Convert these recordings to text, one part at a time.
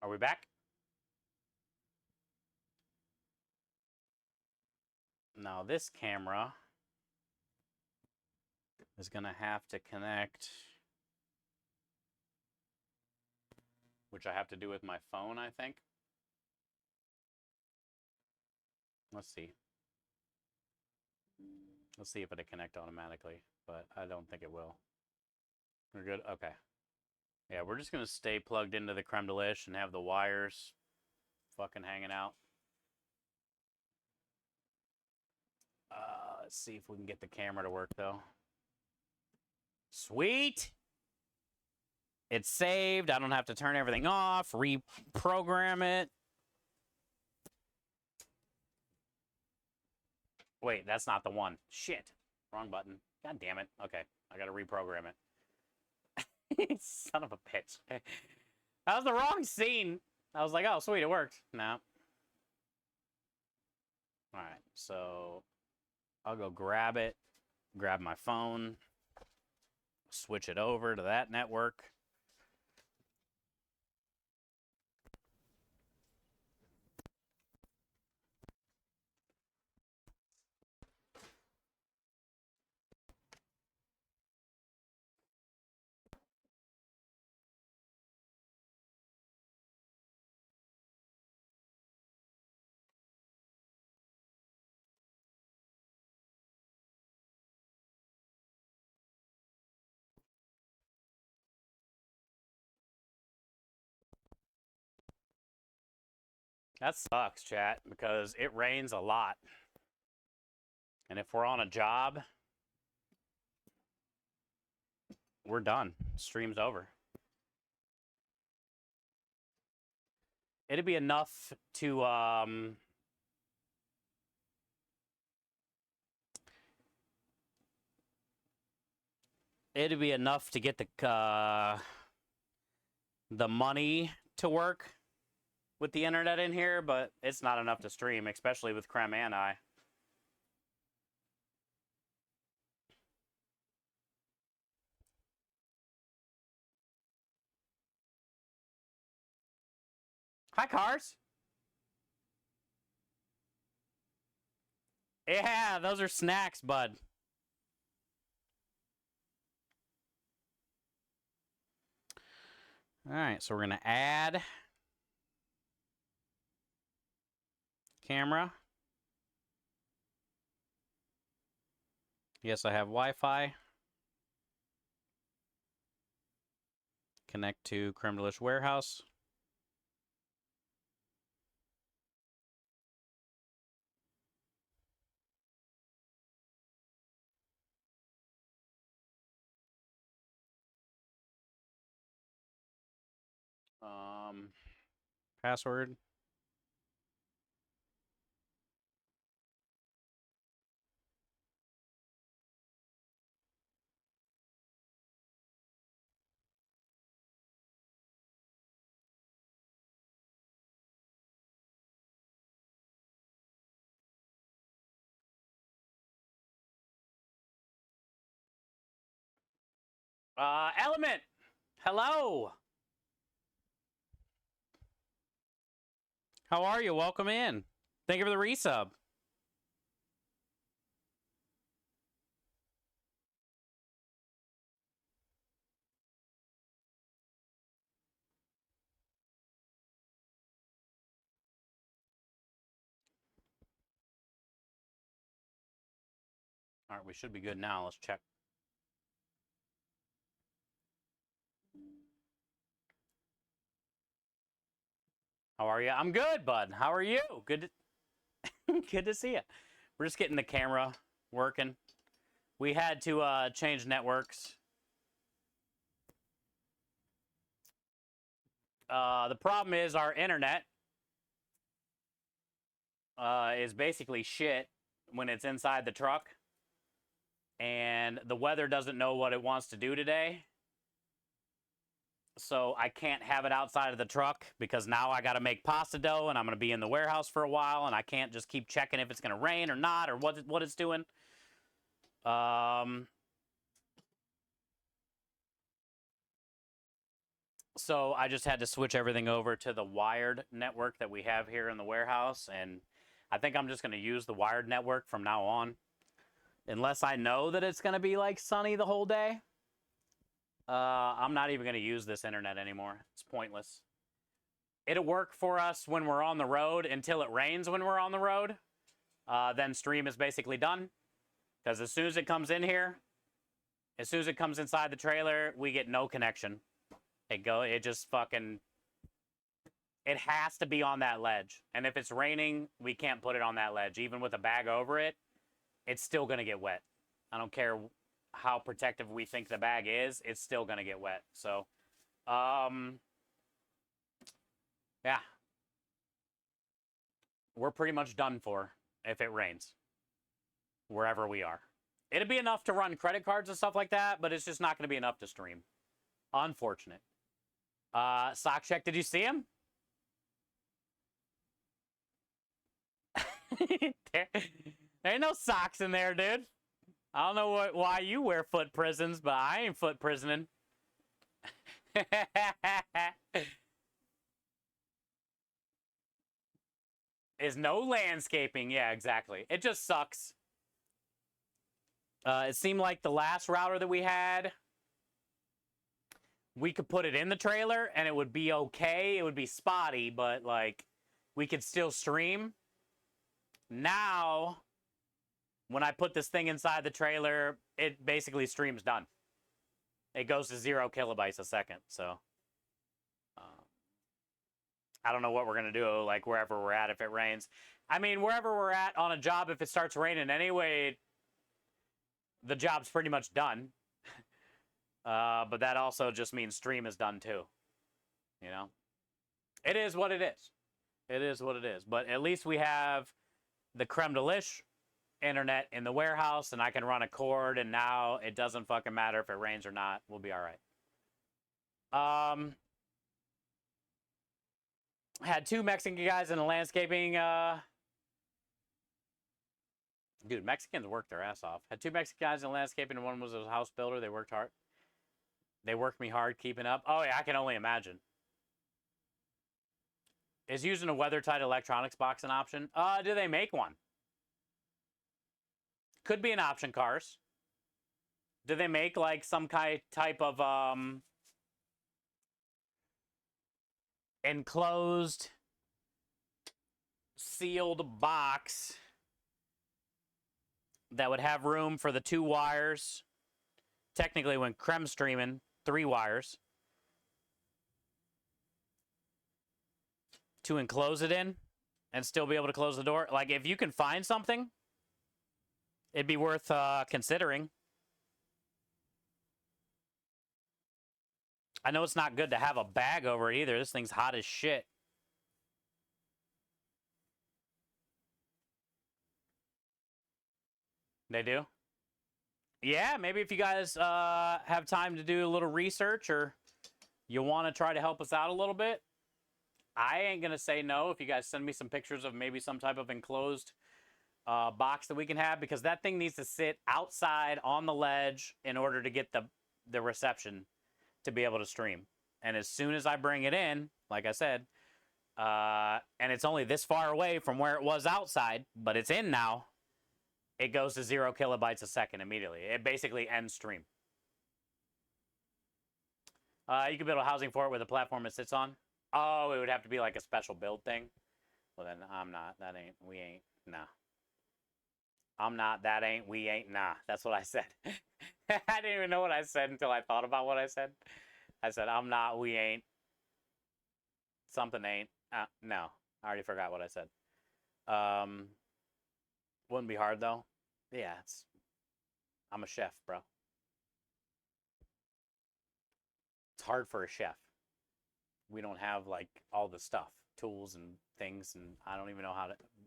Are we back? Now this camera is going to have to connect, which I have to do with my phone, I think. Let's see. Let's see if it'll connect automatically, but I don't think it will. We're good? Okay. Yeah, we're just going to stay plugged into the creme de liche and have the wires fucking hanging out. Let's see if we can get the camera to work, though. Sweet! It's saved. I don't have to turn everything off, reprogram it. Wait, that's not the one. Shit. Wrong button. God damn it. Okay, I gotta reprogram it. Son of a bitch. That was the wrong scene. I was like, oh, sweet, it worked. No. Alright, so I'll go grab it, grab my phone, switch it over to that network. That sucks, chat, because it rains a lot. And if we're on a job, we're done. Stream's over. It'd be enough to it'd be enough to get the money to work with the internet in here, but it's not enough to stream, especially with Creme and I. Hi, Cars. Yeah, those are snacks, bud. All right, so we're going to add camera. Yes, I have Wi-Fi. Connect to Creme de Liche Warehouse. Password. Element. Hello. How are you? Welcome in. Thank you for the resub. All right, we should be good now. Let's check. How are you? I'm good, bud. How are you? Good to, good to see you. We're just getting the camera working. We had to change networks. The problem is our internet is basically shit when it's inside the truck. And the weather doesn't know what it wants to do today. So I can't have it outside of the truck because now I got to make pasta dough and I'm going to be in the warehouse for a while and I can't just keep checking if it's going to rain or not or what it's doing. So I just had to switch everything over to the wired network that we have here in the warehouse, and I think I'm just going to use the wired network from now on, unless I know that it's going to be like sunny the whole day. I'm not even going to use this internet anymore. It's pointless. It'll work for us when we're on the road until it rains when we're on the road. Then stream is basically done, because as soon as it comes in here, as soon as it comes inside the trailer, we get no connection. It just fucking, it has to be on that ledge. And if it's raining, we can't put it on that ledge. Even with a bag over it, it's still going to get wet. I don't care how protective we think the bag is, it's still going to get wet. So, yeah. We're pretty much done for if it rains, wherever we are. It'd be enough to run credit cards and stuff like that, but it's just not going to be enough to stream. Unfortunate. Sock check, did you see him? there ain't no socks in there, dude. I don't know why you wear foot prisons, but I ain't foot prisoning. Is no landscaping. Yeah, exactly. It just sucks. It seemed like the last router that we had, we could put it in the trailer and it would be okay. It would be spotty, but like we could still stream. Now, when I put this thing inside the trailer, it basically streams done. It goes to 0 kilobytes a second. So I don't know what we're going to do, like wherever we're at if it rains. I mean, wherever we're at on a job, if it starts raining anyway, the job's pretty much done. But that also just means stream is done too. You know? It is what it is. It is what it is. But at least we have the creme de liche internet in the warehouse, and I can run a cord, and now it doesn't fucking matter if it rains or not. We'll be all right. Had 2 Mexican guys in the landscaping. Dude, Mexicans work their ass off. Had 2 Mexican guys in landscaping, and one was a house builder. They worked hard. They worked me hard keeping up. Oh, yeah, I can only imagine. Is using a weather-tight electronics box an option? Do they make one? Could be an option, Cars. Do they make, like, some type of, enclosed, sealed box that would have room for the 2 wires? Technically, when creme streaming, 3 wires to enclose it in and still be able to close the door. Like, if you can find something, it'd be worth considering. I know it's not good to have a bag over it either. This thing's hot as shit. They do? Yeah, maybe if you guys have time to do a little research or you want to try to help us out a little bit, I ain't going to say no if you guys send me some pictures of maybe some type of enclosed box that we can have, because that thing needs to sit outside on the ledge in order to get the reception to be able to stream. And as soon as I bring it in, like I said, and it's only this far away from where it was outside, but it's in now, it goes to 0 kilobytes a second immediately. It basically ends stream. You can build a housing for it with a platform it sits on. Oh, it would have to be like a special build thing. Well, then I'm not. That ain't. We ain't. Nah. I'm not. That ain't. We ain't. Nah. That's what I said. I didn't even know what I said until I thought about what I said. I said, I'm not. We ain't. Something ain't. No. I already forgot what I said. Wouldn't be hard, though. Yeah, I'm a chef, bro. It's hard for a chef. We don't have, like, all the stuff, tools and things, and I don't even know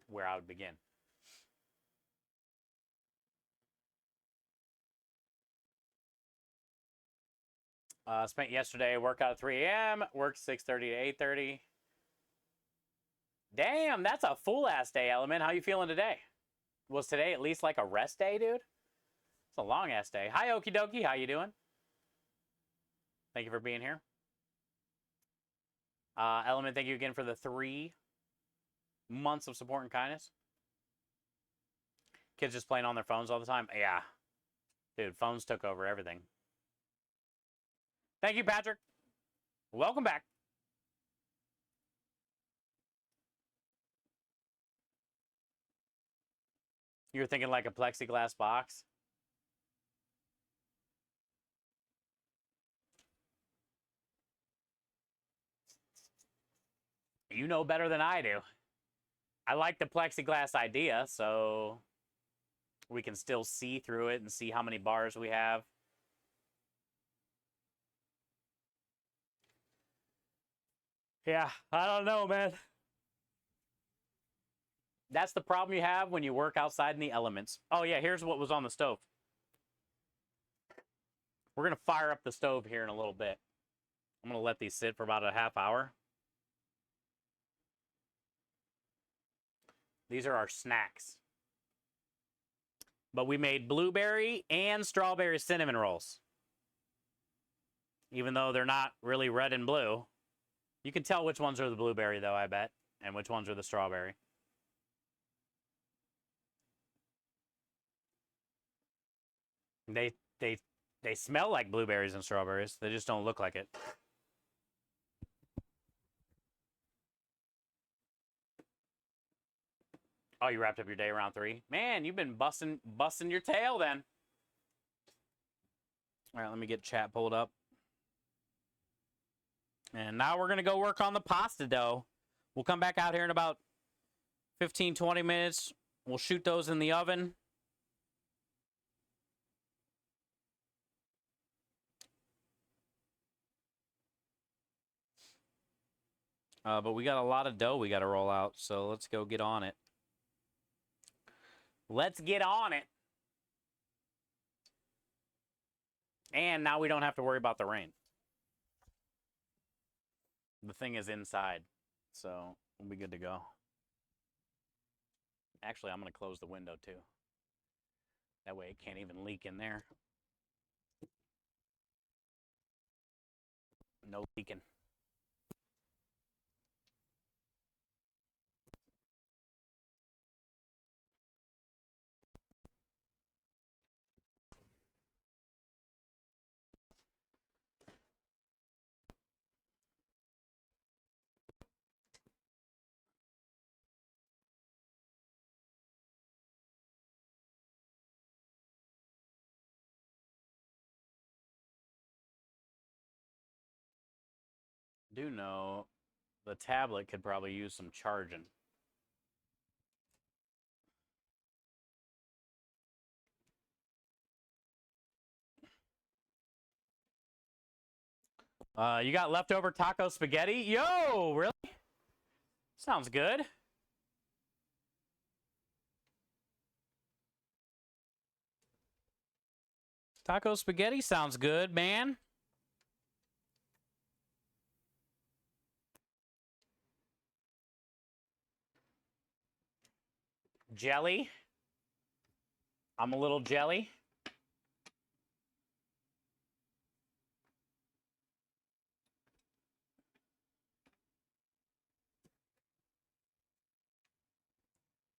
where I would begin. Spent yesterday, workout at 3 a.m., worked 6:30 to 8:30. Damn, that's a full-ass day, Element. How you feeling today? Was today at least like a rest day, dude? It's a long-ass day. Hi, Okie Dokie. How you doing? Thank you for being here. Element, thank you again for the 3 months of support and kindness. Kids just playing on their phones all the time. Yeah. Dude, phones took over everything. Thank you, Patrick. Welcome back. You're thinking like a plexiglass box? You know better than I do. I like the plexiglass idea, so we can still see through it and see how many bars we have. Yeah, I don't know, man. That's the problem you have when you work outside in the elements. Oh, yeah, here's what was on the stove. We're going to fire up the stove here in a little bit. I'm going to let these sit for about a half hour. These are our snacks. But we made blueberry and strawberry cinnamon rolls. Even though they're not really red and blue. You can tell which ones are the blueberry, though, I bet. And which ones are the strawberry. They smell like blueberries and strawberries. They just don't look like it. Oh, you wrapped up your day around 3? Man, you've been busting your tail then. All right, let me get chat pulled up. And now we're going to go work on the pasta dough. We'll come back out here in about 15, 20 minutes. We'll shoot those in the oven. But we got a lot of dough we got to roll out, so let's go get on it. Let's get on it. And now we don't have to worry about the rain. The thing is inside, so we'll be good to go. Actually, I'm going to close the window too. That way it can't even leak in there. No leaking. Do know the tablet could probably use some charging. You got leftover taco spaghetti? Yo, really? Sounds good. Taco spaghetti sounds good, man. Jelly. I'm a little jelly.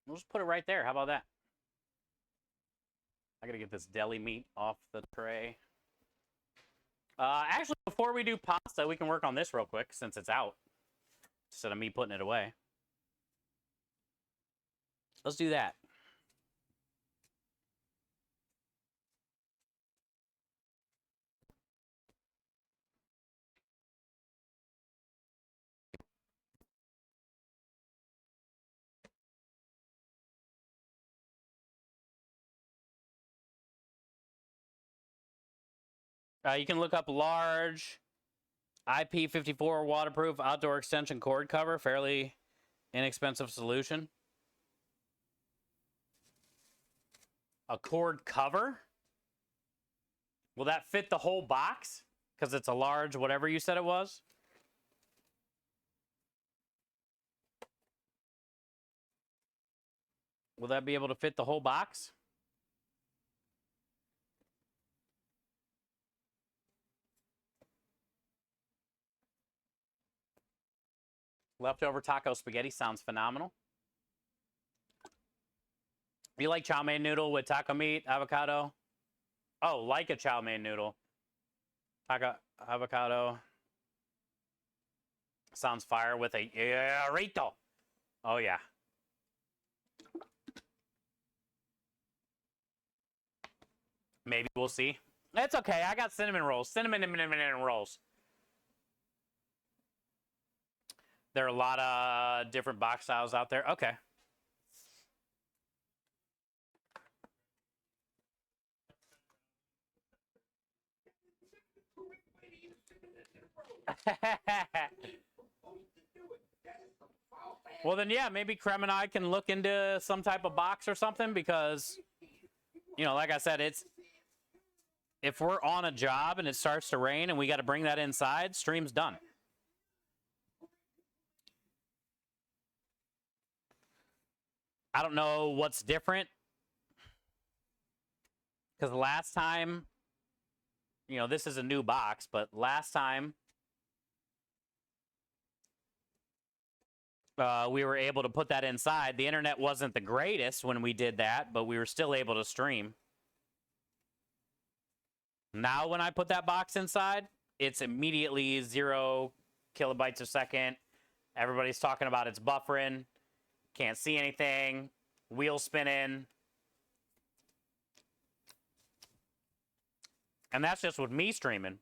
We'll just put it right there. How about that? I gotta get this deli meat off the tray. Actually, before we do pasta, we can work on this real quick since it's out. Instead of me putting it away. Let's do that. You can look up large IP54 waterproof outdoor extension cord cover. Fairly inexpensive solution. A cord cover? Will that fit the whole box? Because it's a large whatever you said it was? Will that be able to fit the whole box? Leftover taco spaghetti sounds phenomenal. You like chow mein noodle with taco meat, avocado? Oh, like a chow mein noodle. Taco, avocado. Sounds fire with a burrito. Oh, yeah. Maybe we'll see. It's okay. I got cinnamon rolls. Cinnamon rolls. There are a lot of different box styles out there. Okay. Well, then, yeah, maybe Krem and I can look into some type of box or something because, you know, like I said, it's if we're on a job and it starts to rain and we got to bring that inside, stream's done. I don't know what's different because last time, you know, this is a new box, but last time we were able to put that inside. The internet wasn't the greatest when we did that, but we were still able to stream. Now when I put that box inside, it's immediately 0 kilobytes a second. Everybody's talking about it's buffering. Can't see anything. Wheel spinning. And that's just with me streaming.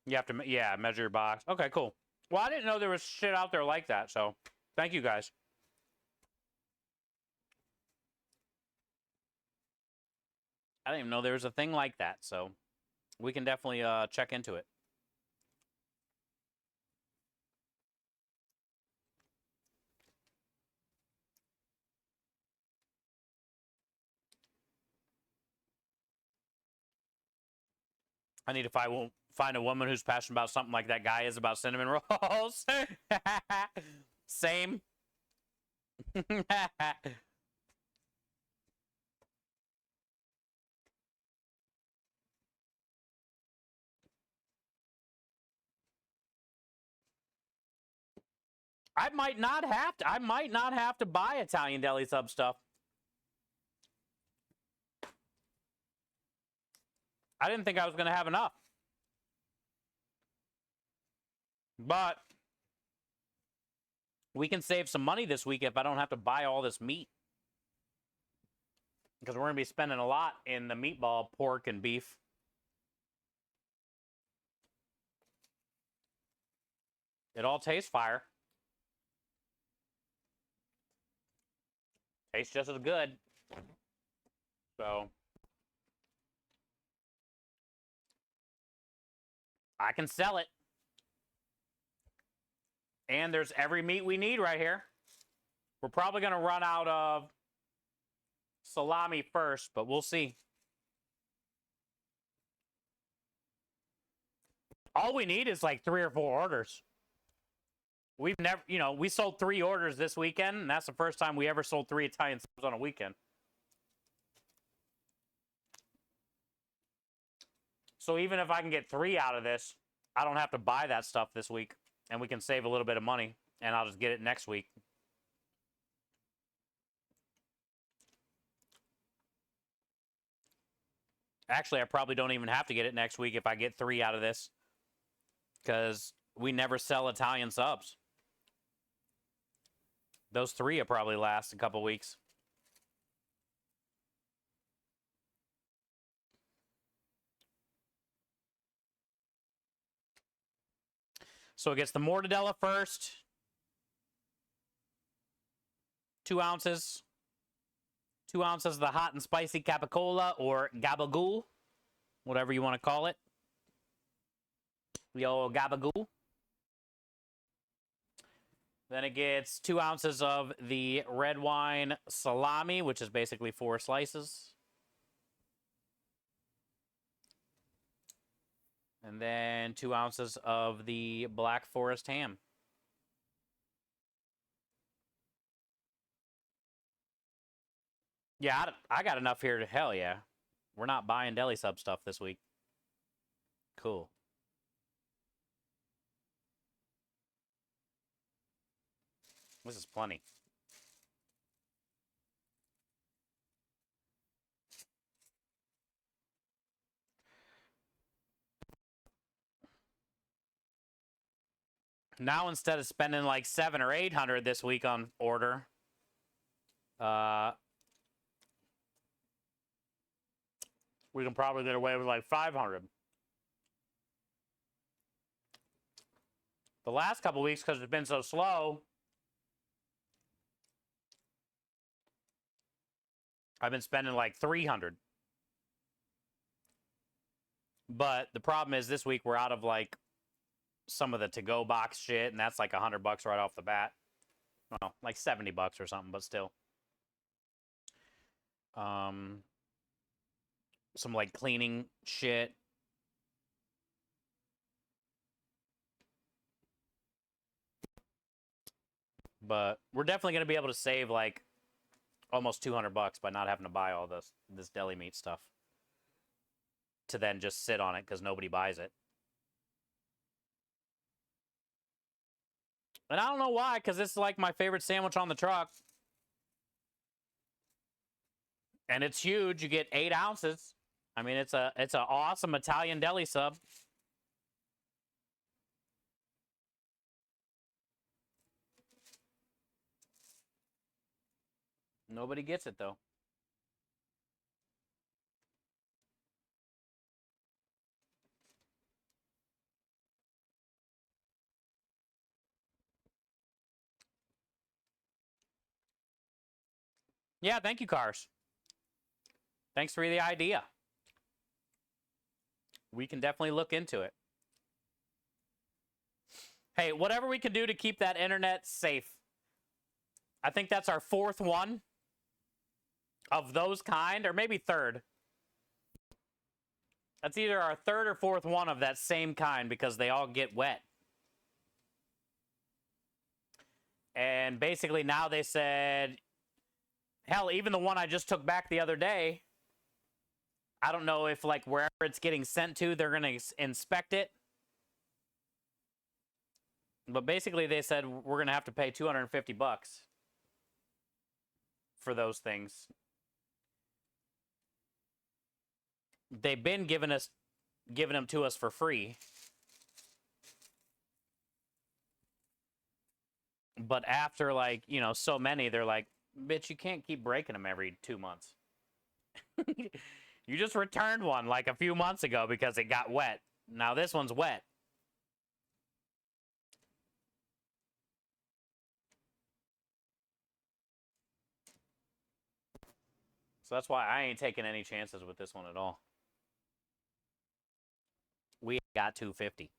You have to, yeah, measure your box. Okay, cool. Well, I didn't know there was shit out there like that, so thank you guys. I didn't even know there was a thing like that, so we can definitely check into it. I need to find a woman who's passionate about something like that guy is about cinnamon rolls. Same. I might not have to buy Italian deli sub stuff. I didn't think I was going to have enough. But we can save some money this week if I don't have to buy all this meat. Because we're going to be spending a lot in the meatball, pork, and beef. It all tastes fire. Tastes just as good. So I can sell it. And there's every meat we need right here. We're probably going to run out of salami first, but we'll see. All we need is like 3 or 4 orders. We've never, you know, we sold 3 orders this weekend, and that's the first time we ever sold 3 Italian subs on a weekend. So even if I can get 3 out of this, I don't have to buy that stuff this week, and we can save a little bit of money, and I'll just get it next week. Actually, I probably don't even have to get it next week if I get 3 out of this, because we never sell Italian subs. Those 3 will probably last a couple weeks. So it gets the mortadella first. 2 ounces. 2 ounces of the hot and spicy capicola or gabagool, whatever you want to call it. Yo, gabagool. Then it gets 2 ounces of the red wine salami, which is basically 4 slices. And then 2 ounces of the Black Forest ham. Yeah, I got enough here to hell yeah. We're not buying deli sub stuff this week. Cool. This is plenty. Now instead of spending like 700 or 800 this week on order, we can probably get away with like 500. The last couple weeks, because it's been so slow, I've been spending like 300. But the problem is this week we're out of like some of the to-go box shit, and that's like $100 right off the bat. Well, like $70 or something, but still. Some like cleaning shit. But we're definitely going to be able to save like almost $200 by not having to buy all this deli meat stuff to then just sit on it because nobody buys it. And I don't know why, because this is like my favorite sandwich on the truck. And it's huge. You get 8 ounces. I mean, it's an awesome Italian deli sub. Nobody gets it, though. Yeah, thank you, Cars. Thanks for the idea. We can definitely look into it. Hey, whatever we can do to keep that internet safe. I think that's our 4th one of those kind, or maybe 3rd. That's either our 3rd or 4th one of that same kind because they all get wet. And basically now they said, hell, even the one I just took back the other day, I don't know if like wherever it's getting sent to, they're going to inspect it. But basically they said we're going to have to pay $250 for those things. They've been giving them to us for free. But after like, you know, so many, they're like, bitch, you can't keep breaking them every 2 months. You just returned one like a few months ago because it got wet. Now this one's wet. So that's why I ain't taking any chances with this one at all. We got 250.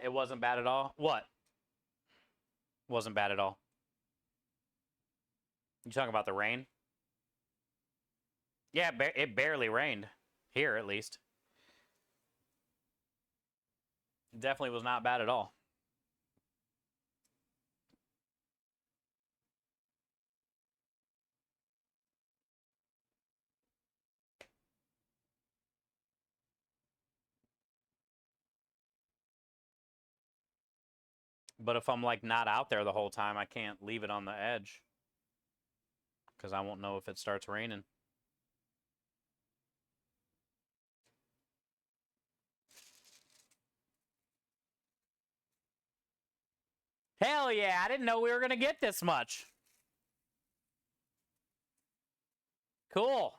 It wasn't bad at all. What? Wasn't bad at all. You talking about the rain? Yeah, it barely rained. Here, at least. It definitely was not bad at all. But if I'm like not out there the whole time, I can't leave it on the edge. Because I won't know if it starts raining. Hell yeah, I didn't know we were going to get this much. Cool.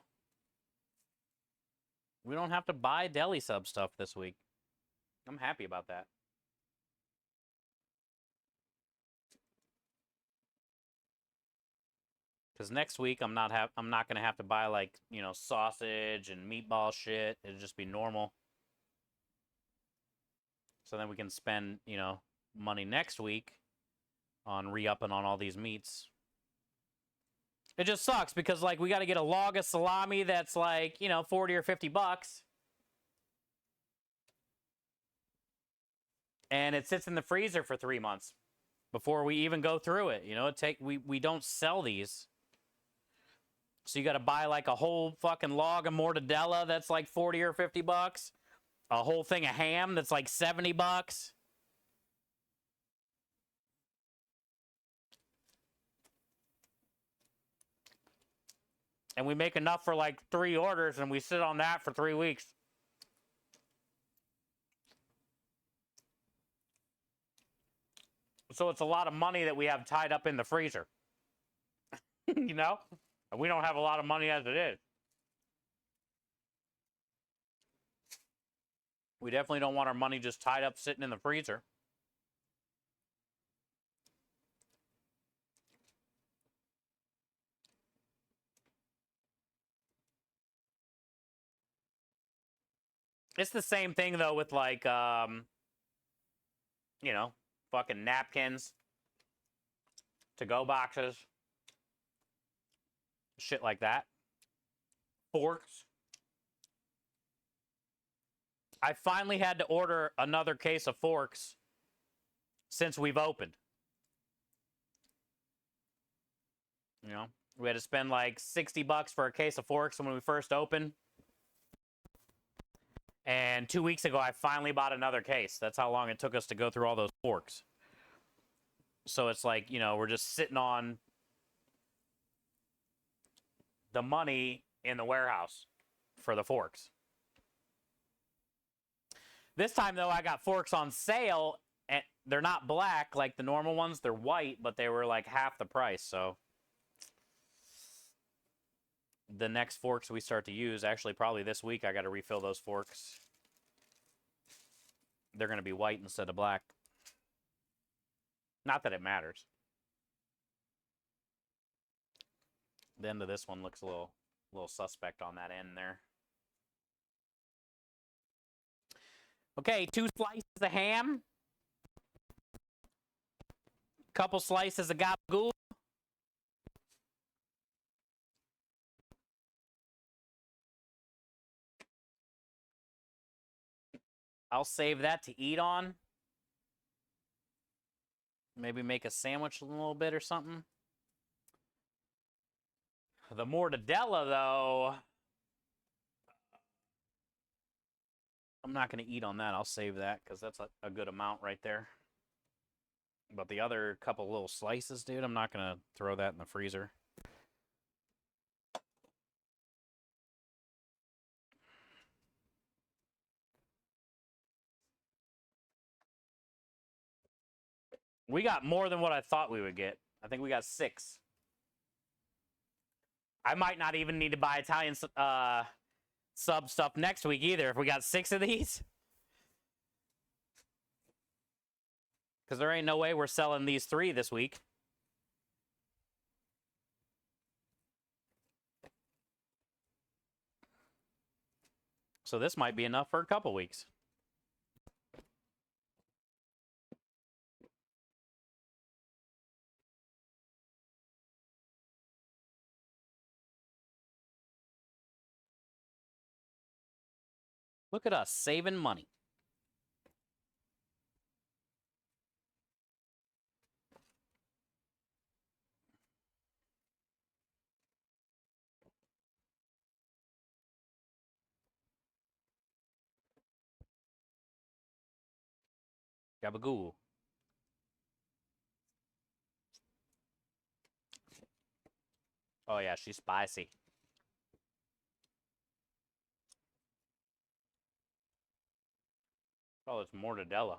We don't have to buy deli sub stuff this week. I'm happy about that. Because next week I'm not gonna have to buy like, you know, sausage and meatball shit. It'll just be normal. So then we can spend, you know, money next week on re-upping on all these meats. It just sucks because like we got to get a log of salami that's like, you know, 40 or 50 bucks. and it sits in the freezer for 3 months before we even go through it. You know, we don't sell these. So you got to buy like a whole fucking log of mortadella that's like 40 or 50 bucks. A whole thing of ham that's like 70 bucks. And we make enough for like 3 orders and we sit on that for 3 weeks. So it's a lot of money that we have tied up in the freezer. You know? And we don't have a lot of money as it is. We definitely don't want our money just tied up sitting in the freezer. It's the same thing though with like you know, fucking napkins, to-go boxes, shit like that. Forks. I finally had to order another case of forks since we've opened. You know, we had to spend like 60 bucks for a case of forks when we first opened. And 2 weeks ago, I finally bought another case. That's how long it took us to go through all those forks. So it's like, you know, we're just sitting on the money in the warehouse for the forks. This time, though, I got forks on sale, and they're not black like the normal ones. They're white, but they were like half the price, so the next forks we start to use, actually probably this week, I got to refill those forks. They're going to be white instead of black. Not that it matters. The end of this one looks a little suspect on that end there. Okay, 2 slices of ham. Couple slices of gabagool. I'll save that to eat on. Maybe make a sandwich a little bit or something. The mortadella, though, I'm not going to eat on that. I'll save that because that's a good amount right there. But the other couple little slices, dude, I'm not going to throw that in the freezer. We got more than what I thought we would get. I think we got 6. I might not even need to buy Italian sub stuff next week either if we got 6 of these. Because there ain't no way we're selling these 3 this week. So this might be enough for a couple weeks. Look at us saving money. Gabagool. Oh yeah, she's spicy. Oh, it's mortadella.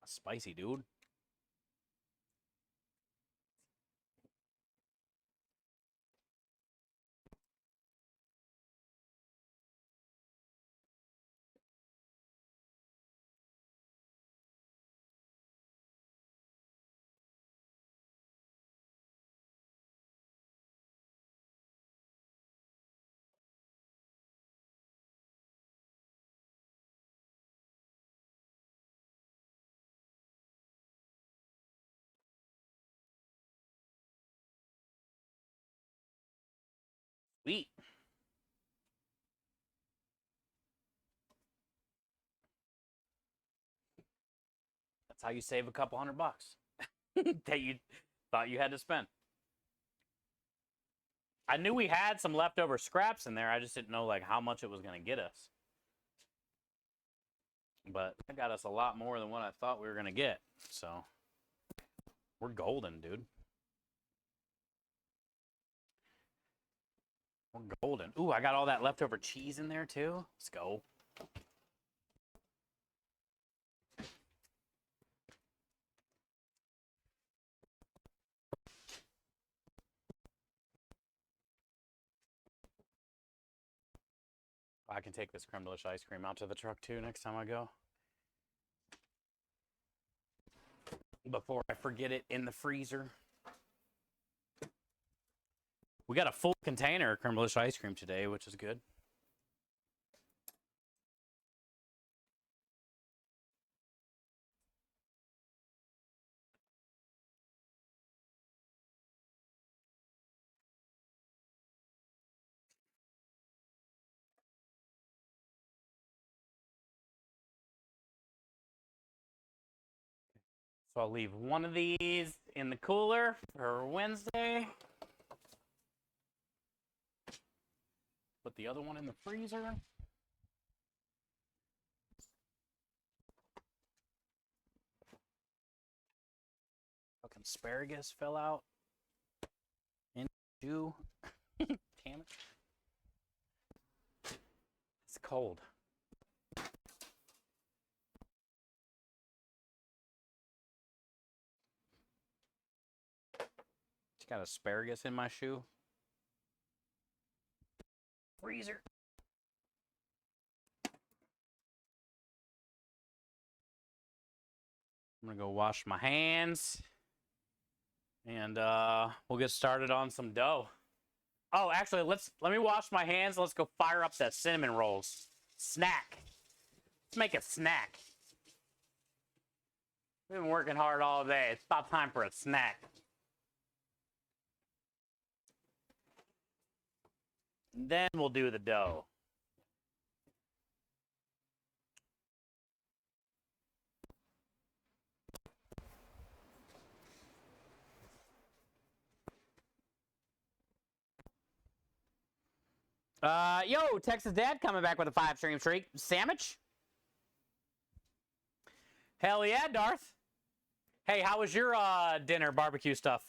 Spicy, dude. Sweet. That's how you save a couple $100 that you thought you had to spend. I knew we had some leftover scraps in there. I just didn't know like how much it was going to get us. But it got us a lot more than what I thought we were going to get. So we're golden, dude. We're golden. Ooh, I got all that leftover cheese in there too. Let's go. I can take this creme delish ice cream out to the truck too next time I go. Before I forget it in the freezer. We got a full container of creme delish ice cream today, which is good. So I'll leave one of these in the cooler for Wednesday. Put the other one in the freezer. Fucking asparagus fell out. Into. Damn it. It's cold. Just got asparagus in my shoe. Freezer. I'm gonna go wash my hands. And we'll get started on some dough. Oh, actually, let me wash my hands. Let's go fire up the cinnamon rolls. Snack. Let's make a snack. We've been working hard all day. It's about time for a snack. And then we'll do the dough. Yo, Texas Dad coming back with a 5-stream streak. Sandwich? Hell yeah, Darth. Hey, how was your dinner barbecue stuff?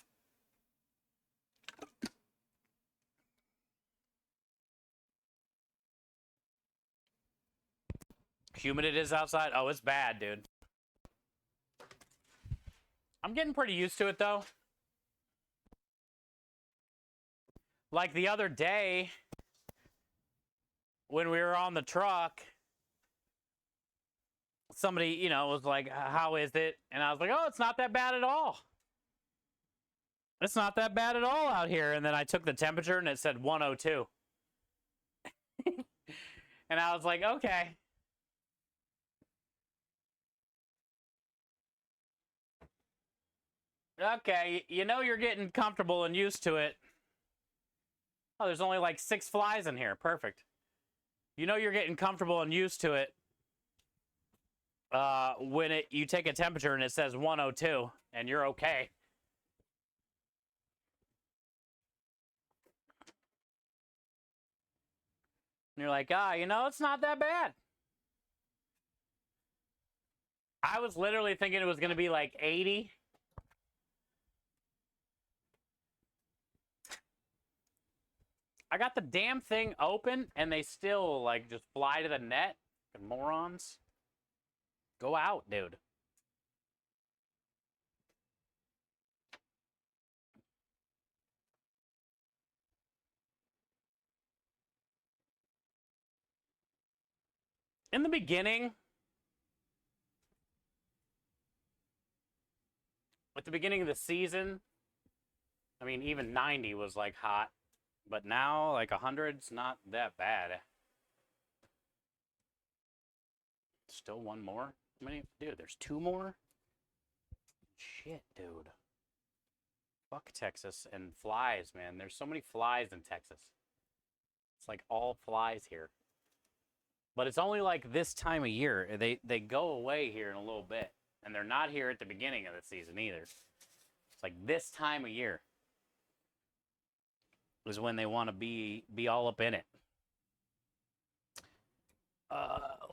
Humid it is outside? Oh, it's bad, dude. I'm getting pretty used to it, though. Like the other day, when we were on the truck, somebody, you know, was like, how is it? And I was like, oh, it's not that bad at all. It's not that bad at all out here. And then I took the temperature and it said 102. And I was like, okay. Okay, you know you're getting comfortable and used to it. Oh, there's only like 6 flies in here. Perfect. You know you're getting comfortable and used to it when you take a temperature and it says 102 and you're okay. And you're like, you know, it's not that bad. I was literally thinking it was going to be like 80. I got the damn thing open and they still like just fly to the net. Morons. Go out, dude. In the beginning, at the beginning of the season, I mean, even 90 was like hot. But now, like 100's not that bad. Still one more? How many? Dude, there's 2 more? Shit, dude. Fuck Texas and flies, man. There's so many flies in Texas. It's like all flies here. But it's only like this time of year. They go away here in a little bit. And they're not here at the beginning of the season either. It's like this time of year is when they want to be all up in it.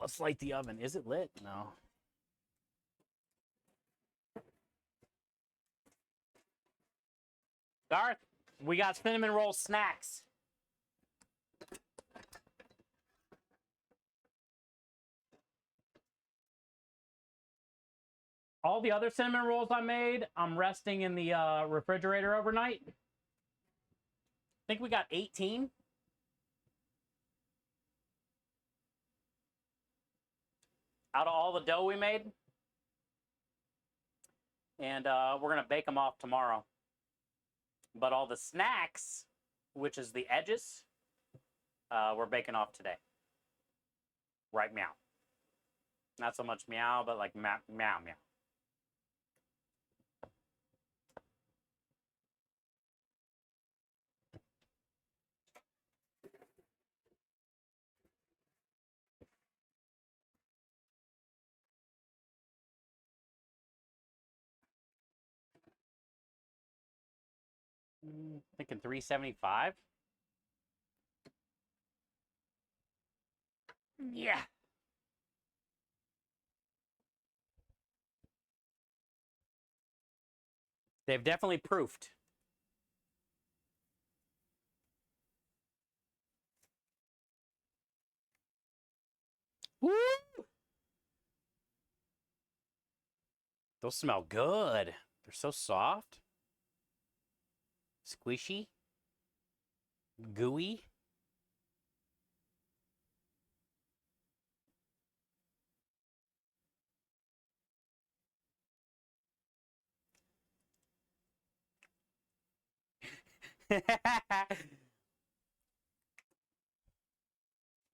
Let's light the oven. Is it lit? No. Darth, we got cinnamon roll snacks. All the other cinnamon rolls I made, I'm resting in the refrigerator overnight. I think we got 18. Out of all the dough we made. And we're going to bake them off tomorrow. But all the snacks, which is the edges, we're baking off today. Right, meow. Not so much meow, but like meow, meow, meow. Thinking 375. Yeah. They've definitely proofed. Woo! Those smell good. They're so soft. Squishy. Gooey.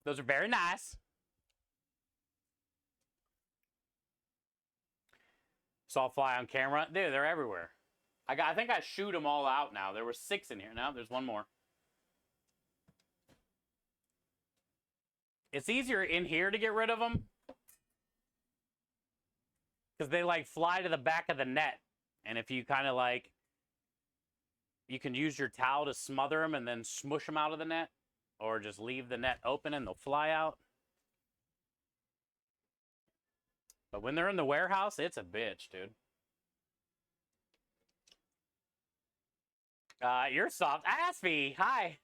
Those are very nice. Saw fly on camera. Dude, they're everywhere. I think I shoot them all out now. There were 6 in here. Now there's one more. It's easier in here to get rid of them. Because they like fly to the back of the net. And if you kind of like, you can use your towel to smother them and then smush them out of the net. Or just leave the net open and they'll fly out. But when they're in the warehouse, it's a bitch, dude. You're soft. Aspie, hi.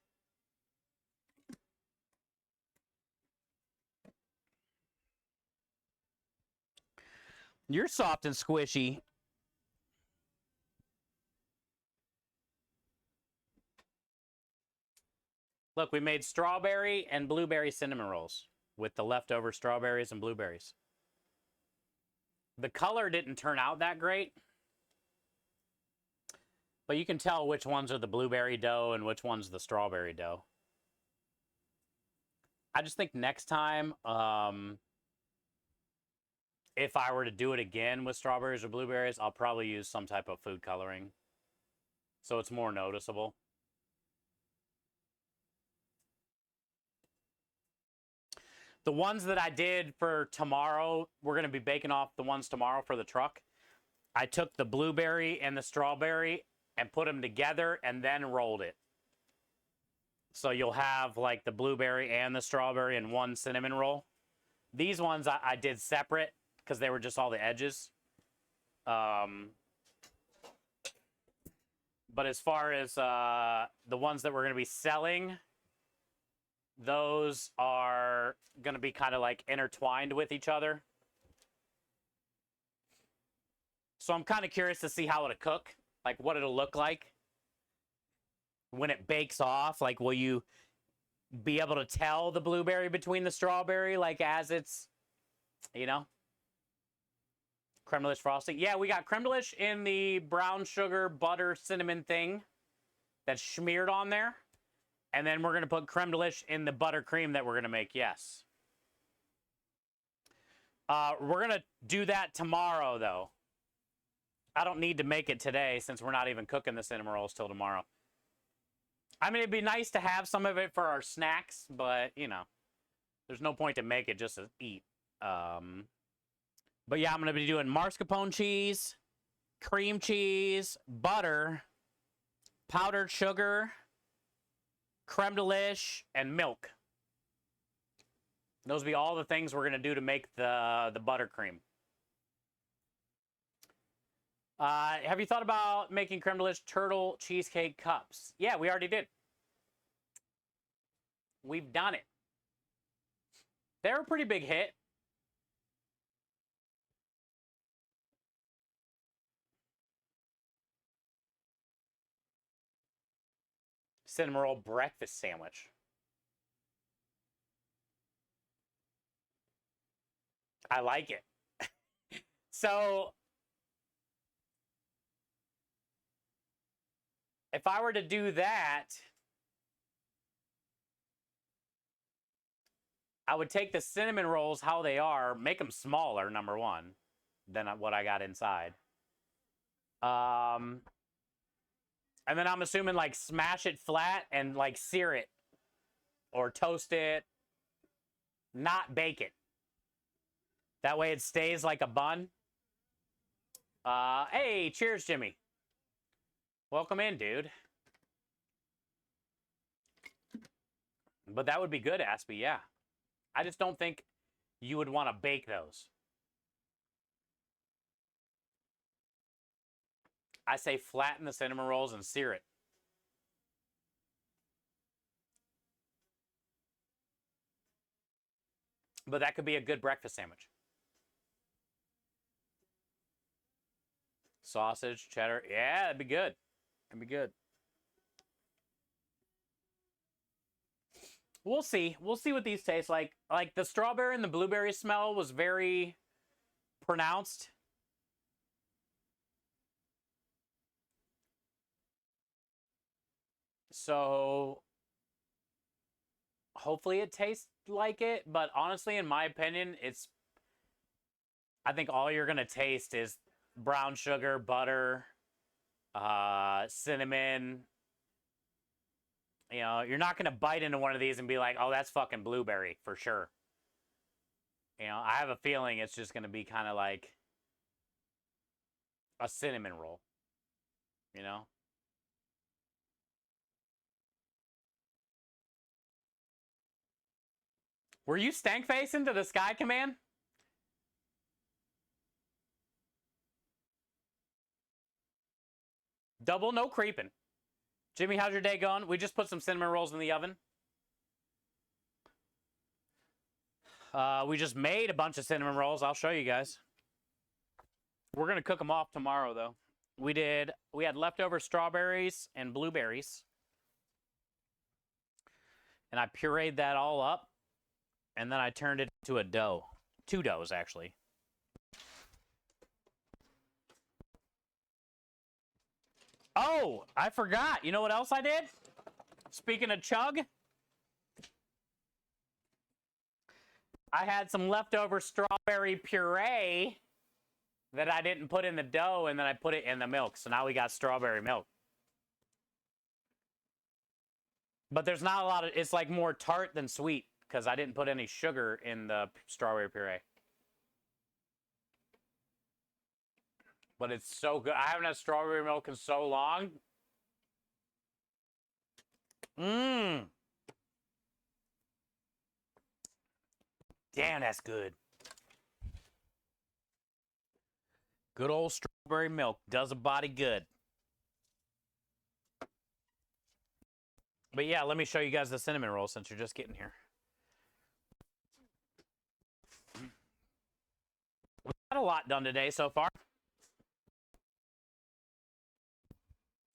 You're soft and squishy. Look, we made strawberry and blueberry cinnamon rolls with the leftover strawberries and blueberries. The color didn't turn out that great. But you can tell which ones are the blueberry dough and which one's the strawberry dough. I just think next time, if I were to do it again with strawberries or blueberries, I'll probably use some type of food coloring. So it's more noticeable. The ones that I did for tomorrow, we're going to be baking off the ones tomorrow for the truck. I took the blueberry and the strawberry and put them together and then rolled it. So you'll have like the blueberry and the strawberry in one cinnamon roll. These ones I did separate because they were just all the edges. But as far as the ones that we're going to be selling, those are going to be kind of like intertwined with each other. So I'm kind of curious to see how it'll cook, like what it'll look like when it bakes off. Like, will you be able to tell the blueberry between the strawberry, like as it's, you know, creme de frosting? Yeah, we got creme de in the brown sugar, butter, cinnamon thing that's smeared on there. And then we're going to put creme de in the buttercream that we're going to make, yes. We're going to do that tomorrow, though. I don't need to make it today since we're not even cooking the cinnamon rolls till tomorrow. I mean, it'd be nice to have some of it for our snacks, but, you know, there's no point to make it just to eat. But yeah, I'm going to be doing mascarpone cheese, cream cheese, butter, powdered sugar, creme de liche, and milk. Those will be all the things we're going to do to make the buttercream. Have you thought about making creme de liche turtle cheesecake cups? Yeah, we already did. We've done it. They're a pretty big hit. Cinnamon roll breakfast sandwich. I like it. So, if I were to do that, I would take the cinnamon rolls how they are, make them smaller, number one, than what I got inside. And then I'm assuming like smash it flat and like sear it or toast it, not bake it. That way it stays like a bun. Hey, cheers, Jimmy. Welcome in, dude. But that would be good, Aspie, yeah. I just don't think you would want to bake those. I say flatten the cinnamon rolls and sear it. But that could be a good breakfast sandwich. Sausage, cheddar. Yeah, that'd be good. That'd be good. We'll see. We'll see what these taste like. Like the strawberry and the blueberry smell was very pronounced. So hopefully it tastes like it, but honestly, in my opinion, I think all you're gonna taste is brown sugar, butter, cinnamon. You know, you're not gonna bite into one of these and be like, oh, that's fucking blueberry for sure. You know, I have a feeling it's just gonna be kind of like a cinnamon roll, you know? Were you stank facing to the sky command? Double, no creeping. Jimmy, how's your day going? We just put some cinnamon rolls in the oven. We just made a bunch of cinnamon rolls. I'll show you guys. We're going to cook them off tomorrow, though. We had leftover strawberries and blueberries. And I pureed that all up. And then I turned it into a dough. 2 doughs, actually. Oh, I forgot. You know what else I did? Speaking of chug, I had some leftover strawberry puree that I didn't put in the dough, and then I put it in the milk. So now we got strawberry milk. But there's not a lot of, it's like more tart than sweet because I didn't put any sugar in the strawberry puree. But it's so good. I haven't had strawberry milk in so long. Mmm. Damn, that's good. Good old strawberry milk does a body good. But yeah, let me show you guys the cinnamon roll since you're just getting here. We got a lot done today so far.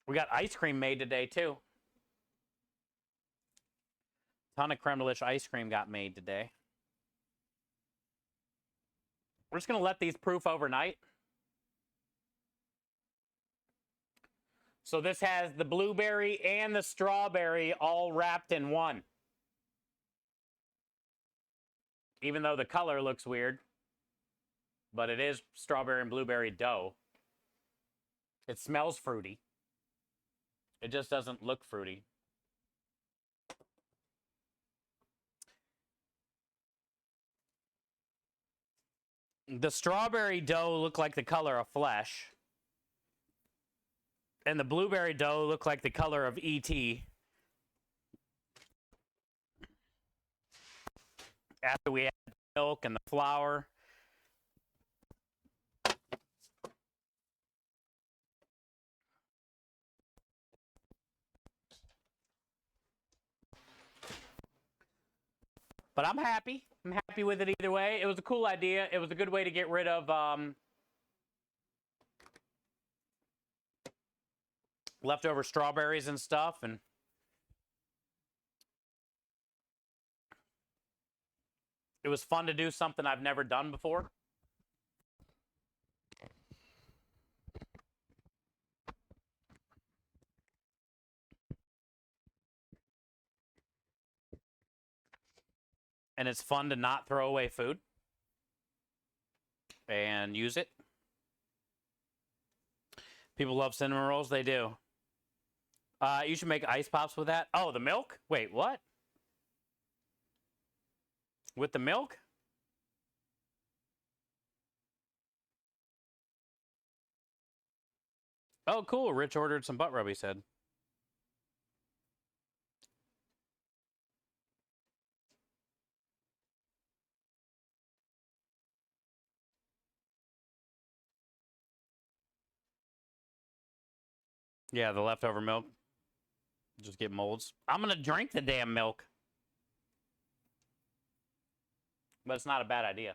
We got ice cream made today too. Ton of creme de liche ice cream got made today. We're just going to let these proof overnight. So this has the blueberry and the strawberry all wrapped in one. Even though the color looks weird. But it is strawberry and blueberry dough. It smells fruity. It just doesn't look fruity. The strawberry dough looked like the color of flesh. And the blueberry dough looked like the color of E.T. After we had the milk and the flour. But I'm happy. I'm happy with it either way. It was a cool idea. It was a good way to get rid of leftover strawberries and stuff. And it was fun to do something I've never done before. And it's fun to not throw away food and use it. People love cinnamon rolls. They do. You should make ice pops with that. Oh, the milk? Wait, what? With the milk? Oh, cool. Rich ordered some butt rub, he said. Yeah, the leftover milk. Just get molds. I'm going to drink the damn milk. But it's not a bad idea.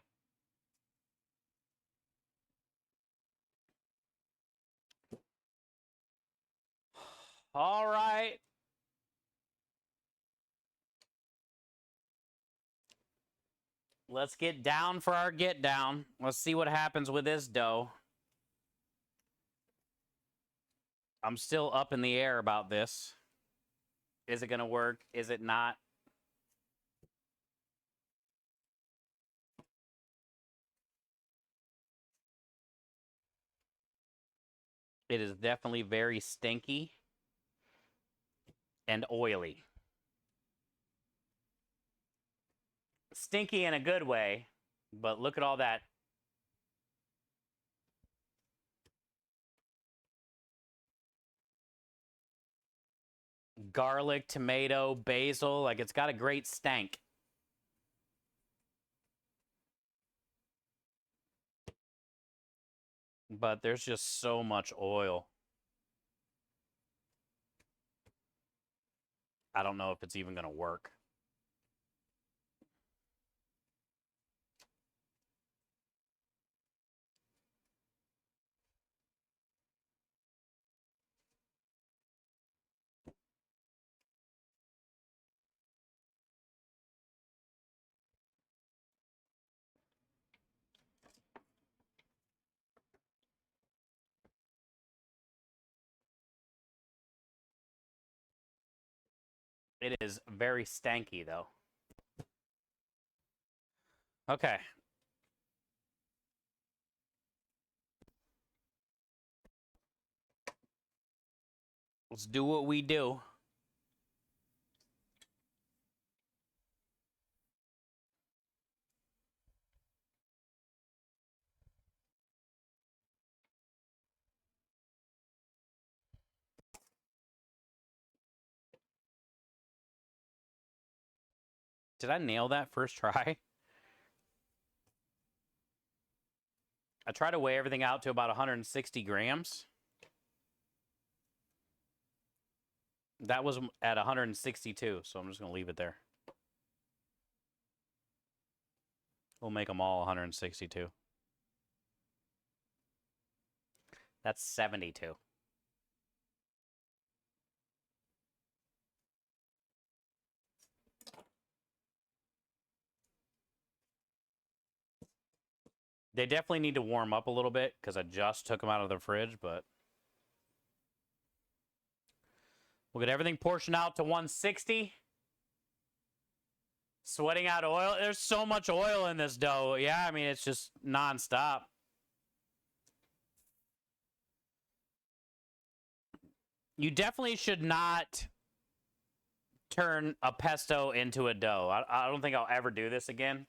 All right. Let's get down for our get down. Let's see what happens with this dough. I'm still up in the air about this. Is it going to work? Is it not? It is definitely very stinky and oily. Stinky in a good way, but look at all that. Garlic, tomato, basil, like it's got a great stank. But there's just so much oil. I don't know if it's even going to work. It is very stanky, though. Okay. Let's do what we do. Did I nail that first try? I try to weigh everything out to about 160 grams. That was at 162, so I'm just going to leave it there. We'll make them all 162. That's 72. They definitely need to warm up a little bit because I just took them out of the fridge, but we'll get everything portioned out to 160. Sweating out oil. There's so much oil in this dough. Yeah, I mean, it's just nonstop. You definitely should not turn a pesto into a dough. I don't think I'll ever do this again.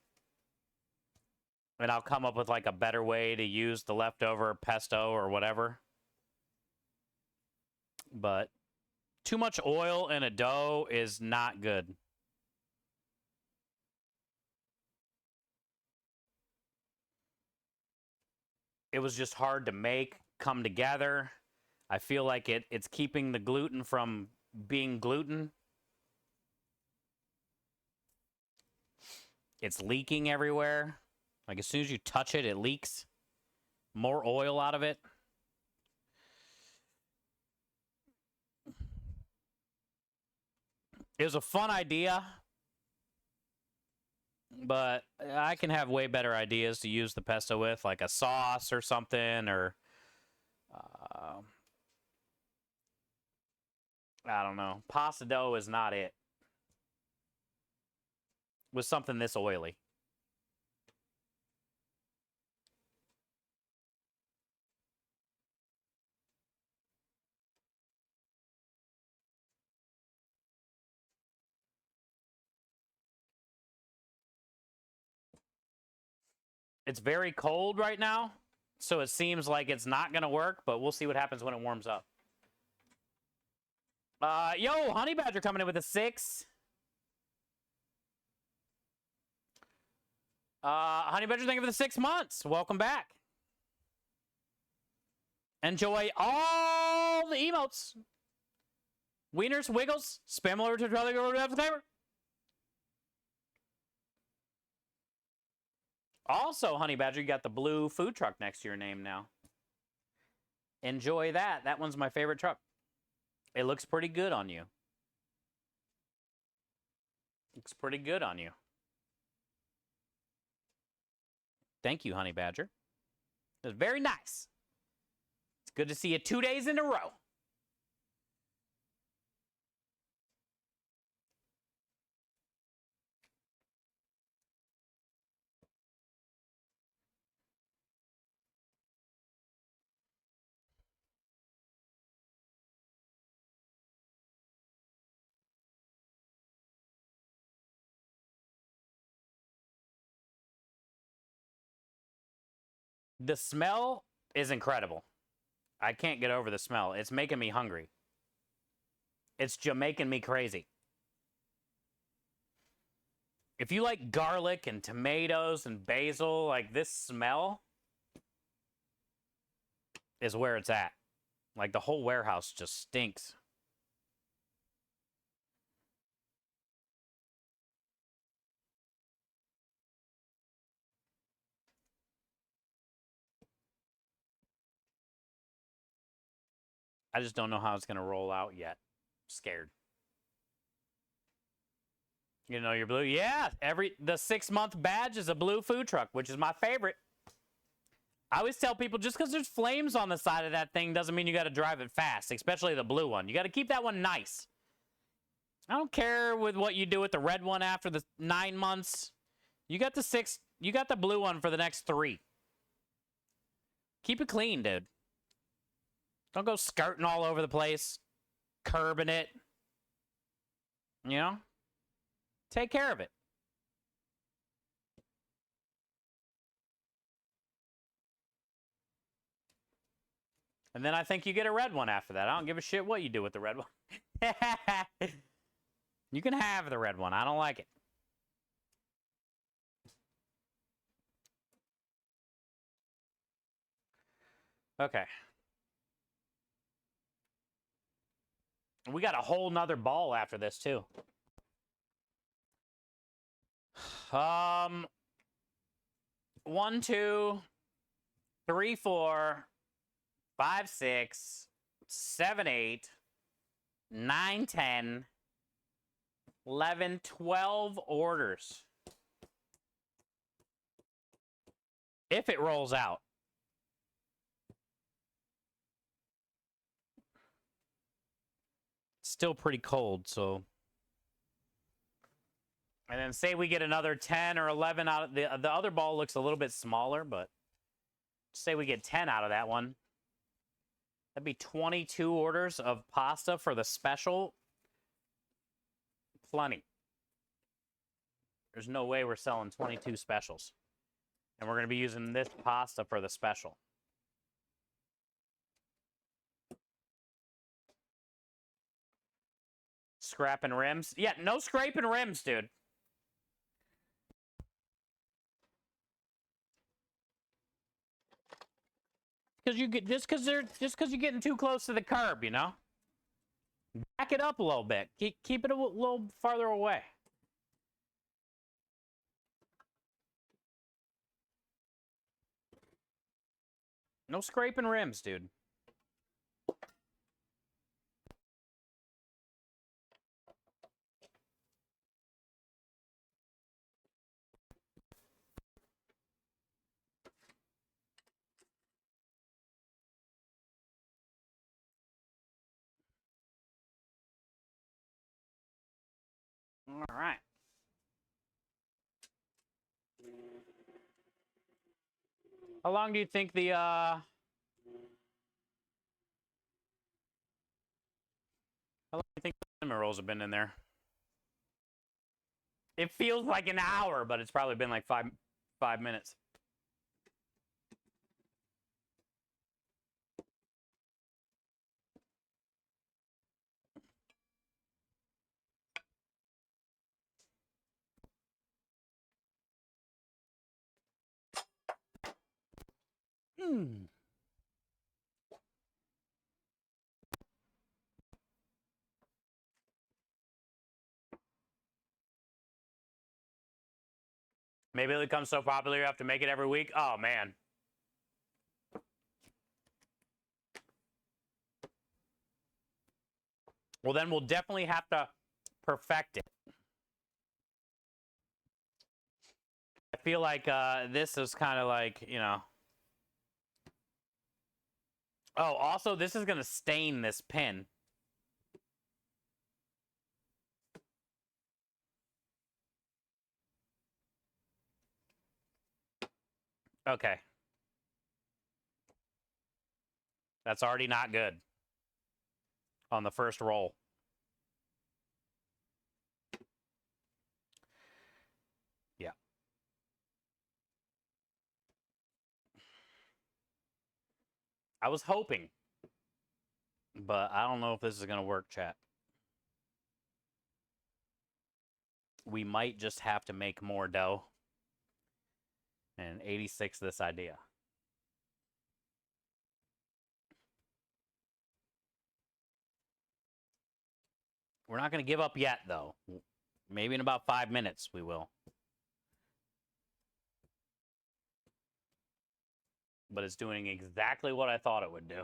And I'll come up with like a better way to use the leftover pesto or whatever. But too much oil in a dough is not good. It was just hard to make, come together. I feel like it's keeping the gluten from being gluten. It's leaking everywhere. Like as soon as you touch it, it leaks. More oil out of it. It was a fun idea, but I can have way better ideas to use the pesto with, like a sauce or something, or I don't know. Pasta dough is not it. With something this oily. It's very cold right now, so it seems like it's not going to work, but we'll see what happens when it warms up. Yo, Honey Badger coming in with a 6. Honey Badger, thank you for the 6 months. Welcome back. Enjoy all the emotes. Wieners, Wiggles, spam alert to flavor. Also, Honey Badger, you got the blue food truck next to your name now. Enjoy that. That one's my favorite truck. It looks pretty good on you. Looks pretty good on you. Thank you, Honey Badger. It was very nice. It's good to see you 2 days in a row. The smell is incredible. I can't get over the smell. It's making me hungry. It's Jamaican me crazy. If you like garlic and tomatoes and basil, like this smell is where it's at. Like the whole warehouse just stinks. I just don't know how it's going to roll out yet. I'm scared. You know, your blue. Yeah, the 6-month badge is a blue food truck, which is my favorite. I always tell people just because there's flames on the side of that thing doesn't mean you got to drive it fast, especially the blue one. You got to keep that one nice. I don't care with what you do with the red one after the 9 months. You got the blue one for the next 3. Keep it clean, dude. Don't go skirting all over the place, curbing it. You know? Take care of it. And then I think you get a red one after that. I don't give a shit what you do with the red one. You can have the red one. I don't like it. Okay. We got a whole nother ball after this, too. 1, 2, 3, 4, 5, 6, 7, 8, 9, 10, 11, 12 orders. If it rolls out. It's still pretty cold, so. And then say we get another 10 or 11 out of the other ball looks a little bit smaller, but say we get 10 out of that one. That'd be 22 orders of pasta for the special. Plenty. There's no way we're selling 22 specials. And we're going to be using this pasta for the special. Scrapping rims? Yeah, no scraping rims, dude. Because you get just because you're getting too close to the curb, you know. Back it up a little bit. Keep it a little farther away. No scraping rims, dude. All right. How long do you think the how long do you think the cinnamon rolls have been in there? It feels like an hour, but it's probably been like five minutes. Mm. Maybe it becomes so popular you have to make it every week. Oh man. Well, then we'll definitely have to perfect it. I feel like this is kind of like, you know. Oh, also, this is going to stain this pin. Okay. That's already not good on the first roll. Yeah. I was hoping, but I don't know if this is going to work, chat. We might just have to make more dough and 86 this idea. We're not going to give up yet, though. Maybe in about 5 minutes we will. But it's doing exactly what I thought it would do.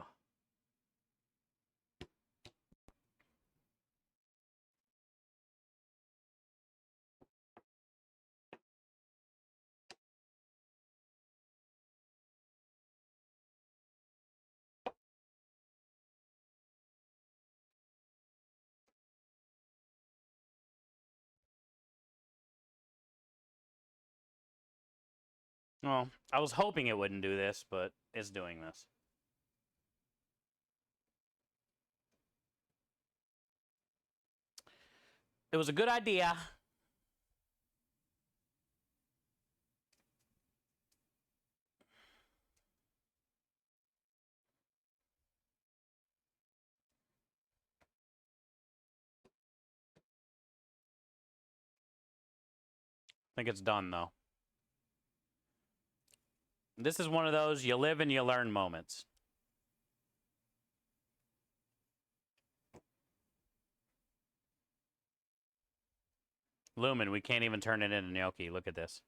Well, I was hoping it wouldn't do this, but it's doing this. It was a good idea. I think it's done, though. This is one of those you live and you learn moments. Lumen, we can't even turn it into gnocchi. Look at this.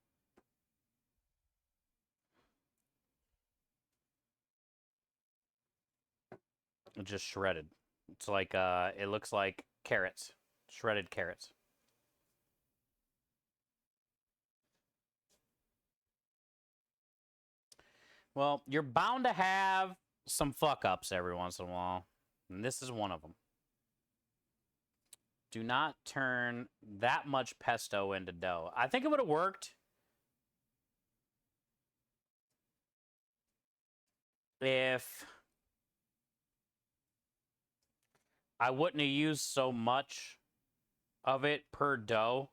It's just shredded. It's like, it looks like carrots. Shredded carrots. Well, you're bound to have some fuck-ups every once in a while. And this is one of them. Do not turn that much pesto into dough. I think it would have worked if I wouldn't have used so much of it per dough.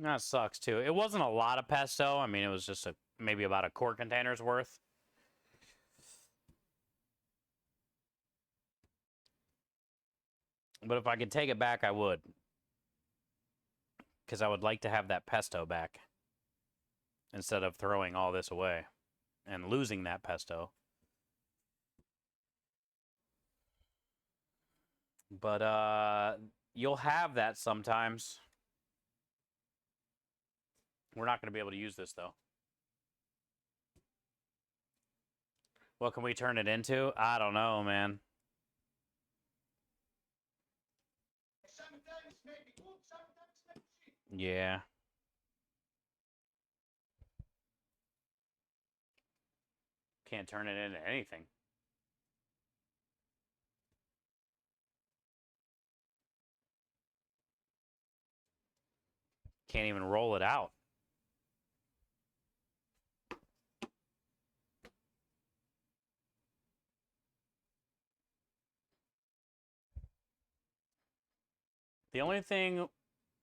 That sucks too. It wasn't a lot of pesto. I mean, it was just maybe about a quart container's worth. But if I could take it back, I would. Because I would like to have that pesto back. Instead of throwing all this away. And losing that pesto. But, you'll have that sometimes. We're not going to be able to use this, though. What can we turn it into? I don't know, man. Yeah. Can't turn it into anything. Can't even roll it out. The only thing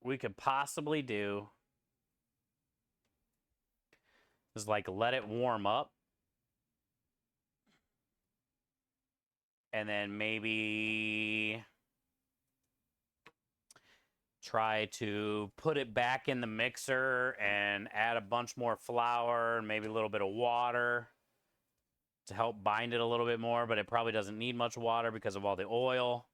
we could possibly do is like let it warm up. And then maybe try to put it back in the mixer and add a bunch more flour and maybe a little bit of water to help bind it a little bit more, but it probably doesn't need much water because of all the oil.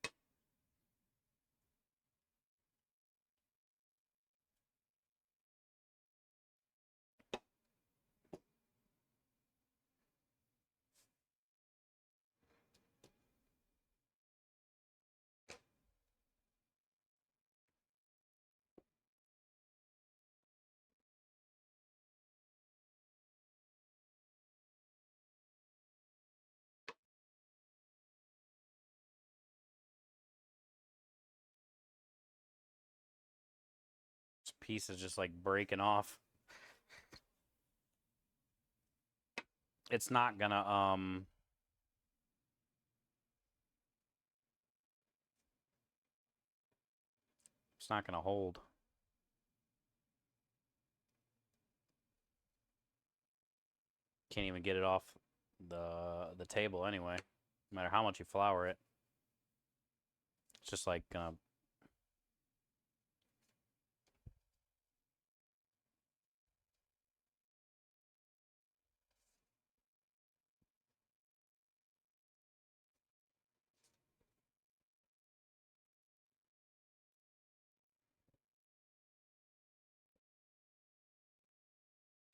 This piece is just like breaking off. It's not gonna, it's not gonna hold. Can't even get it off the table anyway. No matter how much you flour it. It's just like gonna...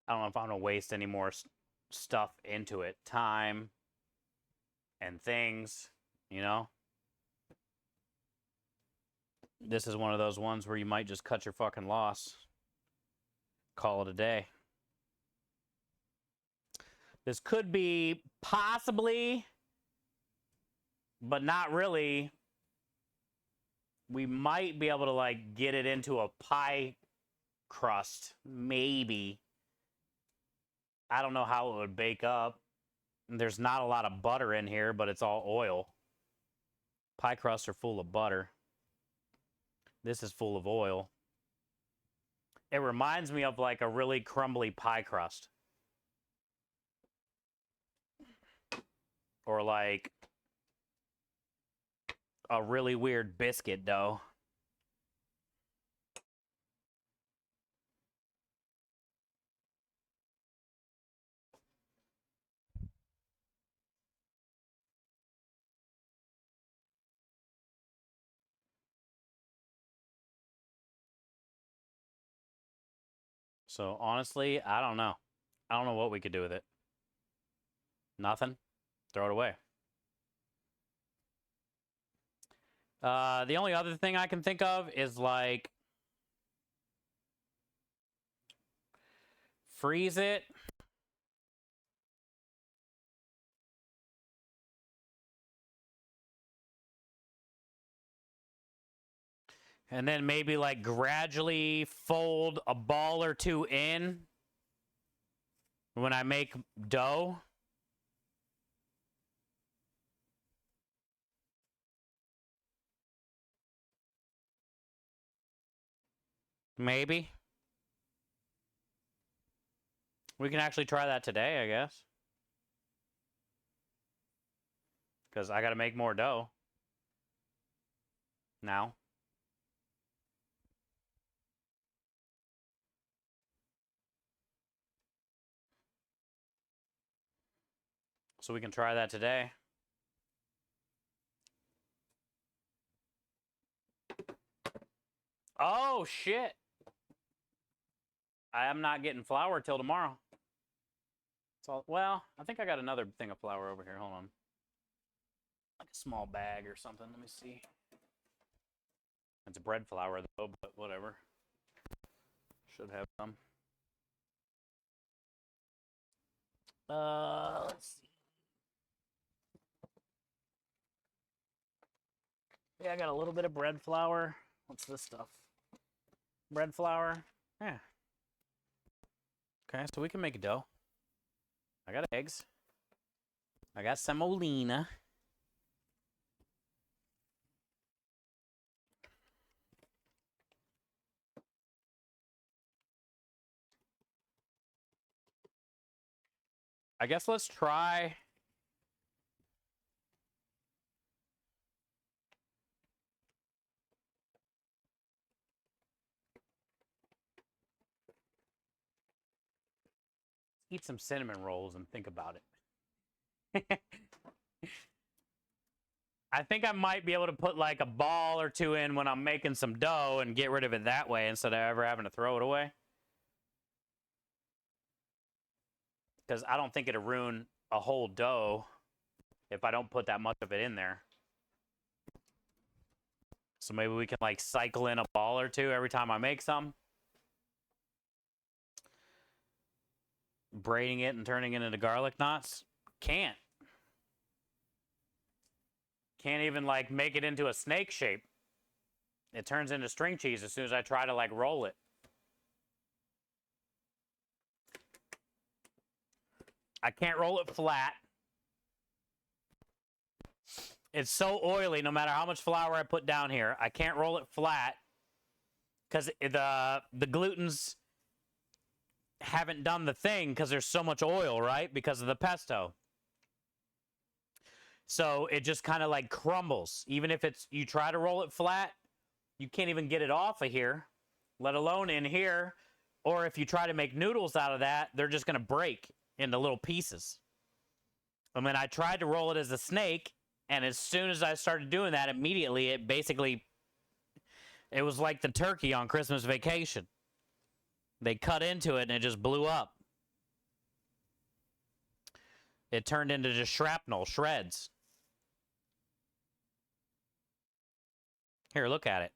I don't know if I'm gonna waste any more stuff into it. Time and things, you know? This is one of those ones where you might just cut your fucking loss. Call it a day. This could be possibly, but not really. We might be able to, like, get it into a pie crust. Maybe. I don't know how it would bake up. There's not a lot of butter in here, but it's all oil. Pie crusts are full of butter. This is full of oil. It reminds me of like a really crumbly pie crust. Or like a really weird biscuit dough. So honestly, I don't know. I don't know what we could do with it. Nothing. Throw it away. The only other thing I can think of is like freeze it. And then maybe like gradually fold a ball or two in when I make dough. Maybe. We can actually try that today, I guess. Because I got to make more dough. Now. So we can try that today. Oh, shit. I am not getting flour till tomorrow. So, well, I think I got another thing of flour over here. Hold on. Like a small bag or something. Let me see. It's bread flour, though, but whatever. Should have some. Let's see. Yeah, I got a little bit of bread flour. What's this stuff? Bread flour. Yeah. Okay, so we can make a dough. I got eggs. I got semolina. I guess let's try. Eat some cinnamon rolls and think about it. I think I might be able to put like a ball or two in when I'm making some dough and get rid of it that way instead of ever having to throw it away. Because I don't think it'll ruin a whole dough if I don't put that much of it in there. So maybe we can like cycle in a ball or two every time I make some. Braiding it and turning it into garlic knots. Can't even like make it into a snake shape. It turns into string cheese as soon as I try to like roll it. I can't roll it flat. It's so oily no matter how much flour I put down here. I can't roll it flat because the glutens haven't done the thing because there's so much oil, right? Because of the pesto. So it just kind of like crumbles. Even if you try to roll it flat, you can't even get it off of here, let alone in here. Or if you try to make noodles out of that, they're just going to break into little pieces. I mean, I tried to roll it as a snake, and as soon as I started doing that, immediately it was like the turkey on Christmas Vacation. They cut into it and it just blew up. It turned into just shrapnel, shreds. Here, look at it.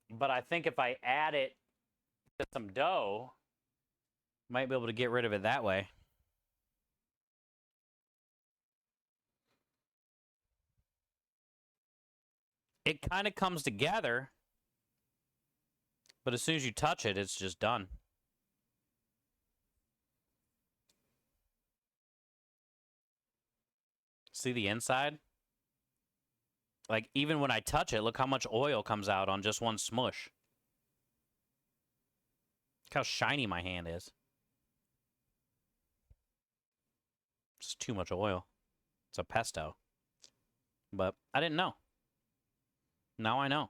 But I think if I add it to some dough, might be able to get rid of it that way. It kind of comes together, but as soon as you touch it, it's just done. See the inside? Like, even when I touch it, look how much oil comes out on just one smush. Look how shiny my hand is. It's too much oil. It's a pesto. But I didn't know. Now I know.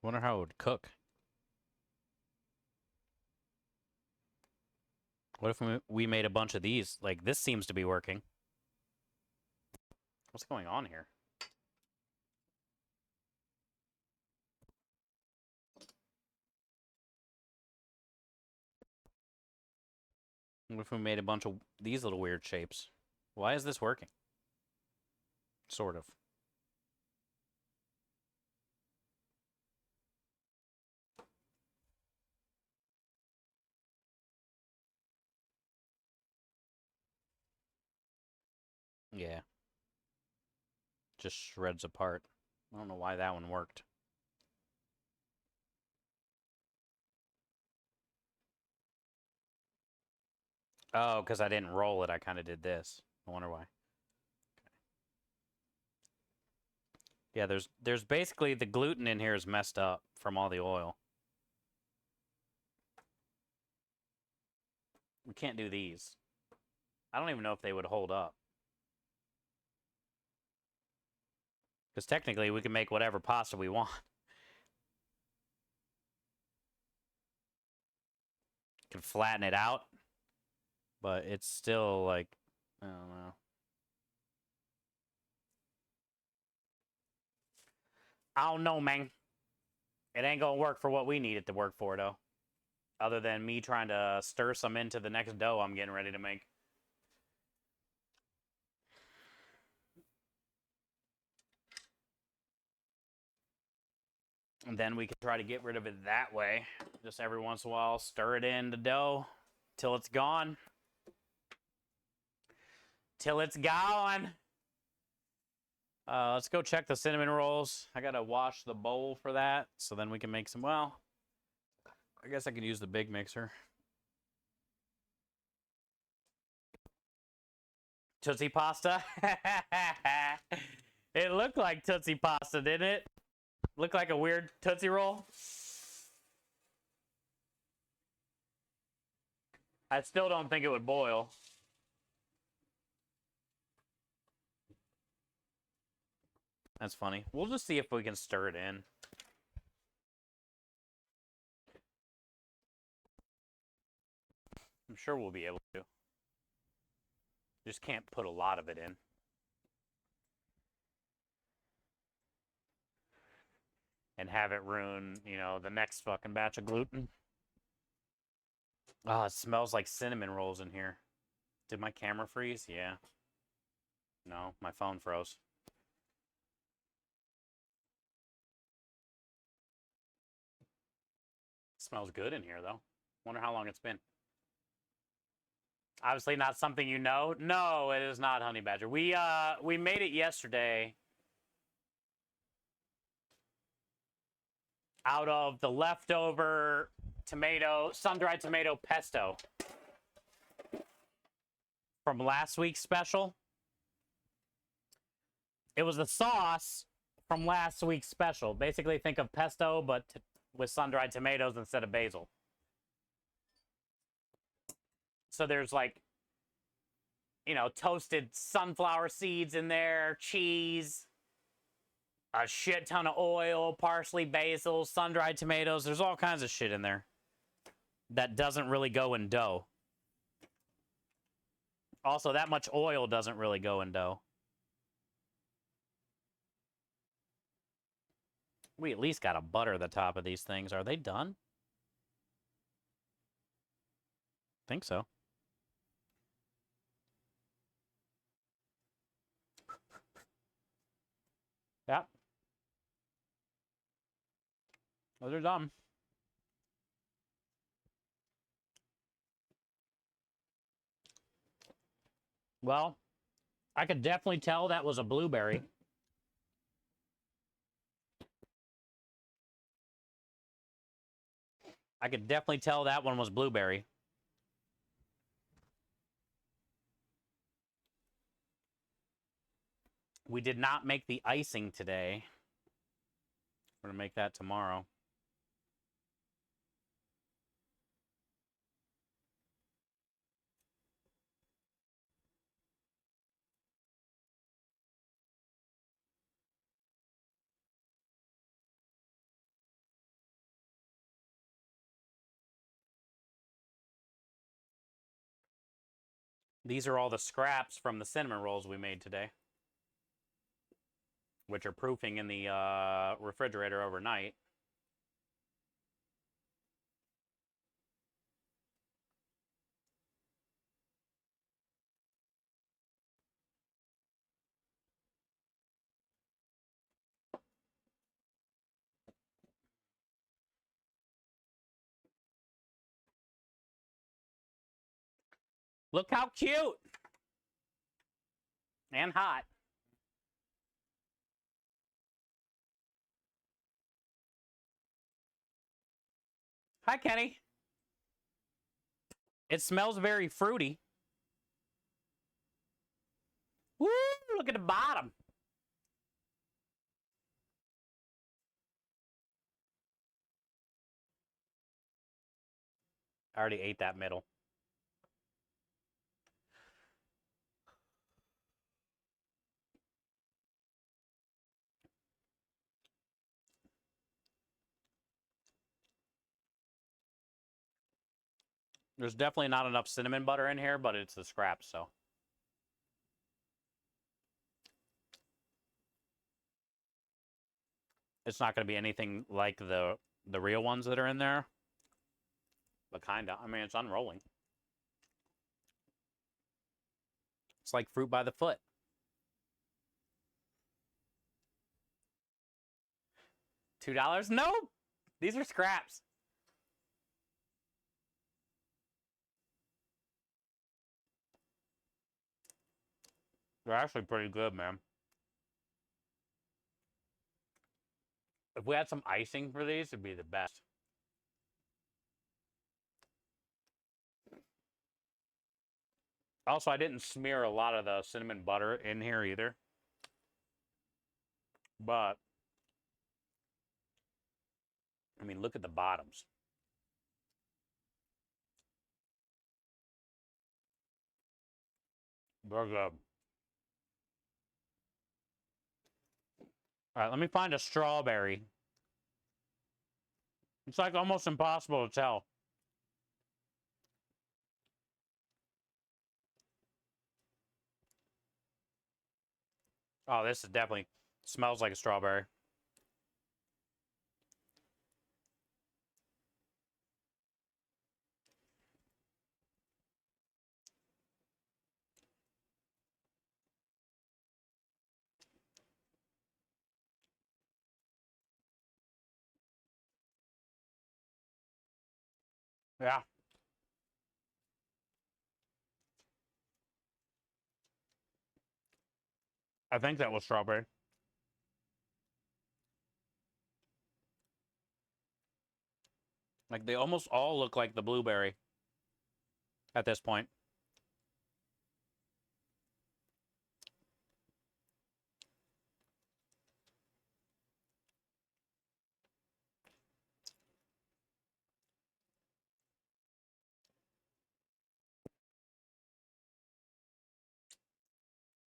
Wonder how it would cook. What if we made a bunch of these? Like, this seems to be working. What's going on here? What if we made a bunch of these little weird shapes? Why is this working? Sort of. Yeah. Just shreds apart. I don't know why that one worked. Oh, because I didn't roll it. I kind of did this. I wonder why. Yeah, there's basically the gluten in here is messed up from all the oil. We can't do these. I don't even know if they would hold up. Because technically we can make whatever pasta we want. Can flatten it out. But it's still like, I don't know. I don't know, man. It ain't gonna work for what we need it to work for, though. Other than me trying to stir some into the next dough I'm getting ready to make. And then we can try to get rid of it that way. Just every once in a while, stir it in the dough till it's gone. Till it's gone. Let's go check the cinnamon rolls. I gotta wash the bowl for that, so then we can make some, well, I guess I could use the big mixer. Tootsie Pasta? It looked like Tootsie Pasta, didn't it? Looked like a weird Tootsie Roll. I still don't think it would boil. That's funny. We'll just see if we can stir it in. I'm sure we'll be able to. Just can't put a lot of it in. And have it ruin, you know, the next fucking batch of gluten. Oh, it smells like cinnamon rolls in here. Did my camera freeze? Yeah. No, my phone froze. Smells good in here, though. Wonder how long it's been. Obviously not something you know. No, it is not honey badger. We made it yesterday out of the leftover tomato, sun-dried tomato pesto from last week's special. It was the sauce from last week's special. Basically, think of pesto, but with sun-dried tomatoes instead of basil. So there's like, you know, toasted sunflower seeds in there, cheese, a shit ton of oil, parsley, basil, sun-dried tomatoes. There's all kinds of shit in there that doesn't really go in dough. Also, that much oil doesn't really go in dough. We at least got to butter the top of these things. Are they done? Think so. Yeah. Those are done. Well, I could definitely tell that was a blueberry. I could definitely tell that one was blueberry. We did not make the icing today. We're going to make that tomorrow. These are all the scraps from the cinnamon rolls we made today, which are proofing in the refrigerator overnight. Look how cute and hot. Hi, Kenny. It smells very fruity. Woo! Look at the bottom. I already ate that middle. There's definitely not enough cinnamon butter in here, but it's the scraps, so. It's not going to be anything like the real ones that are in there. But kind of. I mean, it's unrolling. It's like fruit by the foot. $2? Nope. These are scraps. They're actually pretty good, man. If we had some icing for these, it'd be the best. Also, I didn't smear a lot of the cinnamon butter in here either. But, I mean, look at the bottoms. They're good. All right, let me find a strawberry. It's like almost impossible to tell. Oh, this is definitely smells like a strawberry. Yeah. I think that was strawberry. Like, they almost all look like the blueberry at this point.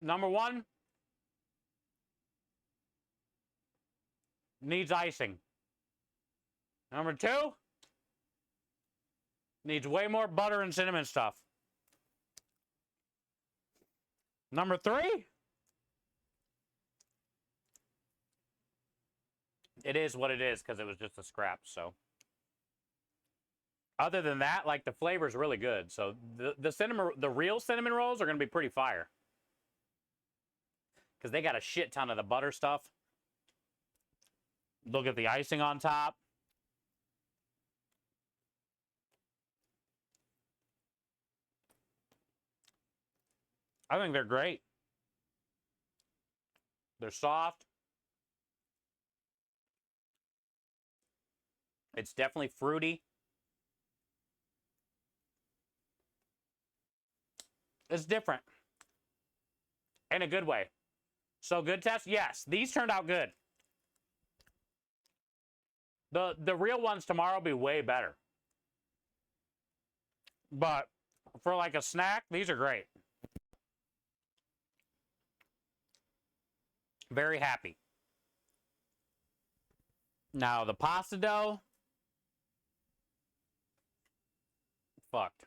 Number one needs icing. Number two needs way more butter and cinnamon stuff. Number three, it is what it is because it was just a scrap. So, other than that, like the flavor is really good. So the real cinnamon rolls are gonna be pretty fire because they got a shit ton of the butter stuff. Look at the icing on top. I think they're great. They're soft. It's definitely fruity. It's different. In a good way. So good test? Yes. These turned out good. The real ones tomorrow will be way better. But for like a snack, these are great. Very happy. Now the pasta dough. Fucked.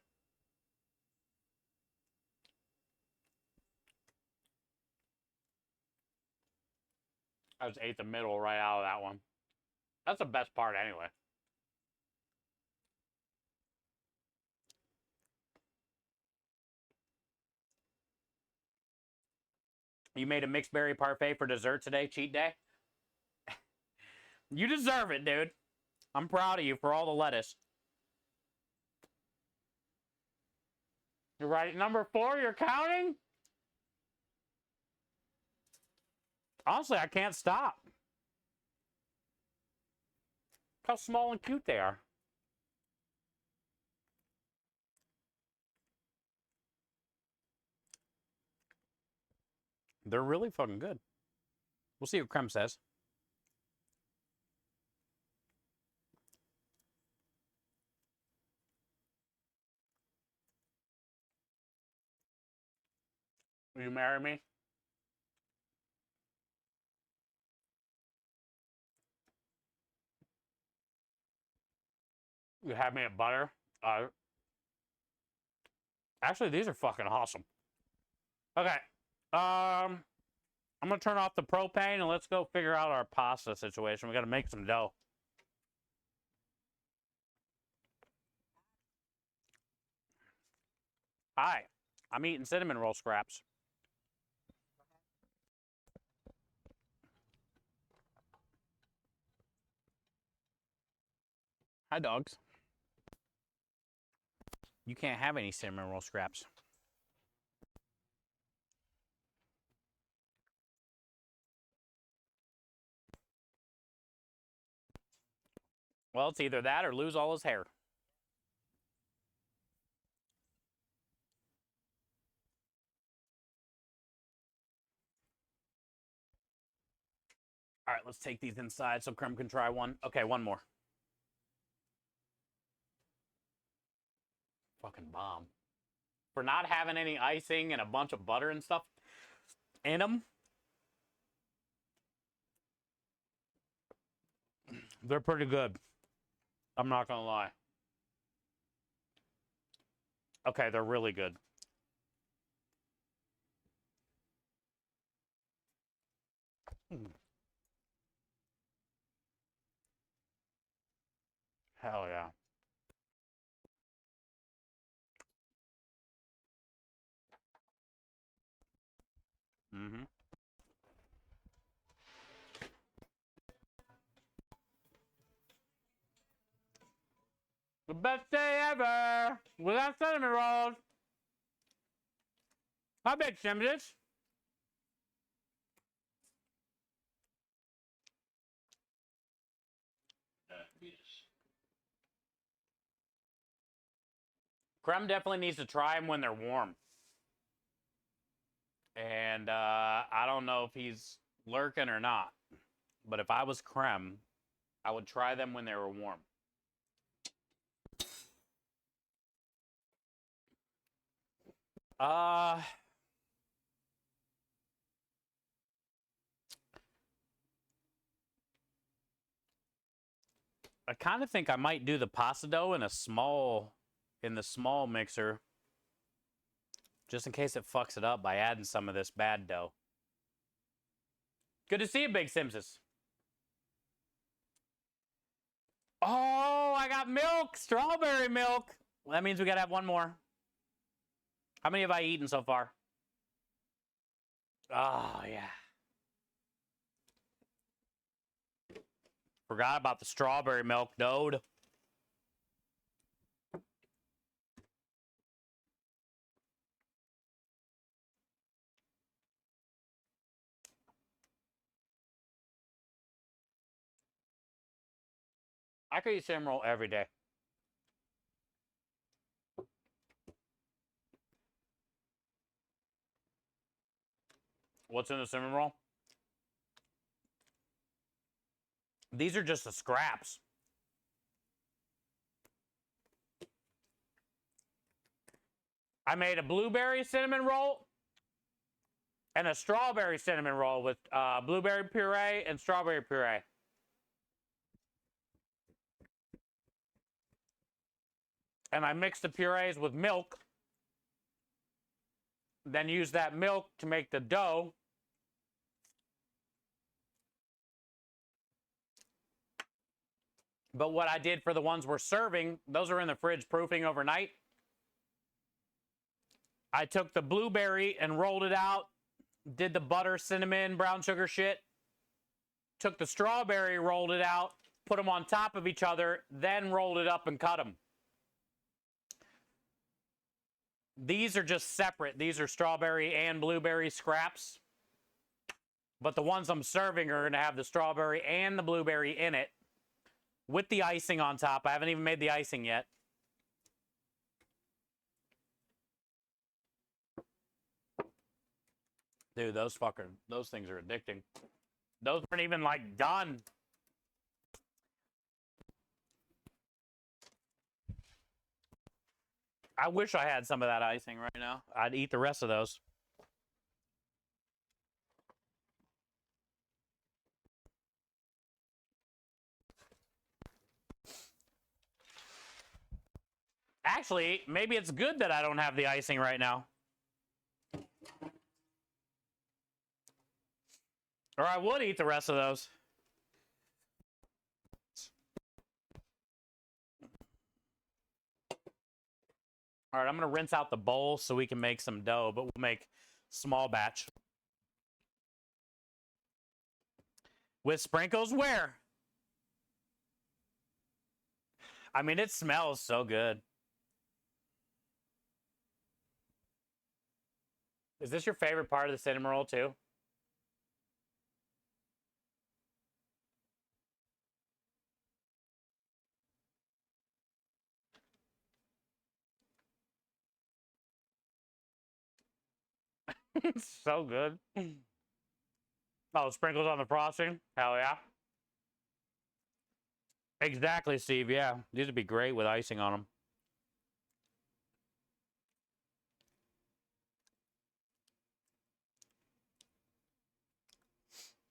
I just ate the middle right out of that one. That's the best part anyway. You made a mixed berry parfait for dessert today, cheat day? You deserve it, dude. I'm proud of you for all the lettuce. You're right. Number 4, you're counting? Honestly, I can't stop. Look how small and cute they are. They're really fucking good. We'll see what Creme says. Will you marry me? You have me at butter. Actually, these are fucking awesome. Okay. I'm gonna turn off the propane and let's go figure out our pasta situation. We gotta make some dough. Hi. I'm eating cinnamon roll scraps. Hi, dogs. You can't have any cinnamon roll scraps. Well, it's either that or lose all his hair. All right, let's take these inside so Creme can try one. Okay, one more. Fucking bomb. For not having any icing and a bunch of butter and stuff in them, they're pretty good. I'm not gonna lie. Okay, they're really good. Hell yeah. Mm-hmm. The best day ever without cinnamon rolls. How big, Simses? Creme definitely needs to try them when they're warm. And I don't know if he's lurking or not. But if I was Creme, I would try them when they were warm. I kind of think I might do the pasta dough in the small mixer, just in case it fucks it up by adding some of this bad dough. Good to see you, Big Simses. Oh, I got milk, strawberry milk. Well, that means we gotta have one more. How many have I eaten so far? Oh, yeah. Forgot about the strawberry milk, dude. I could eat cinnamon roll every day. What's in the cinnamon roll? These are just the scraps. I made a blueberry cinnamon roll and a strawberry cinnamon roll with blueberry puree and strawberry puree. And I mixed the purees with milk. Then use that milk to make the dough. But what I did for the ones we're serving, those are in the fridge proofing overnight. I took the blueberry and rolled it out, did the butter, cinnamon, brown sugar shit. Took the strawberry, rolled it out, put them on top of each other, then rolled it up and cut them. These are just separate. These are strawberry and blueberry scraps. But the ones I'm serving are going to have the strawberry and the blueberry in it with the icing on top. I haven't even made the icing yet. Dude, those things are addicting. Those aren't even like done. I wish I had some of that icing right now. I'd eat the rest of those. Actually, maybe it's good that I don't have the icing right now. Or I would eat the rest of those. All right, I'm going to rinse out the bowl so we can make some dough, but we'll make small batch. With sprinkles where? I mean, it smells so good. Is this your favorite part of the cinnamon roll too? It's so good. Oh, sprinkles on the frosting? Hell yeah. Exactly, Steve. Yeah, these would be great with icing on them.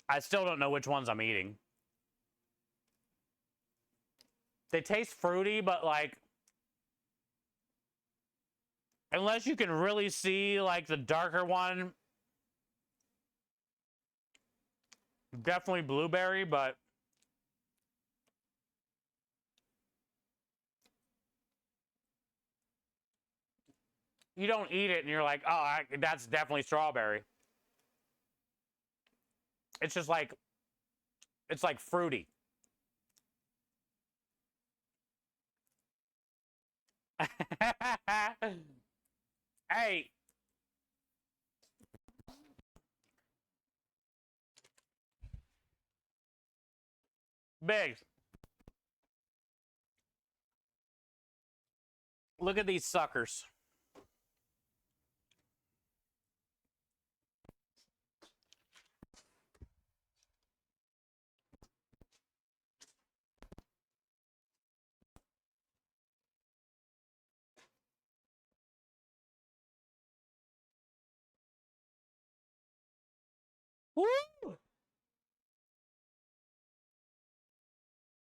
I still don't know which ones I'm eating. They taste fruity, but like, unless you can really see like the darker one, definitely blueberry, but you don't eat it and you're like, oh, that's definitely strawberry. It's just like, it's like fruity. Hey. Biggs. Look at these suckers. Woo!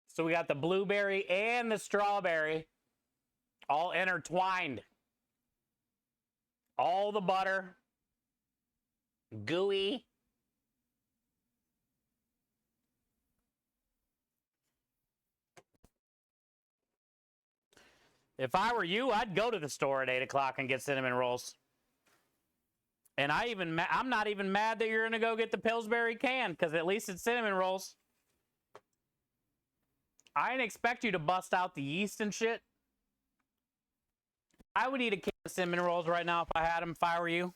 So we got the blueberry and the strawberry all intertwined. All the butter, gooey. If I were you, I'd go to the store at 8 o'clock and get cinnamon rolls. And I'm not even mad that you're going to go get the Pillsbury can, because at least it's cinnamon rolls. I didn't expect you to bust out the yeast and shit. I would eat a can of cinnamon rolls right now if I had them, if I were you.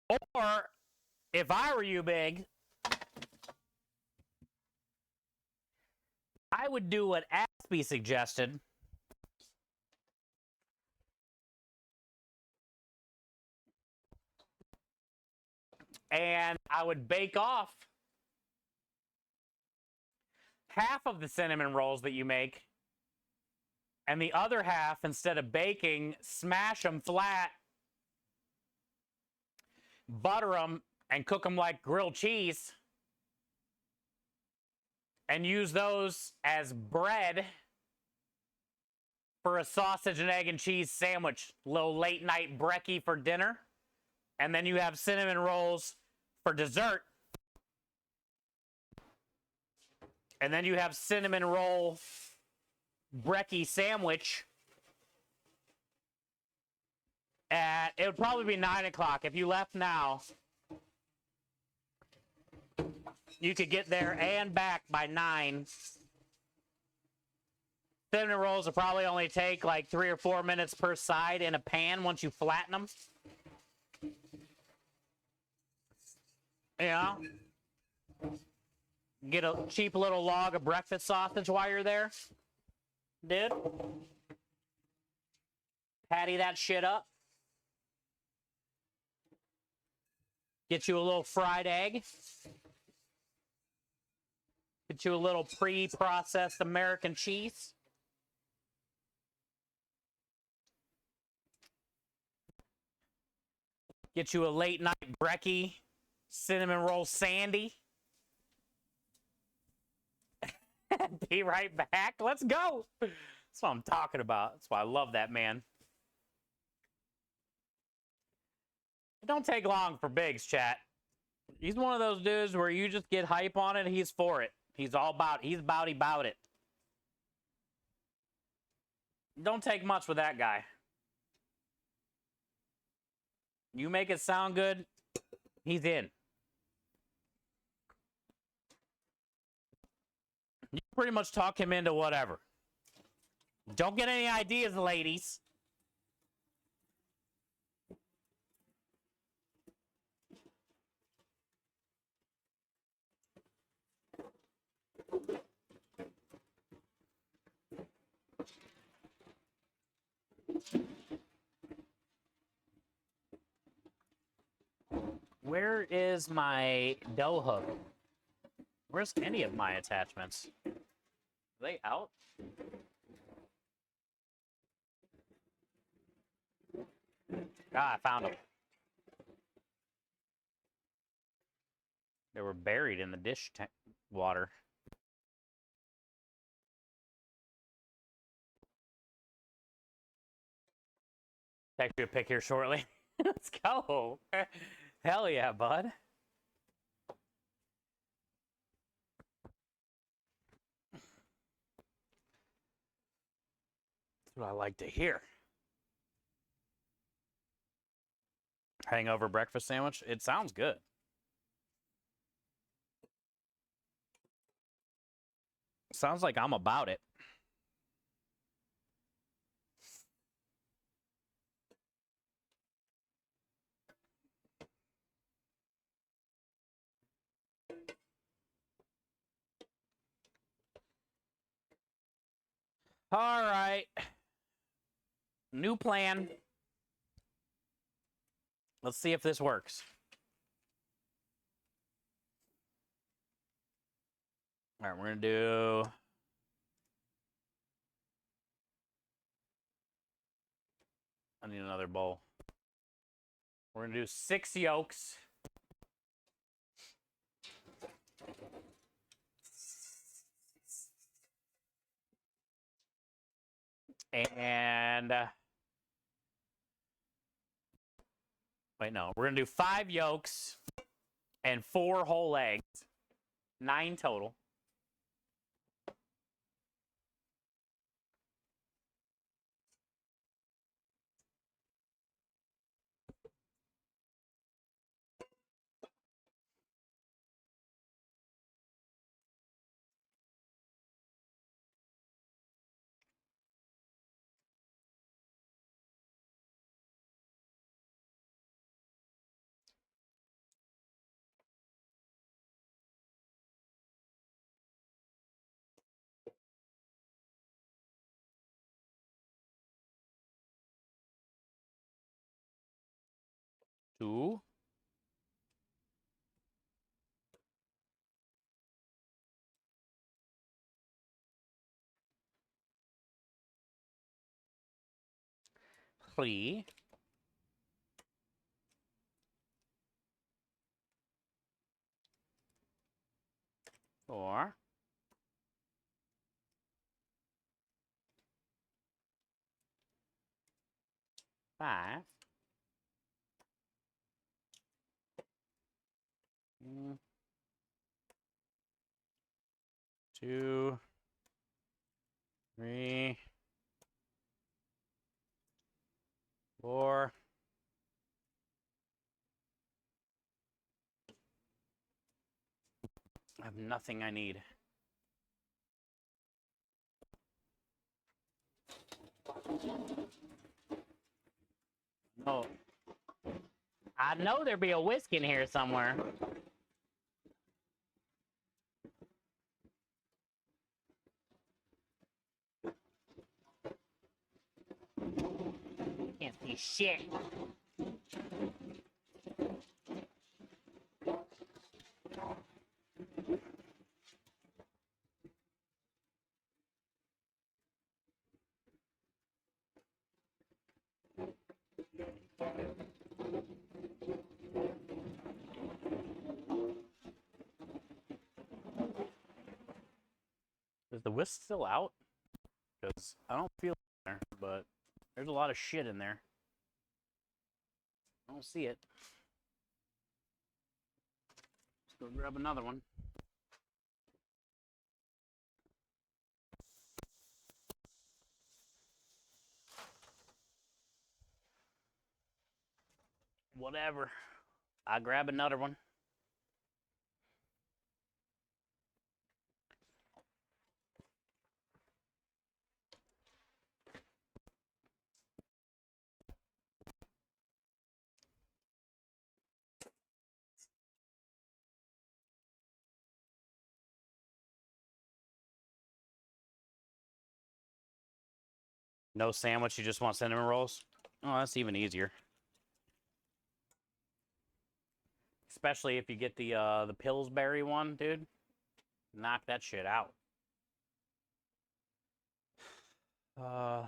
Or, if I were you, Big, I would do what Aspie suggested. And I would bake off half of the cinnamon rolls that you make, and the other half, instead of baking, smash them flat, butter them, and cook them like grilled cheese, and use those as bread for a sausage and egg and cheese sandwich. Little late night brekkie for dinner. And then you have cinnamon rolls for dessert. And then you have cinnamon roll brekkie sandwich. It would probably be 9 o'clock. If you left now, you could get there and back by 9. Cinnamon rolls will probably only take like 3 or 4 minutes per side in a pan once you flatten them. You know? Get a cheap little log of breakfast sausage while you're there. Dude. Patty that shit up. Get you a little fried egg. Get you a little pre-processed American cheese. Get you a late night brekkie cinnamon roll sandy. Be right back. Let's go. That's what I'm talking about. That's why I love that man. It don't take long for Biggs, chat. He's one of those dudes where you just get hype on it, he's for it. He's about it. Don't take much with that guy. You make it sound good, he's in. You pretty much talk him into whatever. Don't get any ideas, ladies. Where is my dough hook? Where's any of my attachments? Are they out? Ah, I found them. They were buried in the dish water. Take you a pic here shortly. Let's go. Hell yeah, bud. That's what I like to hear. Hangover breakfast sandwich. It sounds good. Sounds like I'm about it. All right. New plan. Let's see if this works. All right, we're going to do... I need another bowl. We're going to do 6 yolks. And... wait, no. We're going to do 5 yolks and 4 whole eggs. 9 total. Two. Three. 4. 5. 2. 3. 4. I have nothing I need. No. I know there'd be a whisk in here somewhere. Can't see shit. Is the whisk still out? Because I don't feel it in there, but there's a lot of shit in there. I don't see it. Let's go grab another one. Whatever. I'll grab another one. No sandwich, you just want cinnamon rolls? Oh, that's even easier. Especially if you get the Pillsbury one, dude. Knock that shit out.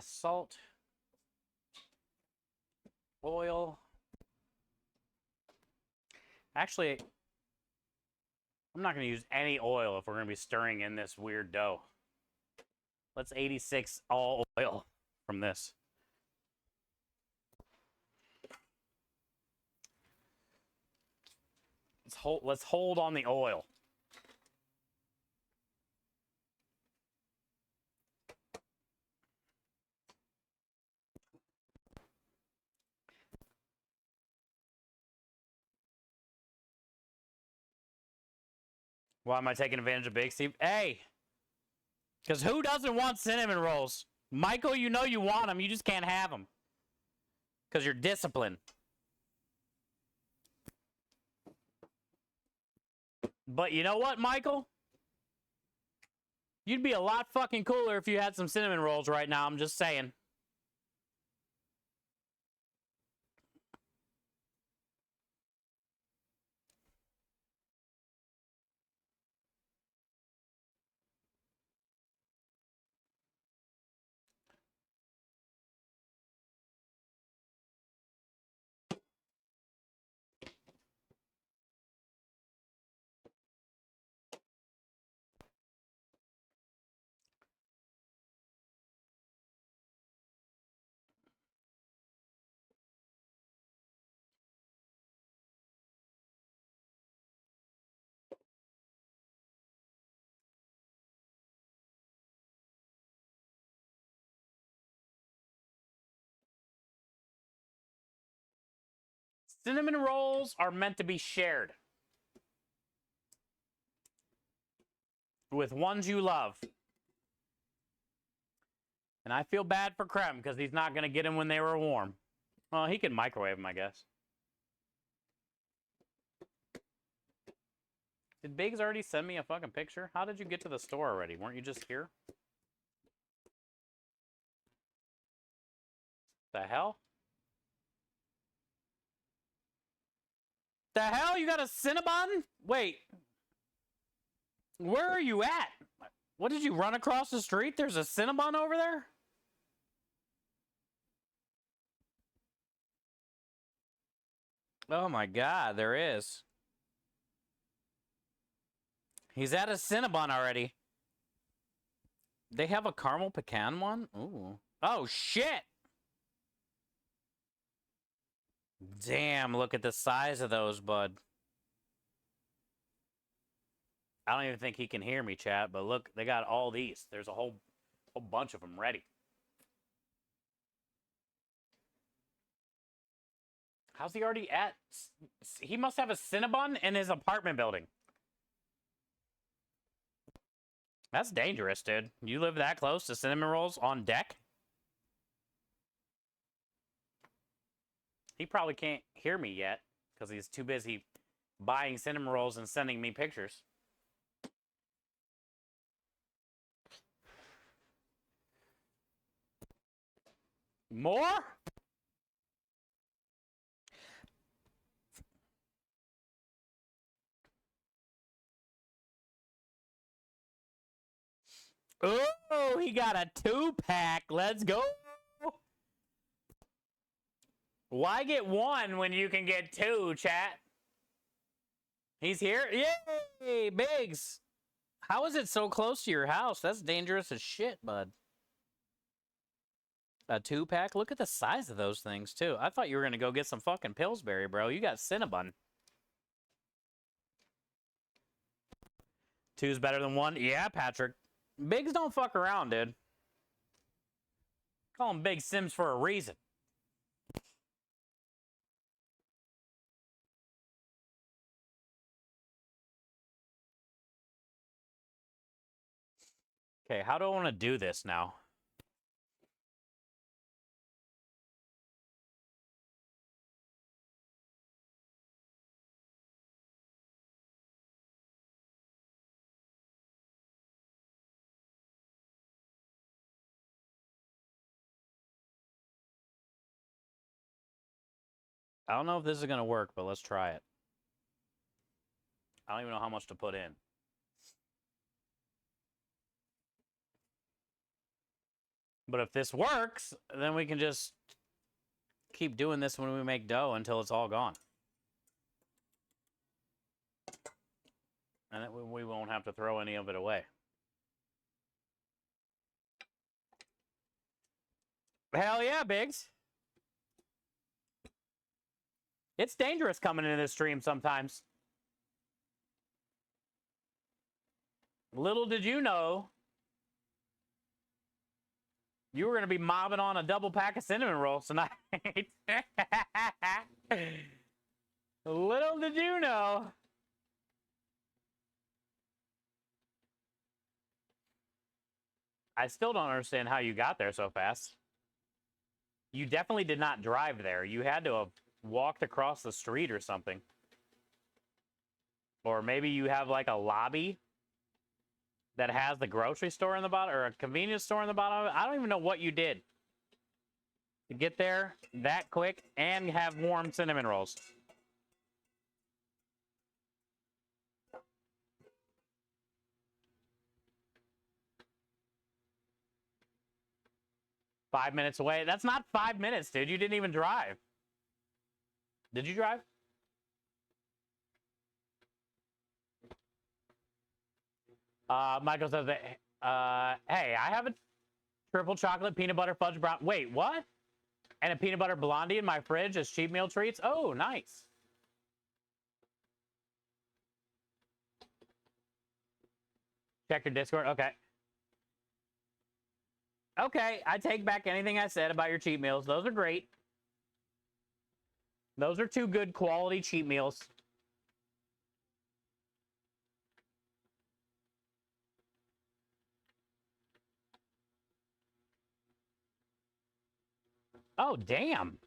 Salt. Oil. Actually, I'm not going to use any oil if we're going to be stirring in this weird dough. Let's 86 all oil from this. Let's hold on the oil. Why am I taking advantage of Big Steve? Hey! Because who doesn't want cinnamon rolls? Michael, you know you want them. You just can't have them. Because you're disciplined. But you know what, Michael? You'd be a lot fucking cooler if you had some cinnamon rolls right now. I'm just saying. Cinnamon rolls are meant to be shared with ones you love. And I feel bad for Krem because he's not going to get them when they were warm. Well, he can microwave them, I guess. Did Biggs already send me a fucking picture? How did you get to the store already? Weren't you just here? The hell? The hell? You got a Cinnabon? Wait. Where are you at? What, did you run across the street? There's a Cinnabon over there? Oh my god, there is. He's at a Cinnabon already. They have a caramel pecan one? Ooh. Oh, shit! Damn, look at the size of those, bud. I don't even think he can hear me, chat, but look, they got all these. There's a whole bunch of them ready. How's he already at? He must have a Cinnabon in his apartment building. That's dangerous, dude. You live that close to cinnamon rolls on deck? He probably can't hear me yet because he's too busy buying cinnamon rolls and sending me pictures. More? Oh, he got a 2-pack. Let's go. Why get one when you can get two, chat? He's here? Yay, Biggs. How is it so close to your house? That's dangerous as shit, bud. A 2-pack? Look at the size of those things, too. I thought you were going to go get some fucking Pillsbury, bro. You got Cinnabon. 2's better than 1? Yeah, Patrick. Bigs don't fuck around, dude. Call them Big Sims for a reason. Okay, how do I want to do this now? I don't know if this is going to work, but let's try it. I don't even know how much to put in. But if this works, then we can just keep doing this when we make dough until it's all gone. And then we won't have to throw any of it away. Hell yeah, Biggs. It's dangerous coming into this stream sometimes. Little did you know you were going to be mobbing on a double pack of cinnamon rolls tonight. Little did you know. I still don't understand how you got there so fast. You definitely did not drive there. You had to have walked across the street or something. Or maybe you have like a lobby that has the grocery store in the bottom or a convenience store in the bottom of it. I don't even know what you did to get there that quick and have warm cinnamon rolls. Five minutes away. That's not 5 minutes, dude. You didn't even drive. Did you drive? Michael says, hey, I have a triple chocolate peanut butter fudge brown. Wait, what? And a peanut butter blondie in my fridge as cheap meal treats? Oh, nice. Check your Discord. Okay. Okay, I take back anything I said about your cheat meals. Those are great. Those are 2 good quality cheat meals. Oh, damn.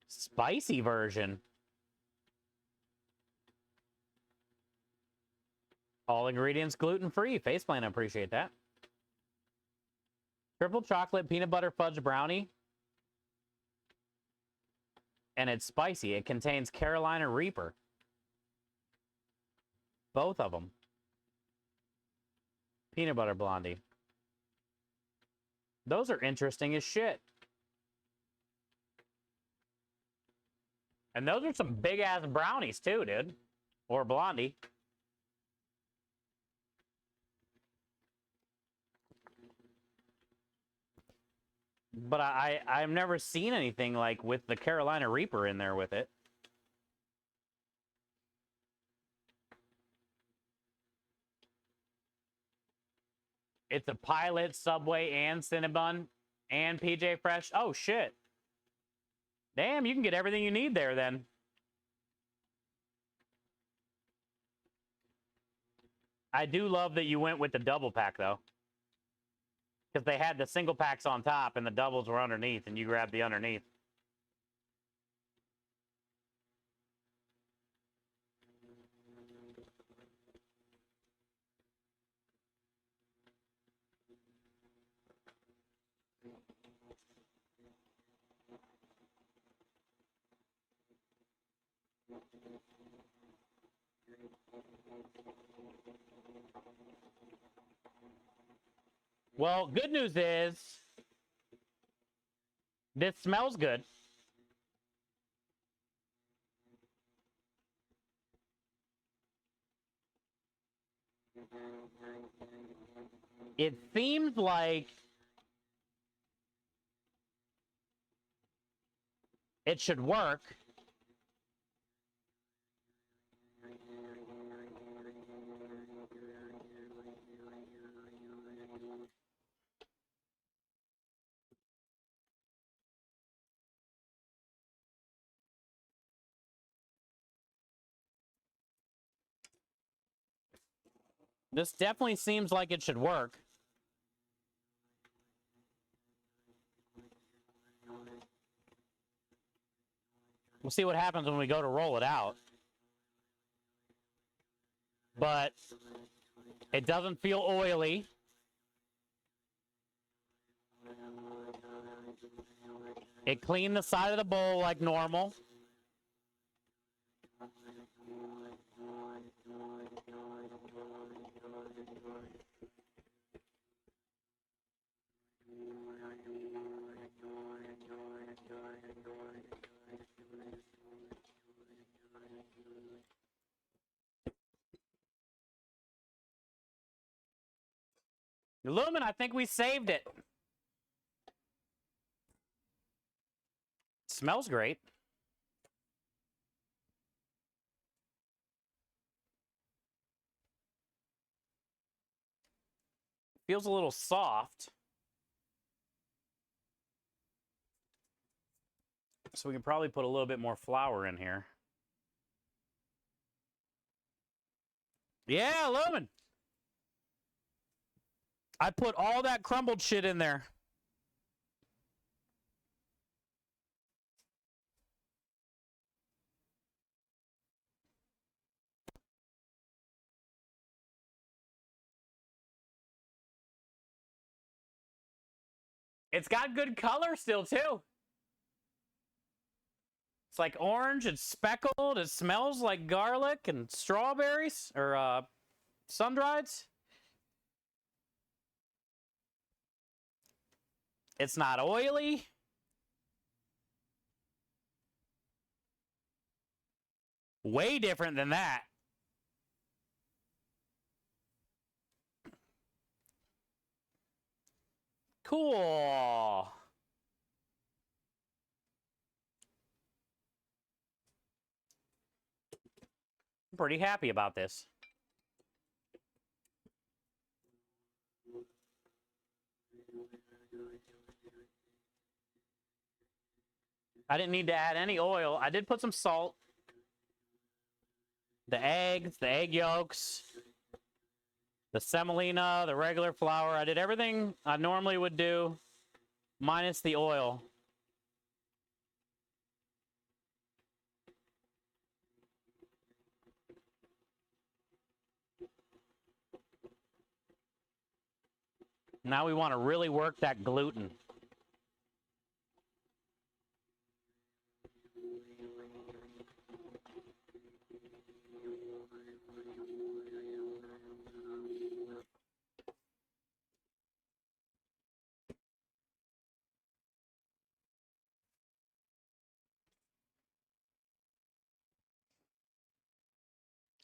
Spicy version. All ingredients gluten-free. Faceplant, I appreciate that. Triple chocolate peanut butter fudge brownie. And it's spicy. It contains Carolina Reaper. Both of them. Peanut butter blondie. Those are interesting as shit. And those are some big-ass brownies, too, dude. Or blondie. But I've never seen anything like with the Carolina Reaper in there with it. It's a Pilot, Subway, and Cinnabon, and PJ Fresh. Oh, shit. Damn, you can get everything you need there, then. I do love that you went with the double pack, though. Because they had the single packs on top, and the doubles were underneath, and you grabbed the underneath. Well, good news is this smells good. It seems like it should work. This definitely seems like it should work. We'll see what happens when we go to roll it out. But it doesn't feel oily. It cleaned the side of the bowl like normal. Lumen, I think we saved it. Smells great. Feels a little soft. So we can probably put a little bit more flour in here. Yeah, Lumen. I put all that crumbled shit in there. It's got good color still, too. It's like orange, it's speckled, it smells like garlic and strawberries, or sun-drieds. It's not oily. Way different than that. Cool. I'm pretty happy about this. I didn't need to add any oil. I did put some salt. The eggs, the egg yolks, the semolina, the regular flour. I did everything I normally would do, minus the oil. Now we want to really work that gluten.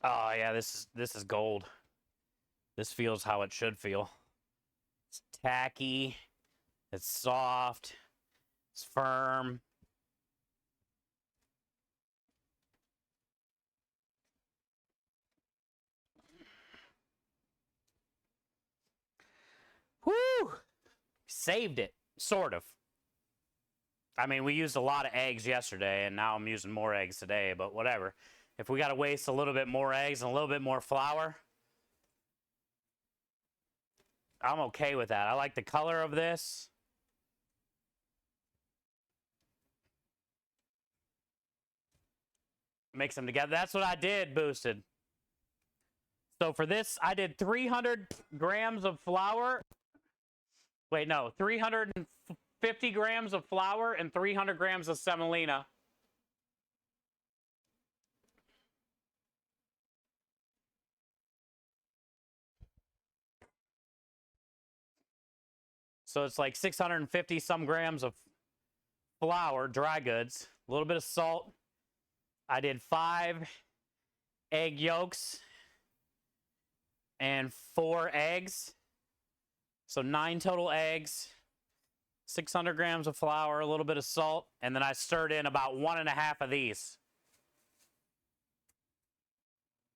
Oh yeah, this is gold. This feels how it should feel. It's tacky, it's soft, it's firm. Whew! Saved it, sort of. I mean, we used a lot of eggs yesterday, and now I'm using more eggs today, but whatever. If we got to waste a little bit more eggs and a little bit more flour, I'm okay with that. I like the color of this. Mix them together. That's what I did, Boosted. So for this, I did 300 grams of flour. Wait, no, 350 grams of flour and 300 grams of semolina. So it's like 650 some grams of flour, dry goods, a little bit of salt. I did 5 egg yolks. and 4 eggs. So 9 total eggs, 600 grams of flour, a little bit of salt, and then I stirred in about 1.5 of these.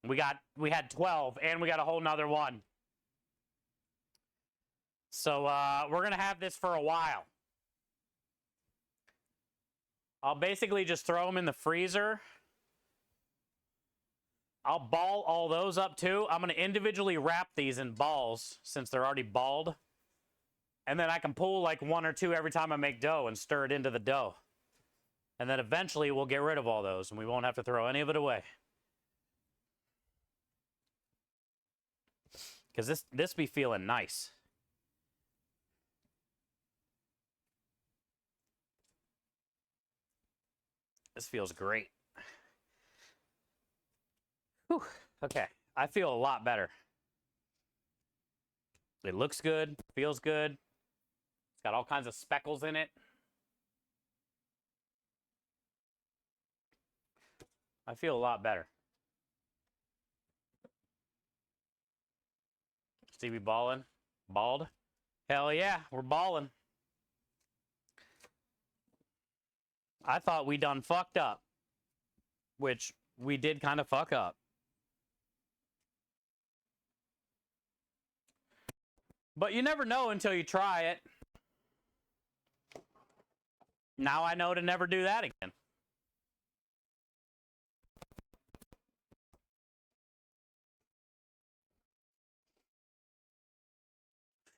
We had 12, and we got a whole nother one. So we're gonna have this for a while. I'll basically just throw them in the freezer. I'll ball all those up too. I'm gonna individually wrap these in balls since they're already balled. And then I can pull like 1 or 2 every time I make dough and stir it into the dough. And then eventually we'll get rid of all those and we won't have to throw any of it away. Because this be feeling nice. This feels great. Whew. Okay, I feel a lot better. It looks good, feels good. It's got all kinds of speckles in it. I feel a lot better. Stevie balling? Bald? Hell yeah, we're balling. I thought we done fucked up. Which we did kind of fuck up. But you never know until you try it. Now I know to never do that again.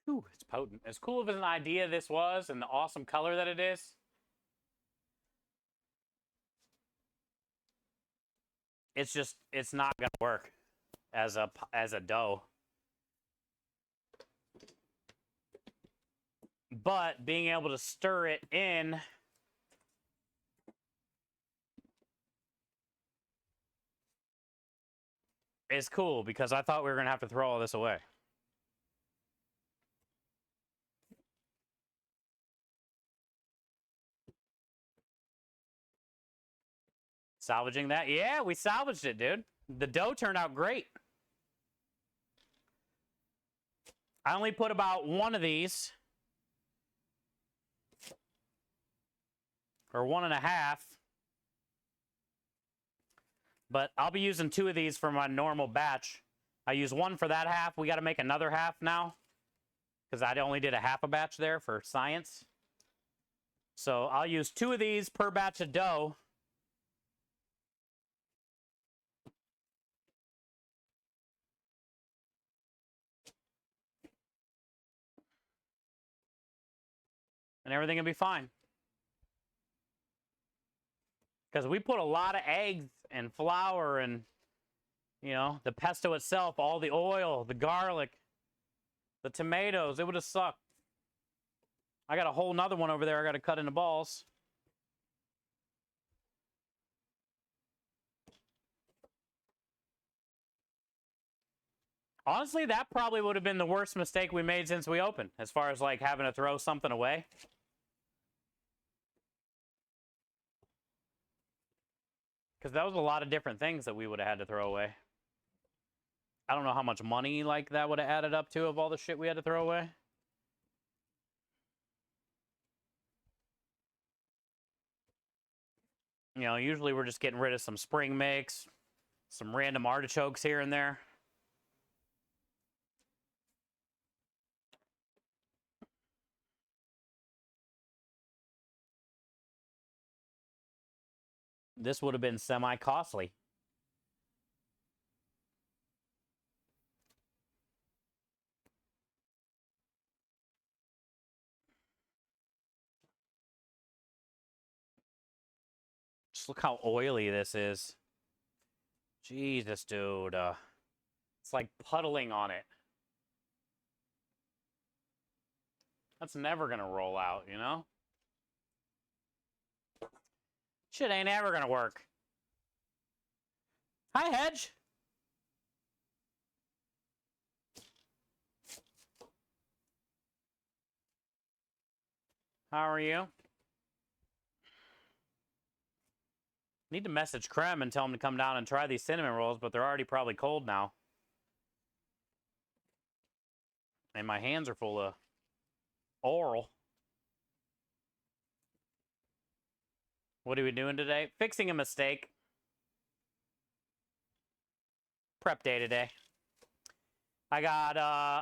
Ooh, it's potent. As cool of an idea this was and the awesome color that it is, it's not gonna work as a dough. But being able to stir it in is cool because I thought we were gonna have to throw all this away. Salvaging that? Yeah, we salvaged it, dude. The dough turned out great. I only put about 1 of these. Or 1.5. But I'll be using 2 of these for my normal batch. I use 1 for that half. We got to make another half now. Because I only did a half a batch there for science. So I'll use 2 of these per batch of dough. And everything will be fine. Because we put a lot of eggs and flour and, you know, the pesto itself, all the oil, the garlic, the tomatoes. It would have sucked. I got a whole nother one over there I got to cut into balls. Honestly, that probably would have been the worst mistake we made since we opened, as far as like having to throw something away. Because that was a lot of different things that we would have had to throw away. I don't know how much money like that would have added up to of all the shit we had to throw away. You know, usually we're just getting rid of some spring mix, some random artichokes here and there. This would have been semi-costly. Just look how oily this is. Jesus, dude. It's like puddling on it. That's never gonna roll out, you know? Shit ain't ever gonna work. Hi, Hedge. How are you? Need to message Krem and tell him to come down and try these cinnamon rolls, but they're already probably cold now. And my hands are full of oral. What are we doing today? Fixing a mistake. Prep day today. I got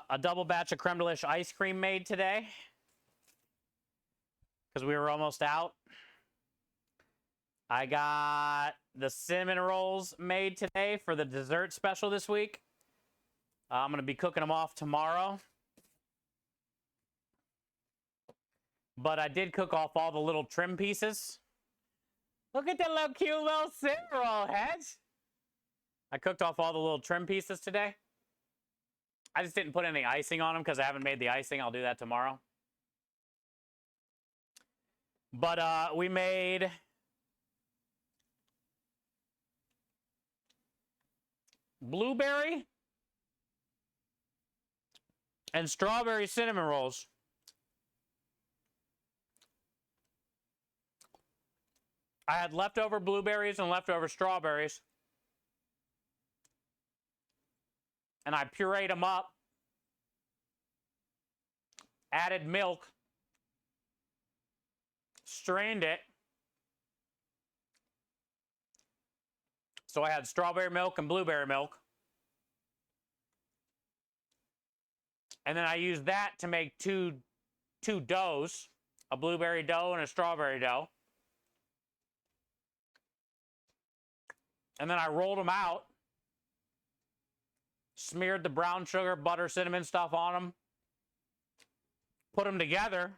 a double batch of creme delish ice cream made today because we were almost out. I got the cinnamon rolls made today for the dessert special this week. I'm going to be cooking them off tomorrow. But I did cook off all the little trim pieces. Look at that little cute little cinnamon roll, Hedge. I cooked off all the little trim pieces today. I just didn't put any icing on them because I haven't made the icing. I'll do that tomorrow. But we made blueberry and strawberry cinnamon rolls. I had leftover blueberries and leftover strawberries. And I pureed them up. Added milk. Strained it. So I had strawberry milk and blueberry milk. And then I used that to make two doughs. A blueberry dough and a strawberry dough. And then I rolled them out, smeared the brown sugar, butter, cinnamon stuff on them, put them together,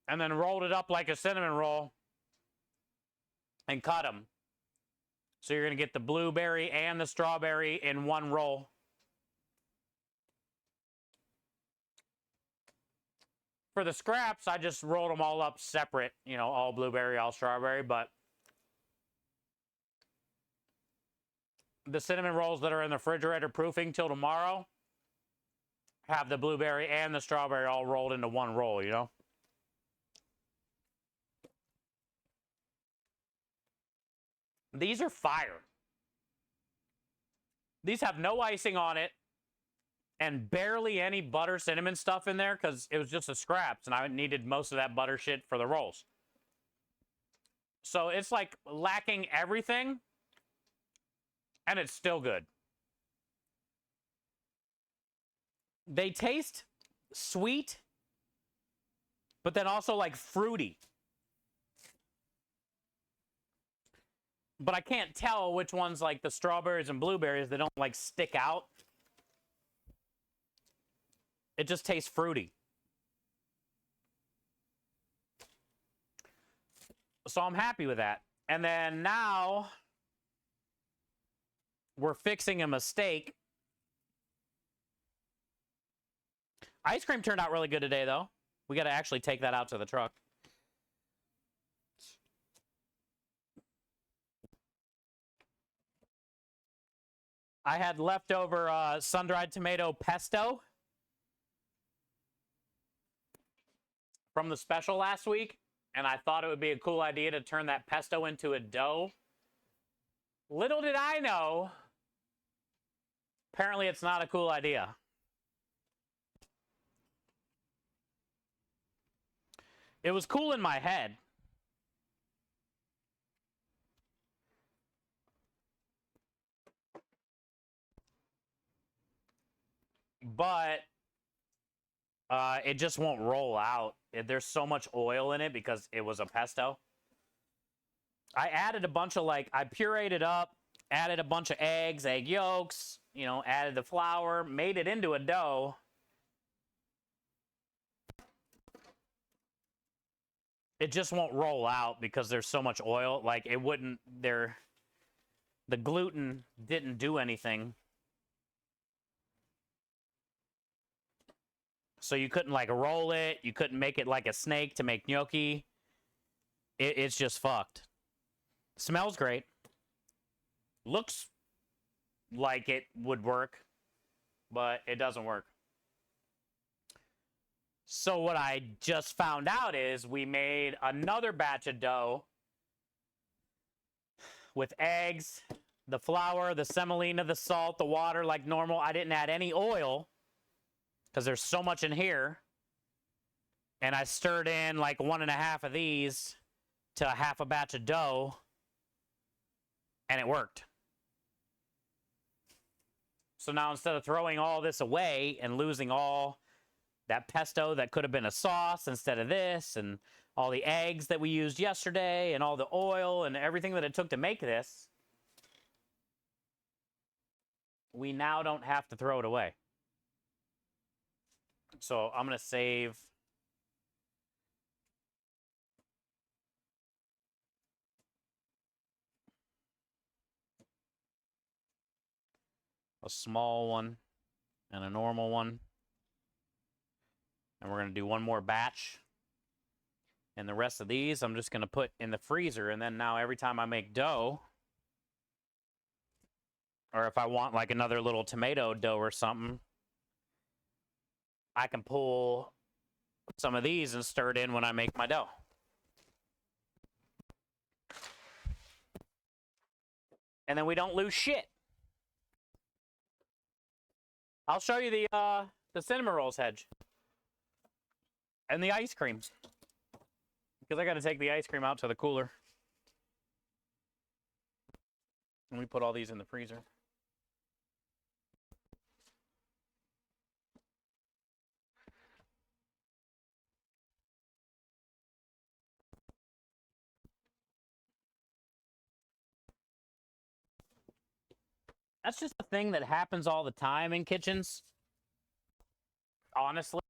and then rolled it up like a cinnamon roll and cut them. So you're going to get the blueberry and the strawberry in one roll. For the scraps, I just rolled them all up separate, you know, all blueberry, all strawberry, but the cinnamon rolls that are in the refrigerator proofing till tomorrow have the blueberry and the strawberry all rolled into one roll, you know? These are fire. These have no icing on it and barely any butter cinnamon stuff in there because it was just the scraps and I needed most of that butter shit for the rolls. So it's like lacking everything. And it's still good. They taste sweet, but then also like fruity. But I can't tell which ones like the strawberries and blueberries, they don't like stick out. It just tastes fruity. So I'm happy with that. And then now we're fixing a mistake. Ice cream turned out really good today, though. We got to actually take that out to the truck. I had leftover sun-dried tomato pesto from the special last week, and I thought it would be a cool idea to turn that pesto into a dough. Little did I know, apparently it's not a cool idea. It was cool in my head. But it just won't roll out. There's so much oil in it because it was a pesto. I added a bunch of I pureed it up, added a bunch of eggs, egg yolks, you know, added the flour, made it into a dough. It just won't roll out because there's so much oil. Like it wouldn't, the gluten didn't do anything. So you couldn't roll it. You couldn't make it like a snake to make gnocchi. It's just fucked. Smells great. Looks like it would work, but it doesn't work. So what I just found out is we made another batch of dough with eggs, the flour, the semolina, the salt, the water like normal. I didn't add any oil. because there's so much in here. And I stirred in like 1.5 of these to half a batch of dough, and it worked. So now instead of throwing all this away and losing all that pesto that could have been a sauce instead of this, and all the eggs that we used yesterday, and all the oil and everything that it took to make this, we now don't have to throw it away. So I'm going to save a small one and a normal one. And we're going to do one more batch. And the rest of these I'm just going to put in the freezer. And then now every time I make dough, or if I want like another little tomato dough or something, I can pull some of these and stir it in when I make my dough. And then we don't lose shit. I'll show you the cinnamon rolls, Hedge. And the ice cream. Because I got to take the ice cream out to the cooler. And we put all these in the freezer. That's just a thing that happens all the time in kitchens. Honestly.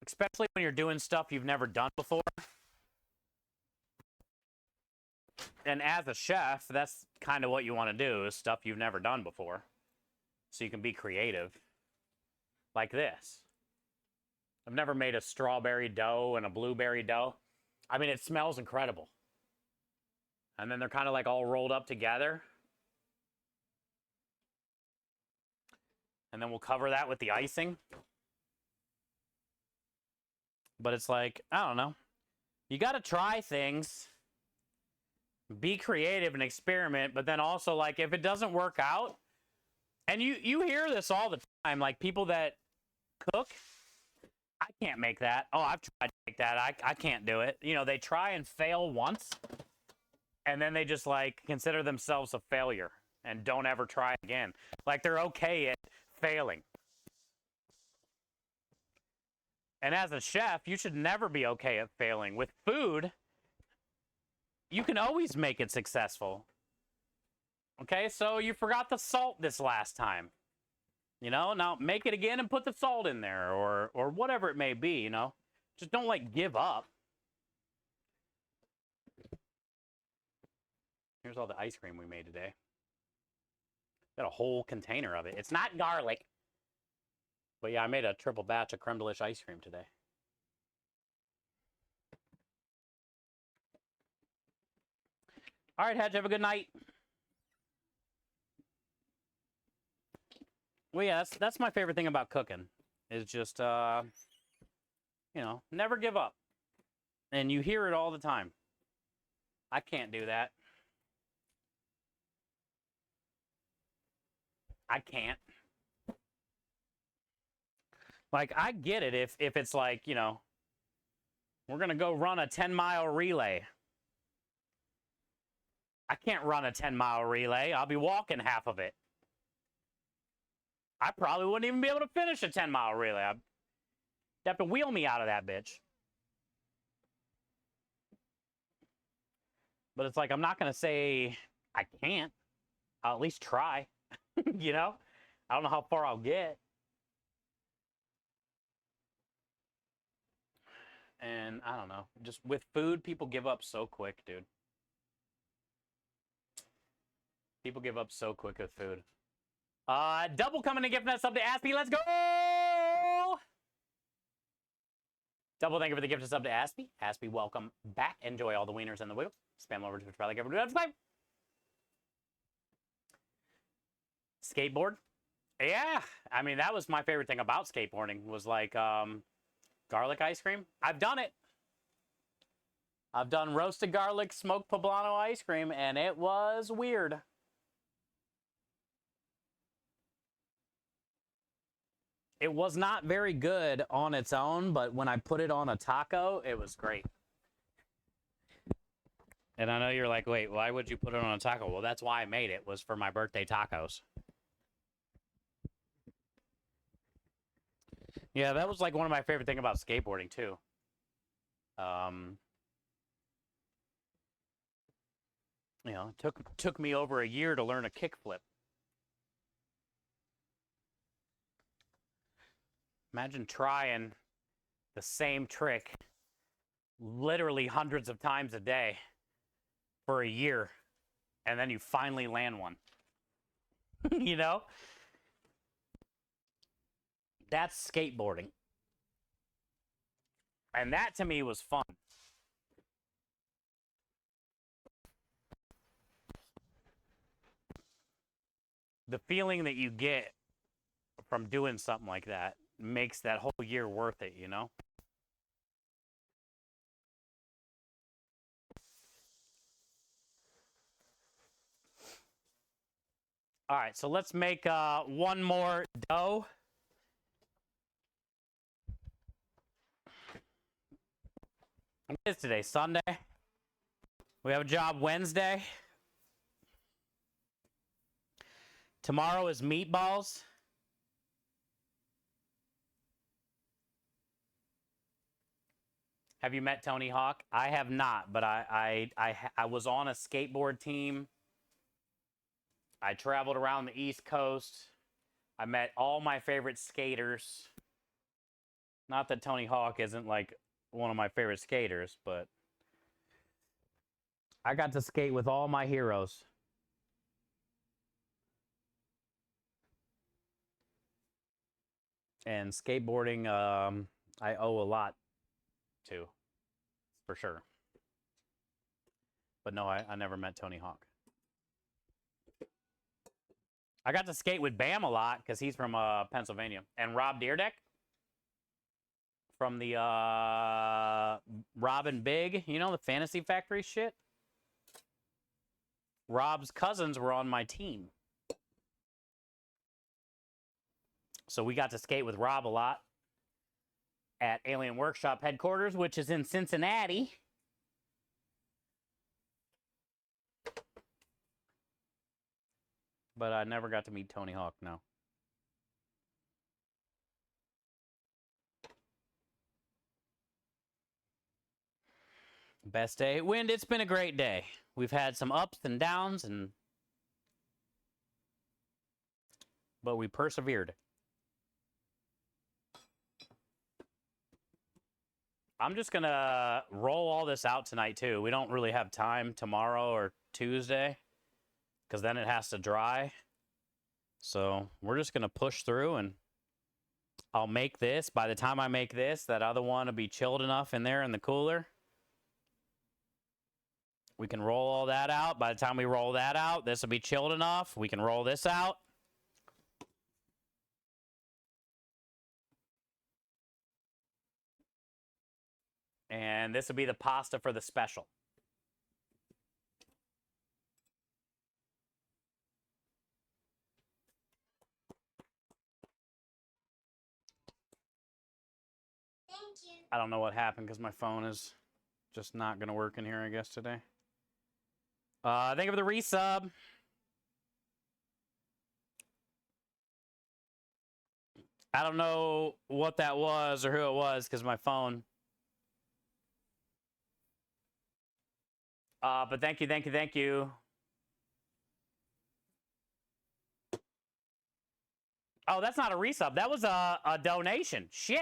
Especially when you're doing stuff you've never done before. And as a chef, that's kind of what you want to do, is stuff you've never done before. So you can be creative. Like this. I've never made a strawberry dough and a blueberry dough. I mean, it smells incredible. And then they're kind of like all rolled up together. And then we'll cover that with the icing. But it's like, I don't know. You got to try things. Be creative and experiment. But then also, like, if it doesn't work out. And you hear this all the time. Like, people that cook. I can't make that. Oh, I've tried to make that. I can't do it. You know, they try and fail once. And then they just, like, consider themselves a failure. And don't ever try again. Like, they're okay at failing. And as a chef, you should never be okay at failing. With food, you can always make it successful. Okay, so you forgot the salt this last time. You know, now make it again and put the salt in there, or whatever it may be, you know. Just don't, like, give up. Here's all the ice cream we made today. Got a whole container of it. It's not garlic. But yeah, I made a triple batch of creme delish ice cream today. All right, Hedge, have a good night. Well, yeah, that's my favorite thing about cooking. Is just, you know, never give up. And you hear it all the time. I can't do that. I can't. Like, I get it if it's like, you know, we're going to go run a 10-mile relay. I can't run a 10-mile relay. I'll be walking half of it. I probably wouldn't even be able to finish a 10-mile relay. I'd have to wheel me out of that bitch. But it's like, I'm not going to say I can't. I'll at least try. You know? I don't know how far I'll get. And I don't know. Just with food, people give up so quick, dude. People give up so quick with food. Double coming to gift that sub to Aspie. Let's go! Double thank you for the gift of sub to Aspie. Aspie, welcome back. Enjoy all the wieners and the wiggle. Spam over to Twitch. Like everybody. Skateboard. Yeah. I mean, that was my favorite thing about skateboarding. Was like garlic ice cream. I've done it. I've done roasted garlic smoked poblano ice cream, and it was weird. It was not very good on its own, but when I put it on a taco, it was great. And I know you're like, wait, why would you put it on a taco? Well, that's why I made it, was for my birthday tacos. Yeah, that was like one of my favorite things about skateboarding too. You know, it took me over a year to learn a kickflip. Imagine trying the same trick literally hundreds of times a day for a year, and then you finally land one. You know? That's skateboarding. And that to me was fun. The feeling that you get from doing something like that makes that whole year worth it, you know? All right, so let's make one more dough. What is today? Sunday? We have a job Wednesday. Tomorrow is meatballs. Have you met Tony Hawk? I have not, but I was on a skateboard team. I traveled around the East Coast. I met all my favorite skaters. Not that Tony Hawk isn't like one of my favorite skaters, but I got to skate with all my heroes. And skateboarding, I owe a lot to, for sure. But no, I never met Tony Hawk. I got to skate with Bam a lot because he's from Pennsylvania. And Rob Deerdeck from the Robin Big, you know, the Fantasy Factory shit. Rob's cousins were on my team. So we got to skate with Rob a lot at Alien Workshop headquarters, which is in Cincinnati. But I never got to meet Tony Hawk, no. Best day. Wind, it's been a great day. We've had some ups and downs, but we persevered. I'm just going to roll all this out tonight, too. We don't really have time tomorrow or Tuesday because then it has to dry. So we're just going to push through, and I'll make this. By the time I make this, that other one will be chilled enough in there in the cooler. We can roll all that out. By the time we roll that out, this will be chilled enough. We can roll this out. And this will be the pasta for the special. Thank you. I don't know what happened because my phone is just not going to work in here, I guess, today. Thank you for the resub. I don't know what that was or who it was because my phone. But thank you, thank you, thank you. Oh, that's not a resub. That was a donation. Shit.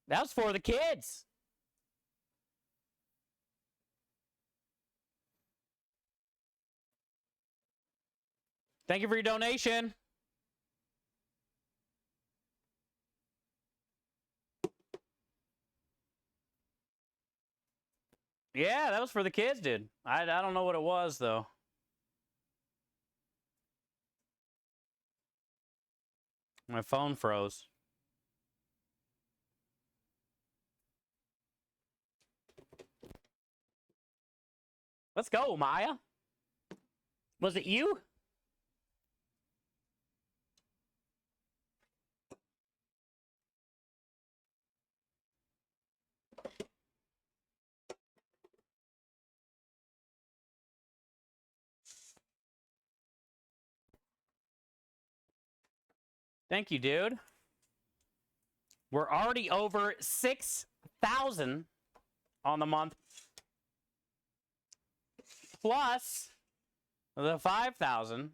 That was for the kids. Thank you for your donation. Yeah, that was for the kids, dude. I don't know what it was, though. My phone froze. Let's go, Maya. Was it you? Thank you, dude. We're already over 6,000 on the month. Plus the 5,000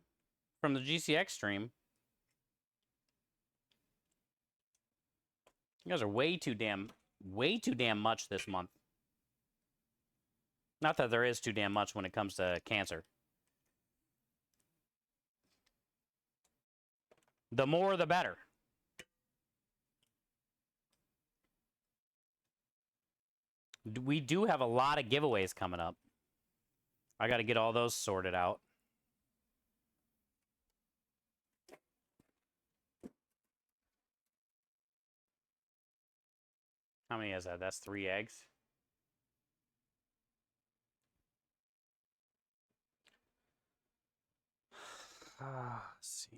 from the GCX stream. You guys are way too damn much this month. Not that there is too damn much when it comes to cancer. The more, the better. We do have a lot of giveaways coming up. I got to get all those sorted out. How many is that? That's 3 eggs. Let's see.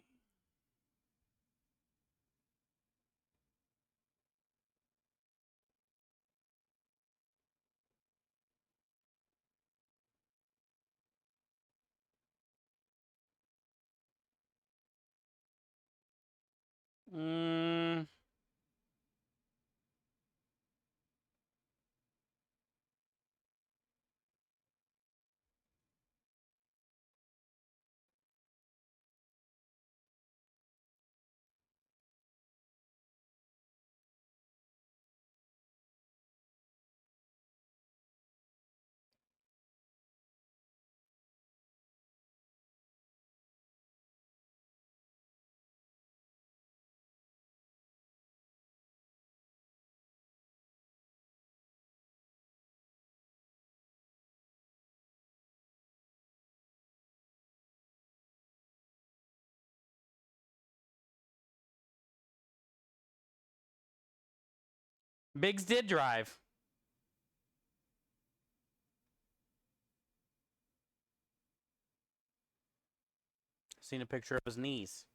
Biggs did drive. Seen a picture of his knees.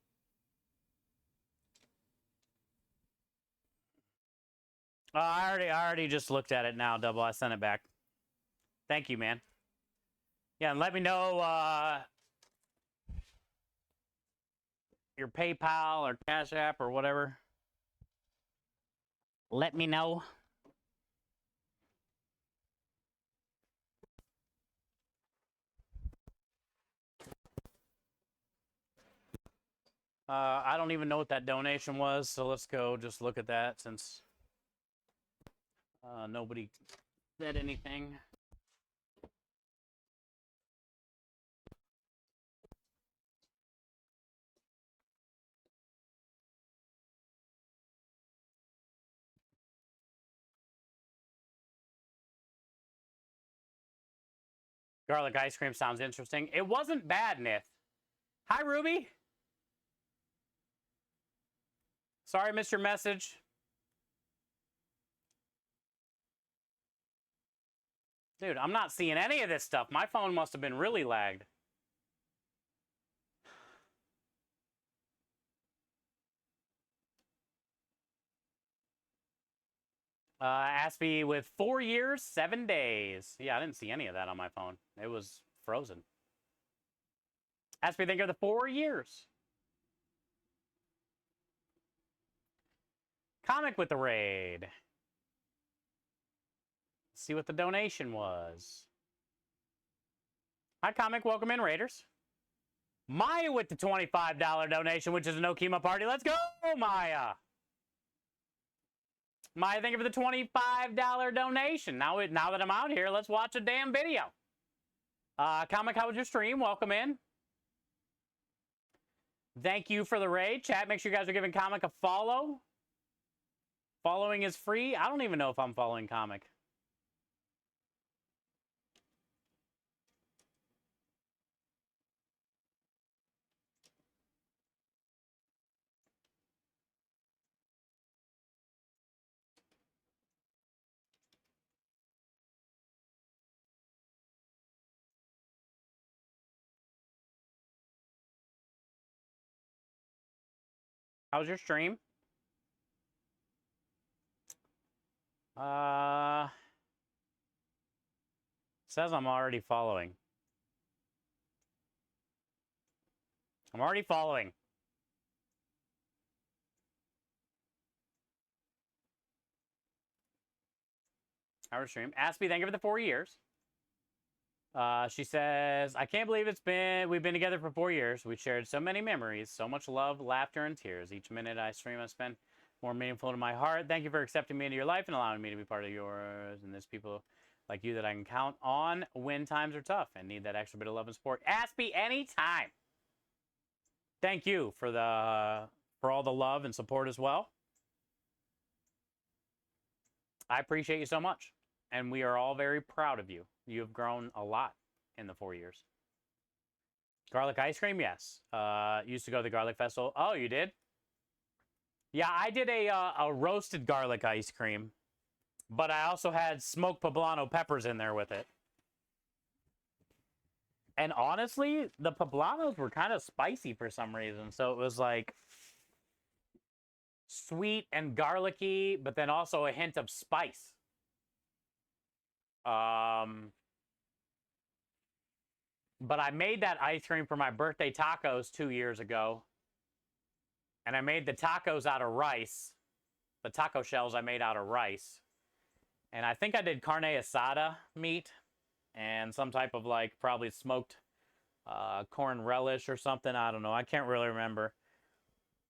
I already just looked at it now, Double. I sent it back. Thank you, man. Yeah, and let me know your PayPal or Cash App or whatever. Let me know. I don't even know what that donation was, so let's go just look at that since nobody said anything. Garlic ice cream sounds interesting. It wasn't bad, Nith. Hi, Ruby. Sorry I missed your message. Dude, I'm not seeing any of this stuff. My phone must have been really lagged. Aspie with 4 years, 7 days. Yeah, I didn't see any of that on my phone. It was frozen. Aspie, think of the 4 years. Comic with the raid. Let's see what the donation was. Hi, Comic. Welcome in, Raiders. Maya with the $25 donation, which is an Okima party. Let's go, Maya. Maya, thank you for the $25 donation. Now that I'm out here, let's watch a damn video. Comic, how was your stream? Welcome in. Thank you for the raid. Chat, make sure you guys are giving Comic a follow. Following is free. I don't even know if I'm following Comic. How's your stream? Says I'm already following. I'm already following. Our stream. Aspie, thank you for the 4 years. She says, I can't believe we've been together for 4 years. We shared so many memories, so much love, laughter, and tears. Each minute I stream, I spend more meaningful to my heart. Thank you for accepting me into your life and allowing me to be part of yours. And there's people like you that I can count on when times are tough and need that extra bit of love and support. Aspie, anytime. Thank you for all the love and support as well. I appreciate you so much. And we are all very proud of you. You have grown a lot in the 4 years. Garlic ice cream, yes. Used to go to the garlic festival. Oh, you did? Yeah, I did a roasted garlic ice cream, but I also had smoked poblano peppers in there with it. And honestly, the poblanos were kind of spicy for some reason. So it was like sweet and garlicky, but then also a hint of spice. But I made that ice cream for my birthday tacos 2 years ago. And I made the tacos out of rice. The taco shells I made out of rice. And I think I did carne asada meat and some type of like probably smoked corn relish or something. I don't know. I can't really remember.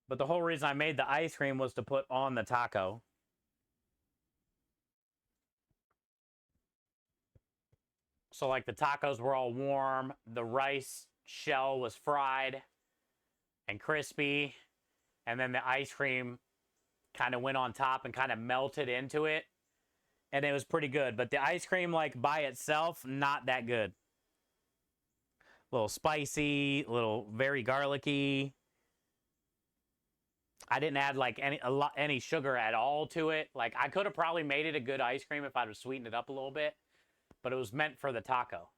But the whole reason I made the ice cream was to put on the taco. So like the tacos were all warm. The rice shell was fried and crispy. And then the ice cream kind of went on top and kind of melted into it. And it was pretty good. But the ice cream, like, by itself, not that good. A little spicy, a little very garlicky. I didn't add, like, any sugar at all to it. Like, I could have probably made it a good ice cream if I'd have sweetened it up a little bit. But it was meant for the taco.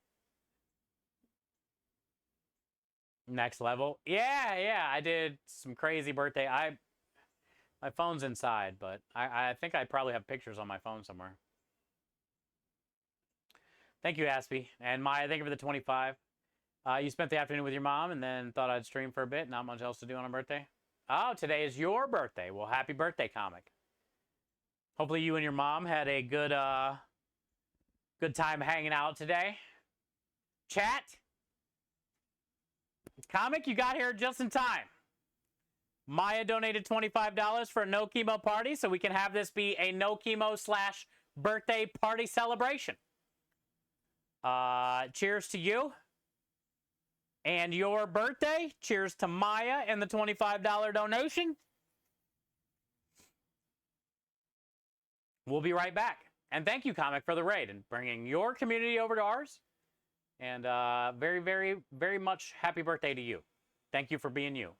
Next level. Yeah, I did some crazy birthday. My phone's inside, but I think I probably have pictures on my phone somewhere. Thank you, Aspie. And Maya, thank you for the 25. You spent the afternoon with your mom and then thought I'd stream for a bit. Not much else to do on a birthday. Oh, today is your birthday. Well, happy birthday, Comic. Hopefully you and your mom had a good time hanging out today. Chat. Comic, you got here just in time. Maya donated $25 for a no chemo party, so we can have this be a no chemo / birthday party celebration. Cheers to you and your birthday. Cheers to Maya and the $25 donation. We'll be right back. And thank you, Comic, for the raid and bringing your community over to ours. And very, very, very much happy birthday to you. Thank you for being you.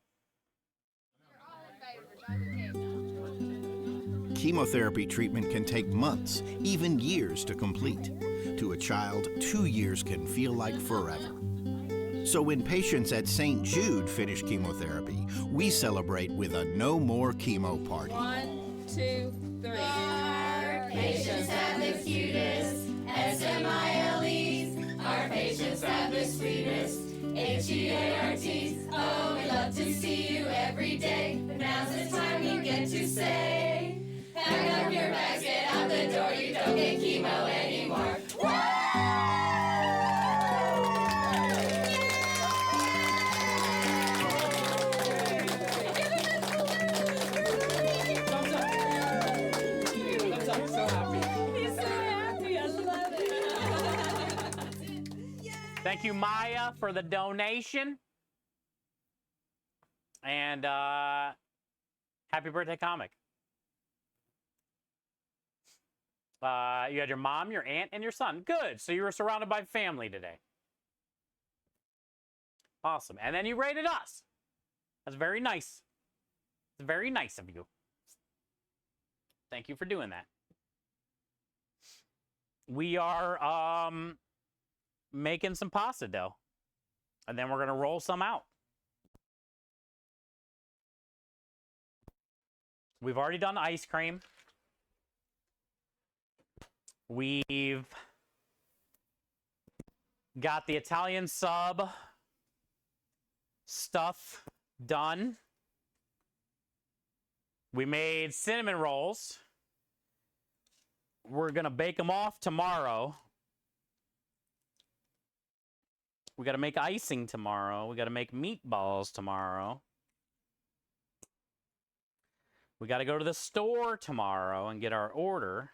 Chemotherapy treatment can take months, even years to complete. To a child, 2 years can feel like forever. So when patients at St. Jude finish chemotherapy, we celebrate with a no more chemo party. 1, 2, 3. Our patients have the cutest SMILEs. Our patients have the sweetest HEARTs. Oh, we love to see you every day. But now's the time you get to say, pack up your bags, get out the door. You don't get chemo anymore. Thank you, Maya, for the donation. And happy birthday, Comic. You had your mom, your aunt, and your son. Good. So you were surrounded by family today. Awesome. And then you rated us. That's very nice. It's very nice of you. Thank you for doing that. We are making some pasta dough. And then we're going to roll some out. We've already done ice cream. We've got the Italian sub stuff done. We made cinnamon rolls. we're gonna bake them off tomorrow. We gotta make icing tomorrow. We gotta make meatballs tomorrow. We gotta go to the store tomorrow and get our order.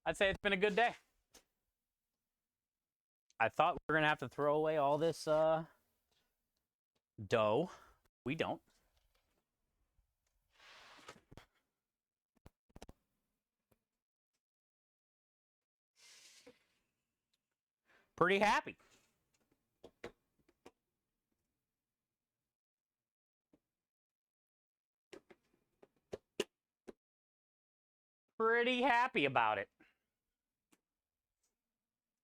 I'd say it's been a good day. I thought we were gonna have to throw away all this dough. We don't. Pretty happy. Pretty happy about it.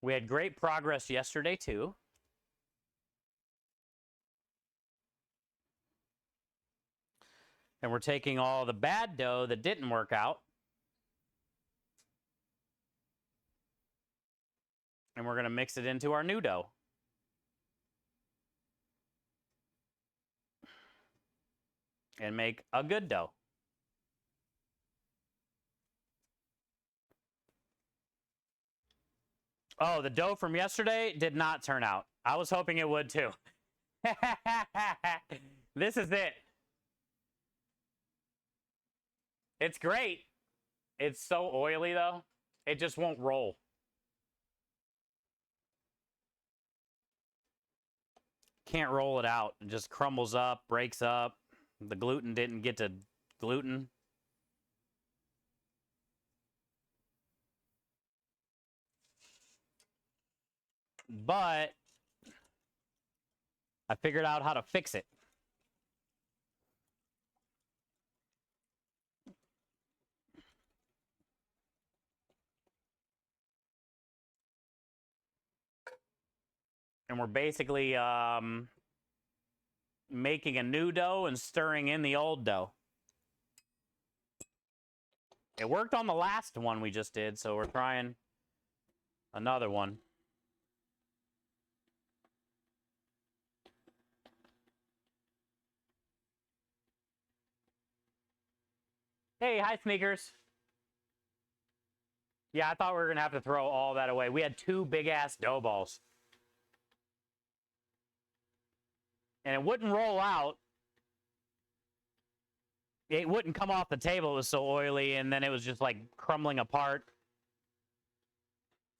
We had great progress yesterday, too. And we're taking all the bad dough that didn't work out, and we're going to mix it into our new dough. And make a good dough. Oh, the dough from yesterday did not turn out. I was hoping it would too. This is it. It's great. It's so oily though. It just won't roll. Can't roll it out. It just crumbles up, breaks up. The gluten didn't get to gluten. But I figured out how to fix it. And we're basically making a new dough and stirring in the old dough. It worked on the last one we just did, so we're trying another one. Hey, hi, Sneakers. Yeah, I thought we were going to have to throw all that away. We had 2 big-ass dough balls. And it wouldn't roll out. It wouldn't come off the table. It was so oily, and then it was just, like, crumbling apart.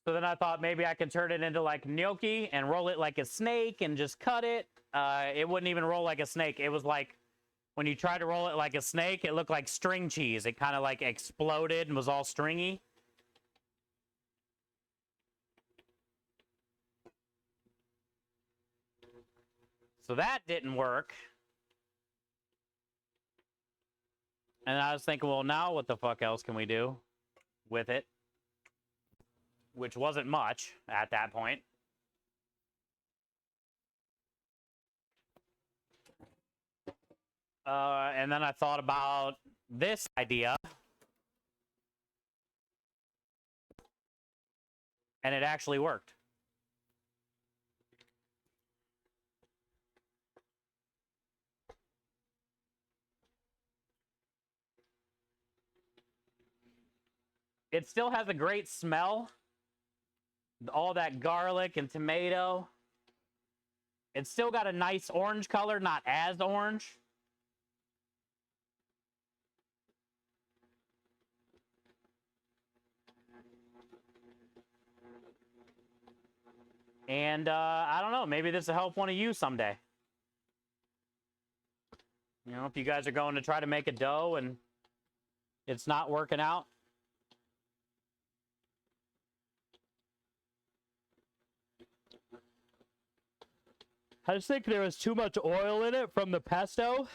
So then I thought maybe I could turn it into, like, gnocchi and roll it like a snake and just cut it. It wouldn't even roll like a snake. It was like... when you try to roll it like a snake, it looked like string cheese. It kind of like exploded and was all stringy. So that didn't work. And I was thinking, well, now what the fuck else can we do with it? Which wasn't much at that point. And then I thought about this idea. And it actually worked. It still has a great smell. All that garlic and tomato. It's still got a nice orange color, not as orange. And I don't know, maybe this will help one of you someday. You know, if you guys are going to try to make a dough and it's not working out. I just think there was too much oil in it from the pesto.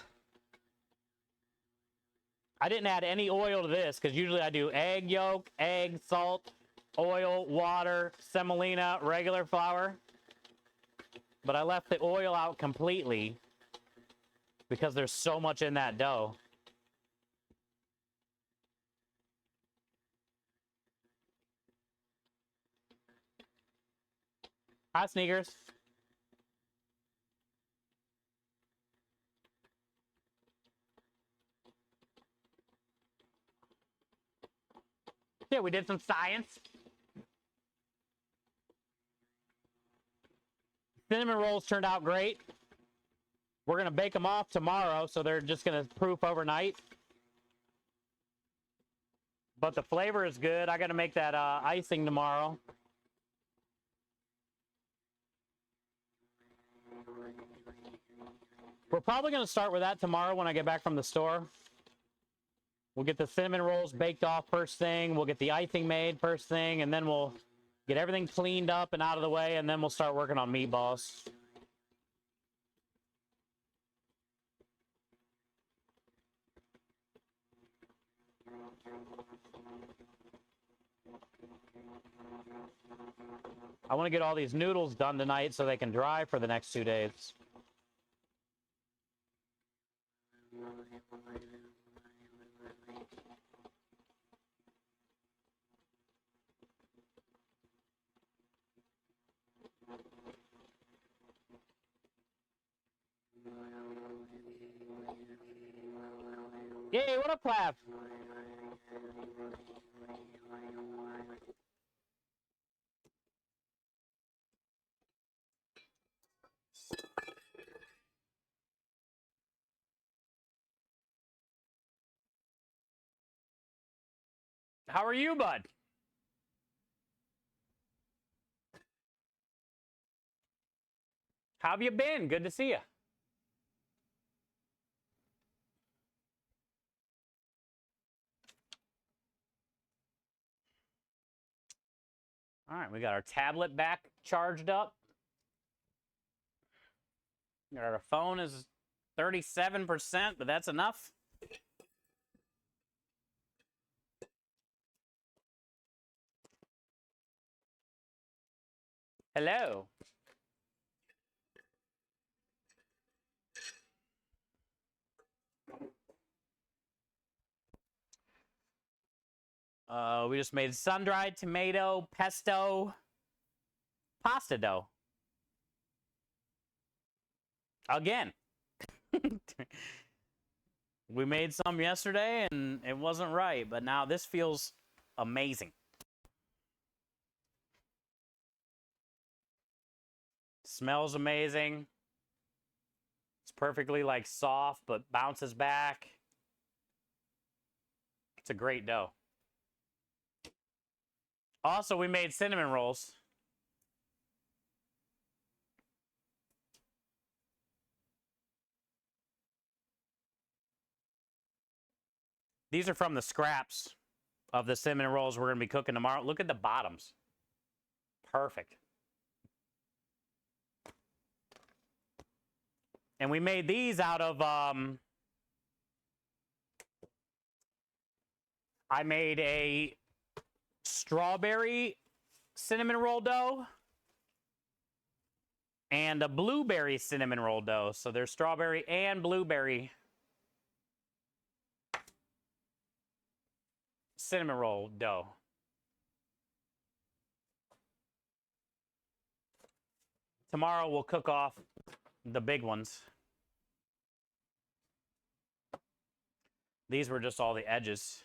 I didn't add any oil to this because usually I do egg yolk, egg, salt, oil, water, semolina, regular flour. but I left the oil out completely because there's so much in that dough. Hi, Sneakers. Yeah, we did some science. Cinnamon rolls turned out great. We're going to bake them off tomorrow, so they're just going to proof overnight. But the flavor is good. I got to make that icing tomorrow. We're probably going to start with that tomorrow when I get back from the store. We'll get the cinnamon rolls baked off first thing. We'll get the icing made first thing, and then we'll get everything cleaned up and out of the way, and then we'll start working on meatballs. I want to get all these noodles done tonight so they can dry for the next 2 days. Yay, what up, Clav? How are you, bud? How have you been? Good to see you. All right, we got our tablet back charged up. Our phone is 37%, but that's enough. Hello. We just made sun-dried tomato pesto pasta dough. Again. We made some yesterday and it wasn't right, but now this feels amazing. Smells amazing. It's perfectly like soft but bounces back. It's a great dough. Also, we made cinnamon rolls. These are from the scraps of the cinnamon rolls we're going to be cooking tomorrow. Look at the bottoms. Perfect. And we made these out of, I made a strawberry cinnamon roll dough and a blueberry cinnamon roll dough. So there's strawberry and blueberry cinnamon roll dough. Tomorrow we'll cook off the big ones. These were just all the edges.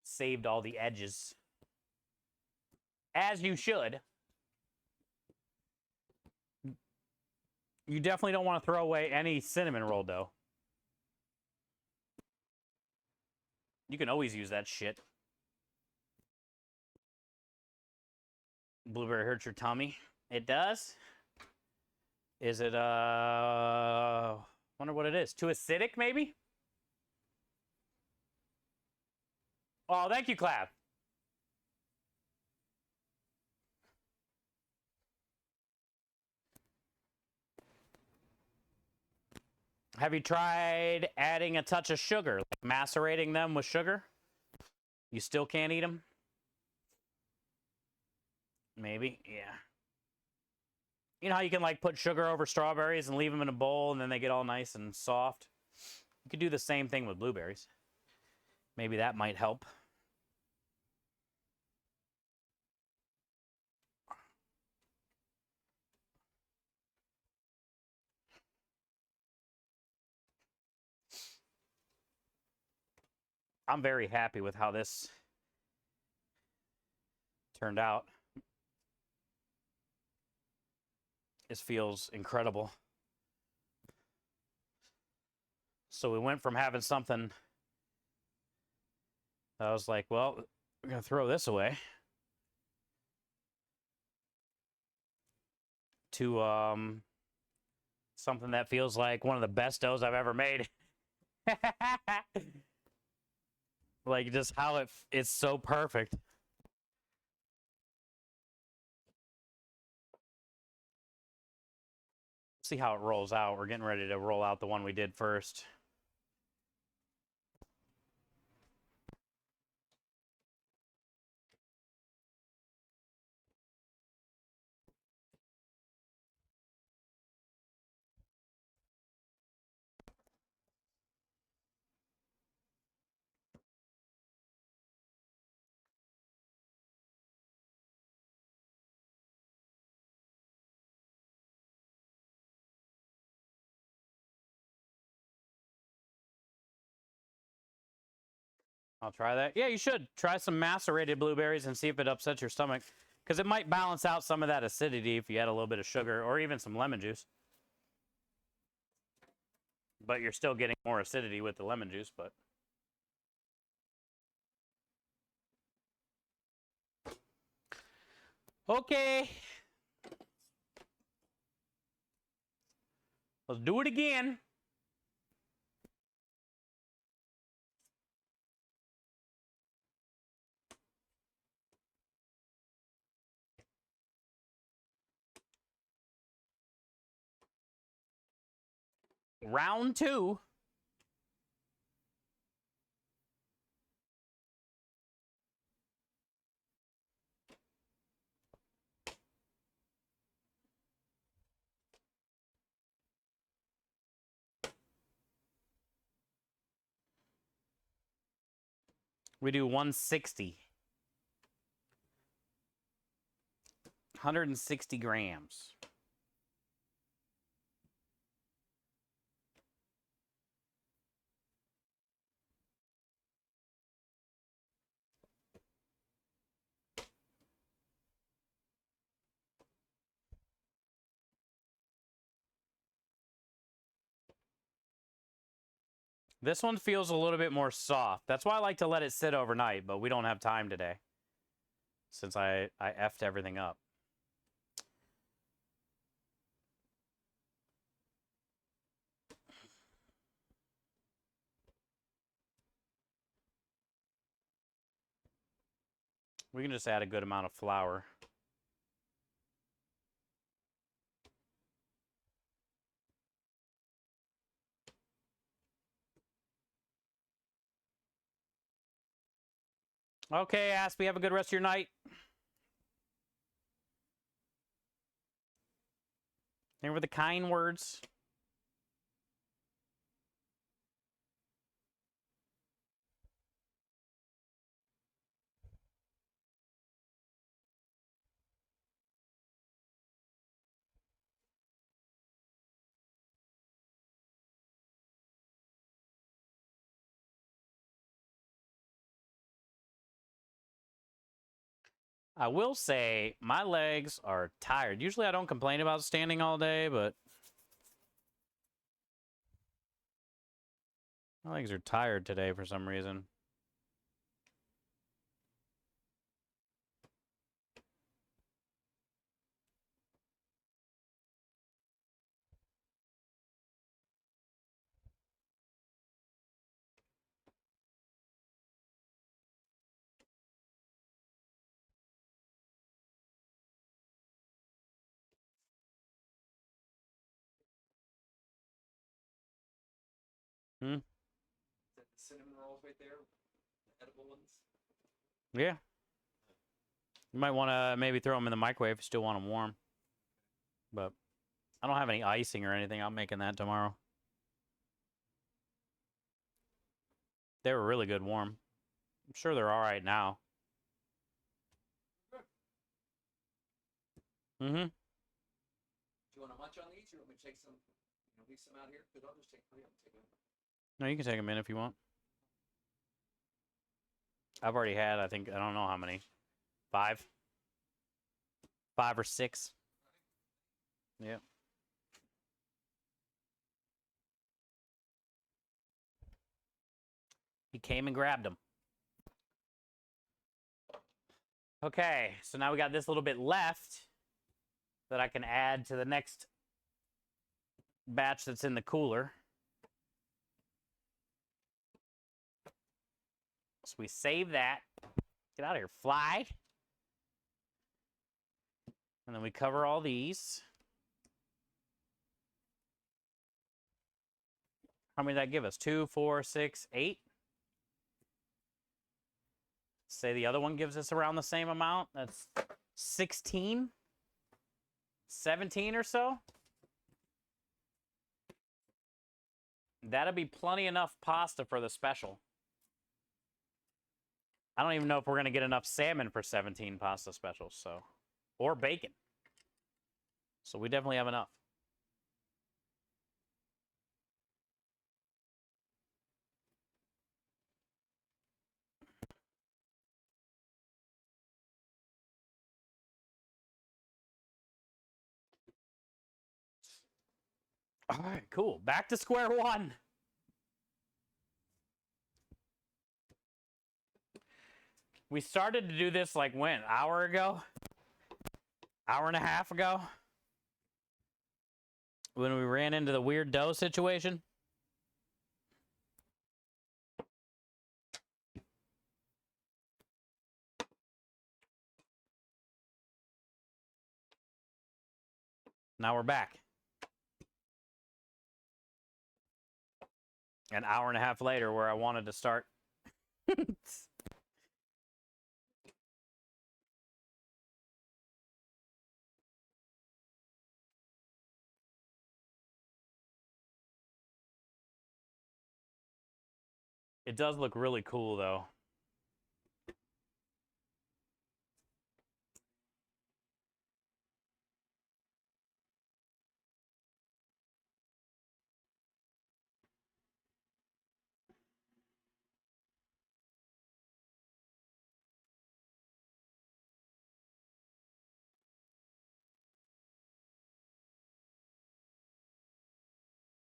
Saved all the edges. As you should. You definitely don't want to throw away any cinnamon roll dough. You can always use that shit. Blueberry hurts your tummy. It does? Is it, wonder what it is. Too acidic, maybe? Oh, thank you, Clav. Have you tried adding a touch of sugar, like macerating them with sugar? You still can't eat them? Maybe, yeah. You know how you can like put sugar over strawberries and leave them in a bowl and then they get all nice and soft? You could do the same thing with blueberries. Maybe that might help. I'm very happy with how this turned out. This feels incredible. So we went from having something that I was like, well, we're going to throw this away, to something that feels like one of the best doughs I've ever made. Like just how it's so perfect. See how it rolls out. We're getting ready to roll out the one we did first. I'll try that. Yeah, you should. Try some macerated blueberries and see if it upsets your stomach. Because it might balance out some of that acidity if you add a little bit of sugar or even some lemon juice. But you're still getting more acidity with the lemon juice, but... Okay. Let's do it again. Round 2. We do 160. 160 grams. This one feels a little bit more soft. That's why I like to let it sit overnight, but we don't have time today since I effed everything up. We can just add a good amount of flour. Okay, Aspie, have a good rest of your night. Thank you for the kind words. I will say my legs are tired. Usually I don't complain about standing all day, but my legs are tired today for some reason. Hmm? Is that the cinnamon rolls right there? The edible ones? Yeah. You might want to maybe throw them in the microwave if you still want them warm. But I don't have any icing or anything. I'm making that tomorrow. They were really good warm. I'm sure they're all right now. Mm-hmm. Do you want to munch on these, or want me to take some, leave some out here? Because I'll just take 3 of them. Take them. No, you can take them in if you want. I've already had, I think, I don't know how many. 5? 5 or 6. Yeah. He came and grabbed them. Okay, so now we got this little bit left that I can add to the next batch that's in the cooler. So we save that. Get out of here, fly. And then we cover all these. How many did that give us? 2, 4, 6, 8? Say the other one gives us around the same amount. That's 16, 17 or so. That'll be plenty enough pasta for the special. I don't even know if we're going to get enough salmon for 17 pasta specials, so, or bacon. So we definitely have enough. All right, cool. Back to square one. We started to do this like when? An hour ago? Hour and a half ago? When we ran into the weird dough situation? Now we're back. An hour and a half later where I wanted to start. It does look really cool, though.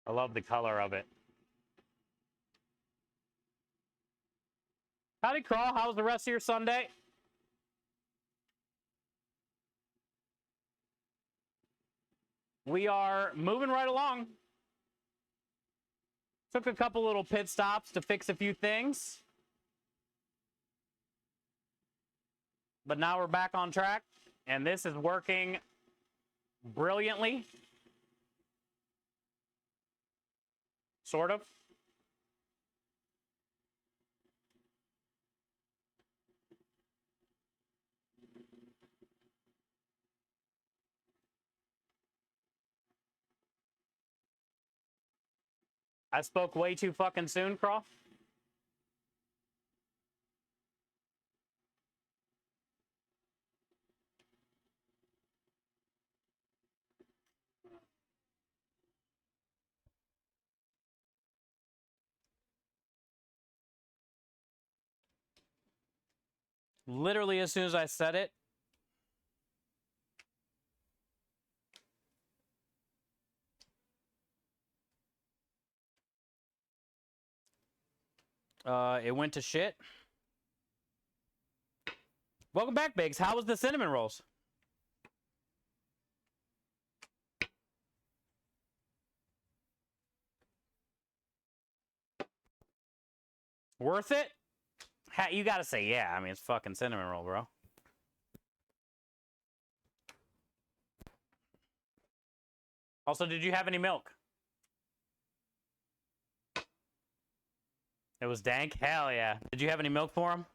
I love the color of it. Howdy, Crawl. How was the rest of your Sunday? We are moving right along. Took a couple little pit stops to fix a few things. But now we're back on track, and this is working brilliantly. Sort of. I spoke way too fucking soon, Crawl. Literally as soon as I said it. It went to shit. Welcome back, Biggs. How was the cinnamon rolls? Worth it? You gotta say yeah. I mean, it's fucking cinnamon roll, bro. Also, did you have any milk? It was dank? Hell yeah. Did you have any milk for him?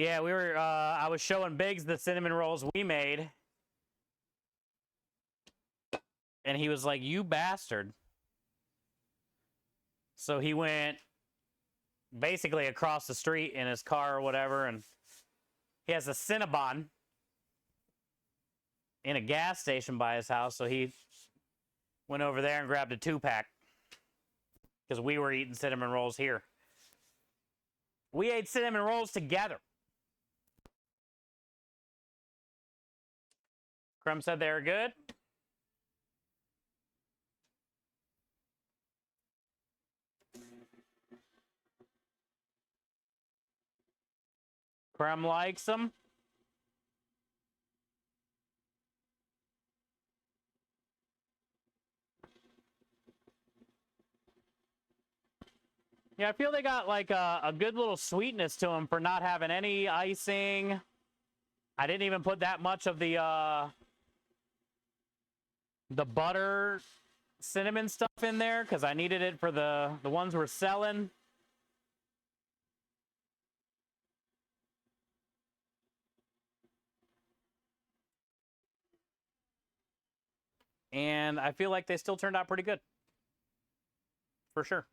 Yeah, we were, I was showing Biggs the cinnamon rolls we made. And he was like, you bastard. So he went basically across the street in his car or whatever, and he has a Cinnabon in a gas station by his house, so he went over there and grabbed a 2-pack because we were eating cinnamon rolls here. We ate cinnamon rolls together. Crumb said they were good. Crumb likes them. Yeah, I feel they got like a good little sweetness to them for not having any icing. I didn't even put that much of the butter cinnamon stuff in there because I needed it for the ones we're selling. And I feel like they still turned out pretty good. For sure.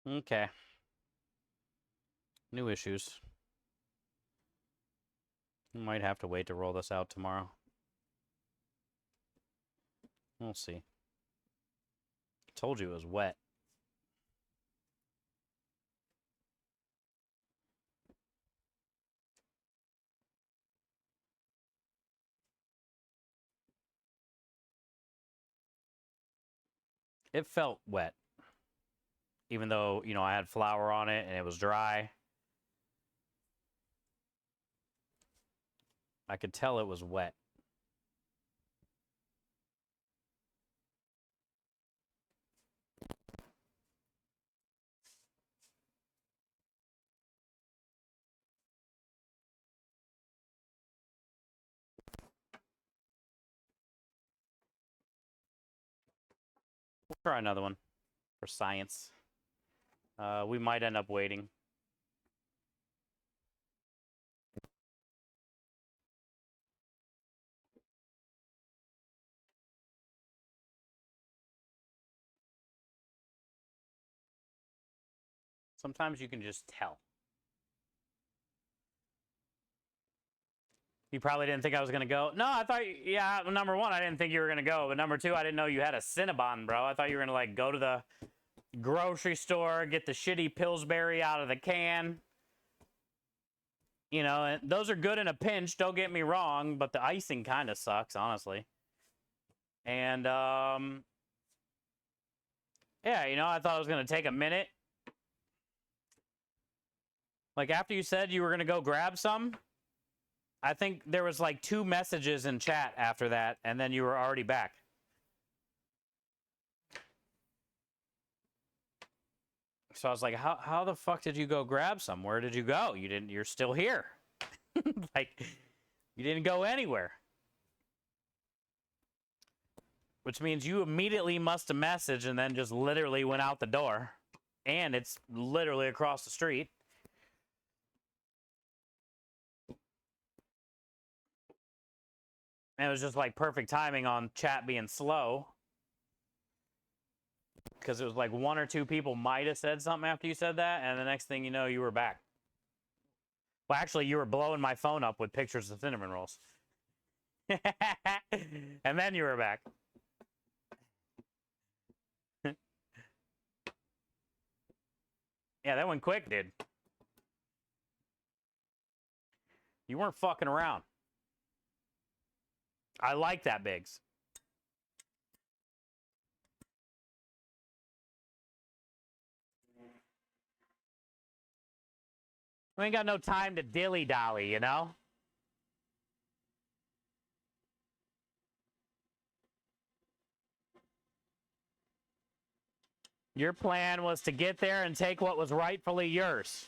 Okay. New issues. Might have to wait to roll this out tomorrow. We'll see. Told you it was wet. It felt wet. Even though, you know, I had flour on it and it was dry. I could tell it was wet. We'll try another one for science. We might end up waiting. Sometimes you can just tell. You probably didn't think I was going to go. No, I thought, yeah, number one, I didn't think you were going to go. But number two, I didn't know you had a Cinnabon, bro. I thought you were going to, like, go to the grocery store, get the shitty Pillsbury out of the can. You know, and those are good in a pinch, don't get me wrong, but the icing kind of sucks, honestly. And, yeah, you know, I thought it was going to take a minute. Like, after you said you were going to go grab some, I think there was like 2 messages in chat after that, and then you were already back. So I was like, how the fuck did you go grab some? Where did you go? You're still here. Like, you didn't go anywhere. Which means you immediately must have messaged and then just literally went out the door. And it's literally across the street. And it was just like perfect timing on chat being slow. Because it was like 1 or 2 people might have said something after you said that. And the next thing you know, you were back. Well, actually, you were blowing my phone up with pictures of cinnamon rolls. And then you were back. Yeah, that went quick, dude. You weren't fucking around. I like that, Biggs. We ain't got no time to dilly-dally, you know? Your plan was to get there and take what was rightfully yours.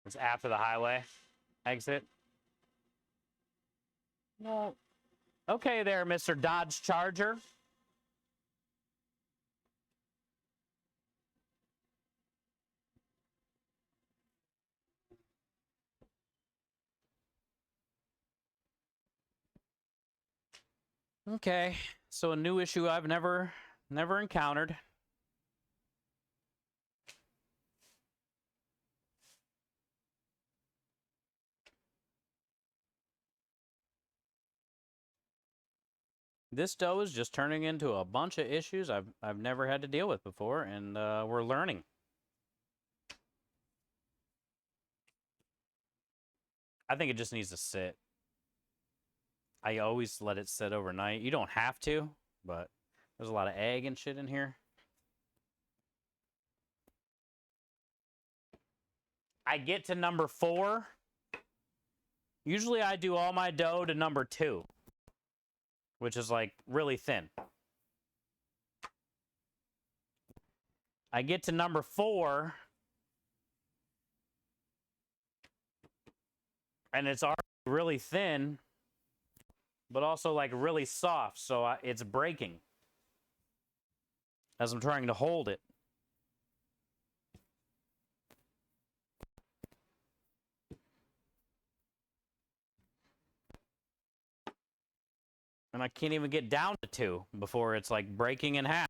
It's after the highway exit. Well, okay there, Mr. Dodge Charger. Okay, so a new issue I've never encountered. This dough is just turning into a bunch of issues I've never had to deal with before, and we're learning. I think it just needs to sit. I always let it sit overnight. You don't have to, but there's a lot of egg and shit in here. I get to number 4. Usually I do all my dough to number 2, which is like really thin. I get to number 4, and it's already really thin, but also like really soft, so it's breaking as I'm trying to hold it. And I can't even get down to 2 before it's like breaking in half.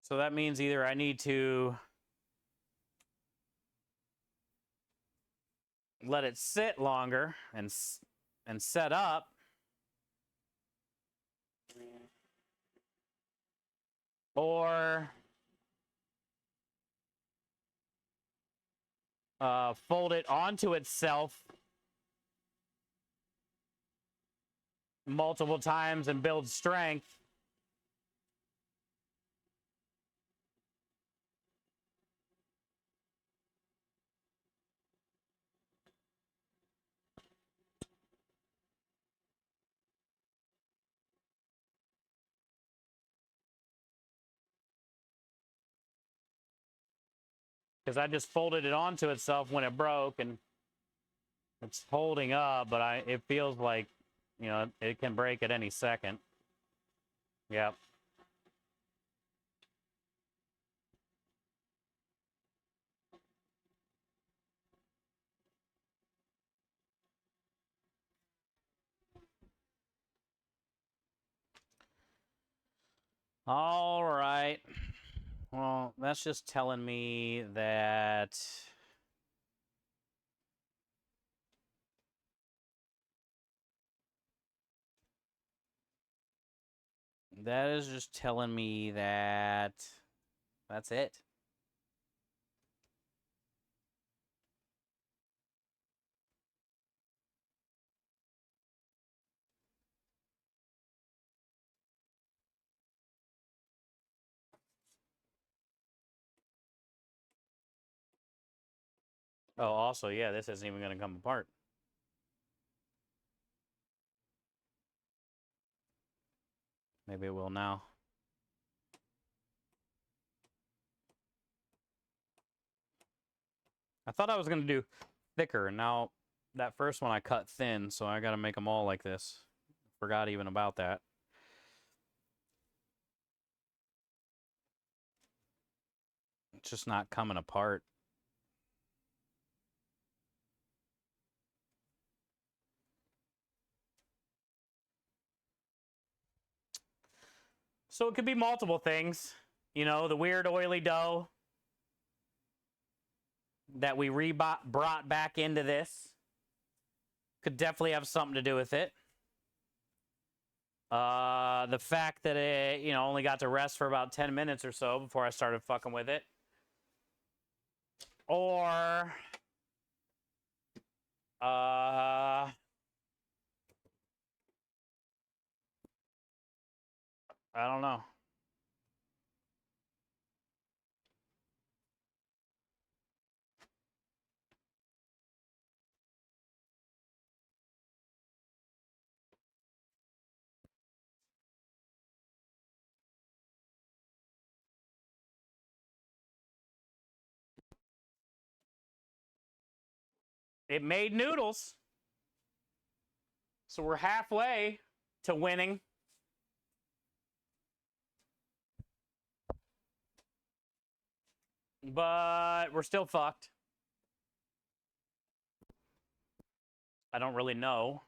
So that means either I need to let it sit longer and set up, or fold it onto itself multiple times and build strength. Because I just folded it onto itself when it broke, and it's holding up, but it feels like, you know, it can break at any second. Yep. All right. Well, that's just telling me that is just telling me that that's it. Oh, also, yeah, this isn't even going to come apart. Maybe it will now. I thought I was going to do thicker, and now that first one I cut thin, so I got to make them all like this. Forgot even about that. It's just not coming apart. So it could be multiple things. You know, the weird oily dough that we brought back into this could definitely have something to do with it. The fact that it, you know, only got to rest for about 10 minutes or so before I started fucking with it. Or, I don't know. It made noodles. So we're halfway to winning. But we're still fucked. I don't really know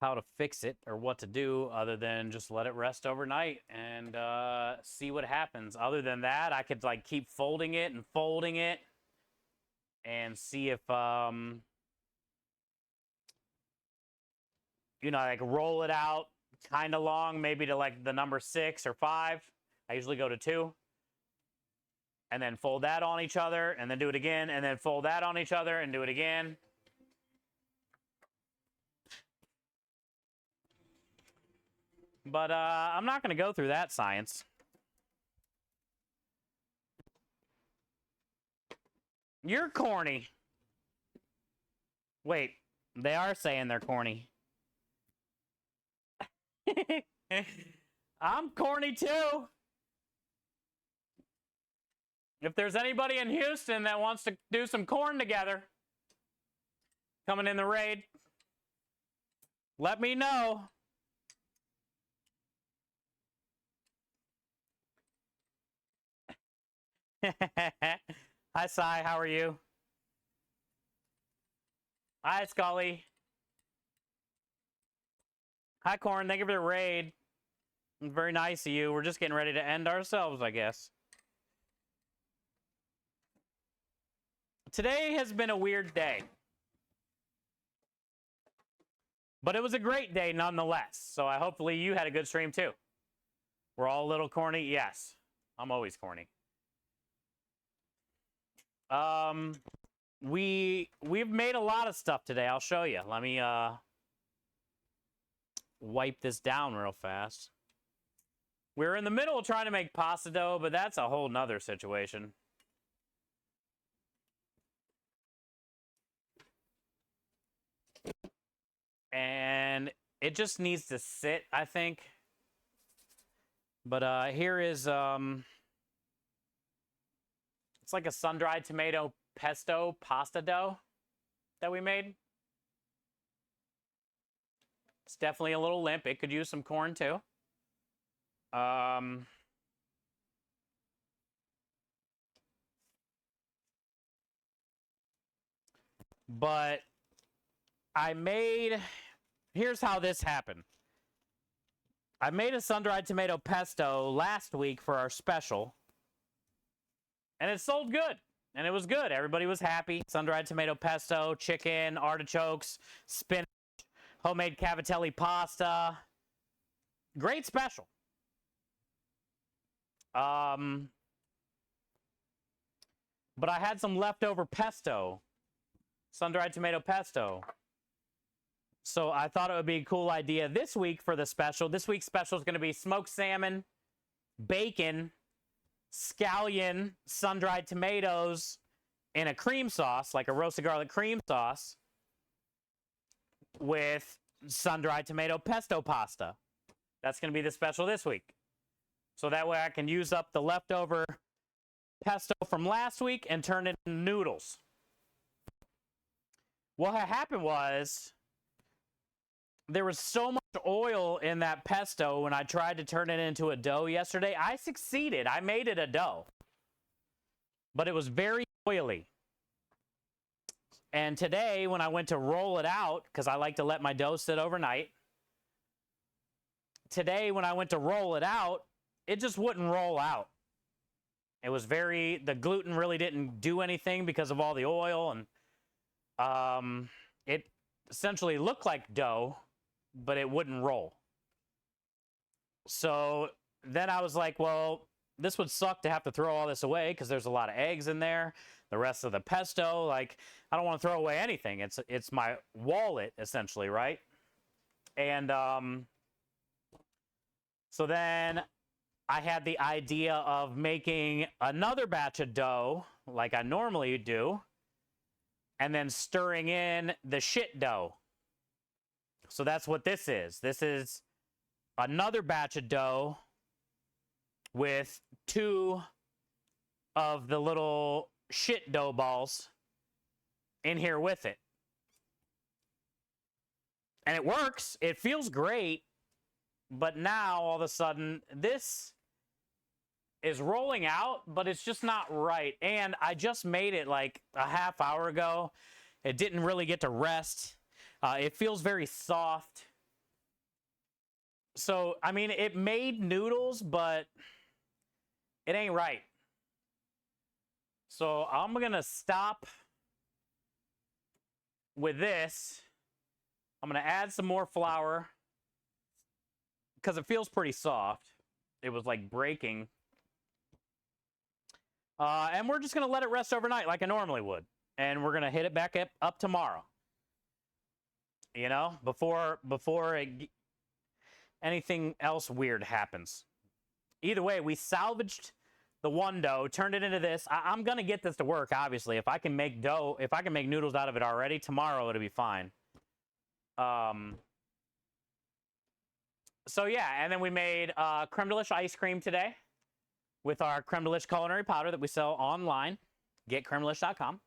how to fix it or what to do other than just let it rest overnight and see what happens. Other than that, I could like keep folding it and see if you know, like roll it out kind of long, maybe to like the number 6 or 5. I usually go to 2. And then fold that on each other, and then do it again, and then fold that on each other, and do it again. But I'm not going to go through that science. You're corny. Wait, they are saying they're corny. I'm corny too. If there's anybody in Houston that wants to do some corn together, coming in the raid, let me know. Hi, Sai. How are you? Hi, Scully. Hi, Corn. Thank you for the raid. Very nice of you. We're just getting ready to end ourselves, I guess. Today has been a weird day. But it was a great day nonetheless. So hopefully you had a good stream too. We're all a little corny. Yes. I'm always corny. We've made a lot of stuff today. I'll show you. Let me wipe this down real fast. We're in the middle of trying to make pasta dough, but that's a whole nother situation. And it just needs to sit, I think. But here is it's like a sun-dried tomato pesto pasta dough that we made. It's definitely a little limp. It could use some corn too. But here's how this happened. I made a sun-dried tomato pesto last week for our special. And it sold good. And it was good. Everybody was happy. Sun-dried tomato pesto, chicken, artichokes, spinach, homemade cavatelli pasta. Great special. But I had some leftover pesto. Sun-dried tomato pesto. So I thought it would be a cool idea this week for the special. This week's special is going to be smoked salmon, bacon, scallion, sun-dried tomatoes, and a cream sauce, like a roasted garlic cream sauce, with sun-dried tomato pesto pasta. That's going to be the special this week. So that way I can use up the leftover pesto from last week and turn it into noodles. What had happened was there was so much oil in that pesto when I tried to turn it into a dough yesterday. I succeeded. I made it a dough. But it was very oily. And today, when I went to roll it out, because I like to let my dough sit overnight, today, when I went to roll it out, it just wouldn't roll out. It was the gluten really didn't do anything because of all the oil, and it essentially looked like dough, but it wouldn't roll. So then I was like, well, this would suck to have to throw all this away because there's a lot of eggs in there, the rest of the pesto. Like, I don't want to throw away anything. It's my wallet, essentially, right? And so then I had the idea of making another batch of dough like I normally do, and then stirring in the shit dough. So that's what this is. This is another batch of dough with 2 of the little shit dough balls in here with it. And it works. It feels great. But now, all of a sudden, this is rolling out, but it's just not right. And I just made it like a half hour ago. It didn't really get to rest. It feels very soft. So, I mean, it made noodles, but it ain't right. So I'm going to stop with this. I'm going to add some more flour because it feels pretty soft. It was like breaking. And we're just going to let it rest overnight like I normally would. And we're going to hit it back up tomorrow. You know, before anything else weird happens. Either way, we salvaged the one dough, turned it into this. I'm going to get this to work, obviously. If I can make dough, if I can make noodles out of it already, tomorrow it'll be fine. So yeah, and then we made creme delish ice cream today with our creme delish culinary powder that we sell online. GetCremedelish.com.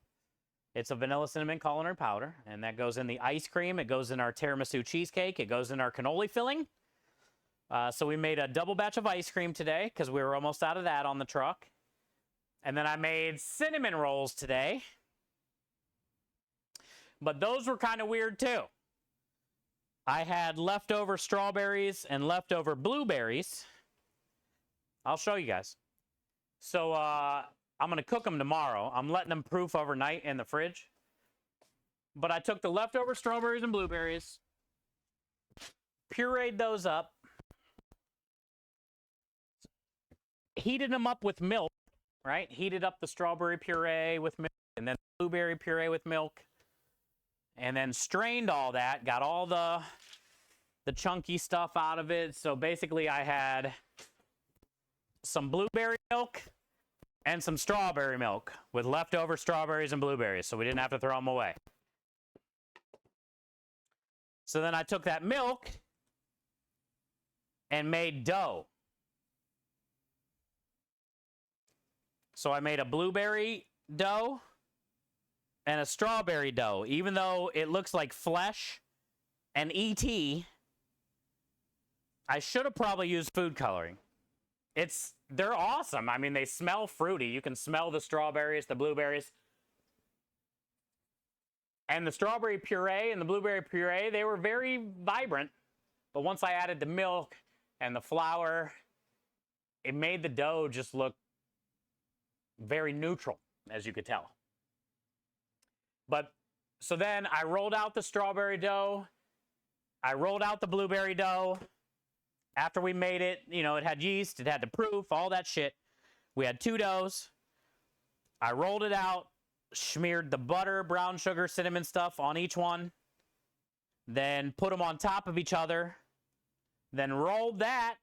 It's a vanilla cinnamon culinary powder, and that goes in the ice cream. It goes in our tiramisu cheesecake. It goes in our cannoli filling. So we made a double batch of ice cream today because we were almost out of that on the truck. And then I made cinnamon rolls today. But those were kind of weird too. I had leftover strawberries and leftover blueberries. I'll show you guys. So I'm going to cook them tomorrow. I'm letting them proof overnight in the fridge. But I took the leftover strawberries and blueberries, pureed those up, heated them up with milk, right? Heated up the strawberry puree with milk, and then blueberry puree with milk, and then strained all that, got all the chunky stuff out of it. So basically I had some blueberry milk and some strawberry milk with leftover strawberries and blueberries, so we didn't have to throw them away. So then I took that milk and made dough. So I made a blueberry dough and a strawberry dough. Even though it looks like flesh and E.T., I should have probably used food coloring. They're awesome. I mean, they smell fruity. You can smell the strawberries, the blueberries. And the strawberry puree and the blueberry puree, they were very vibrant. But once I added the milk and the flour, it made the dough just look very neutral, as you could tell. But so then I rolled out the strawberry dough. I rolled out the blueberry dough. After we made it, you know, it had yeast, it had the proof, all that shit. We had 2 doughs. I rolled it out, smeared the butter, brown sugar, cinnamon stuff on each one. Then put them on top of each other. Then rolled that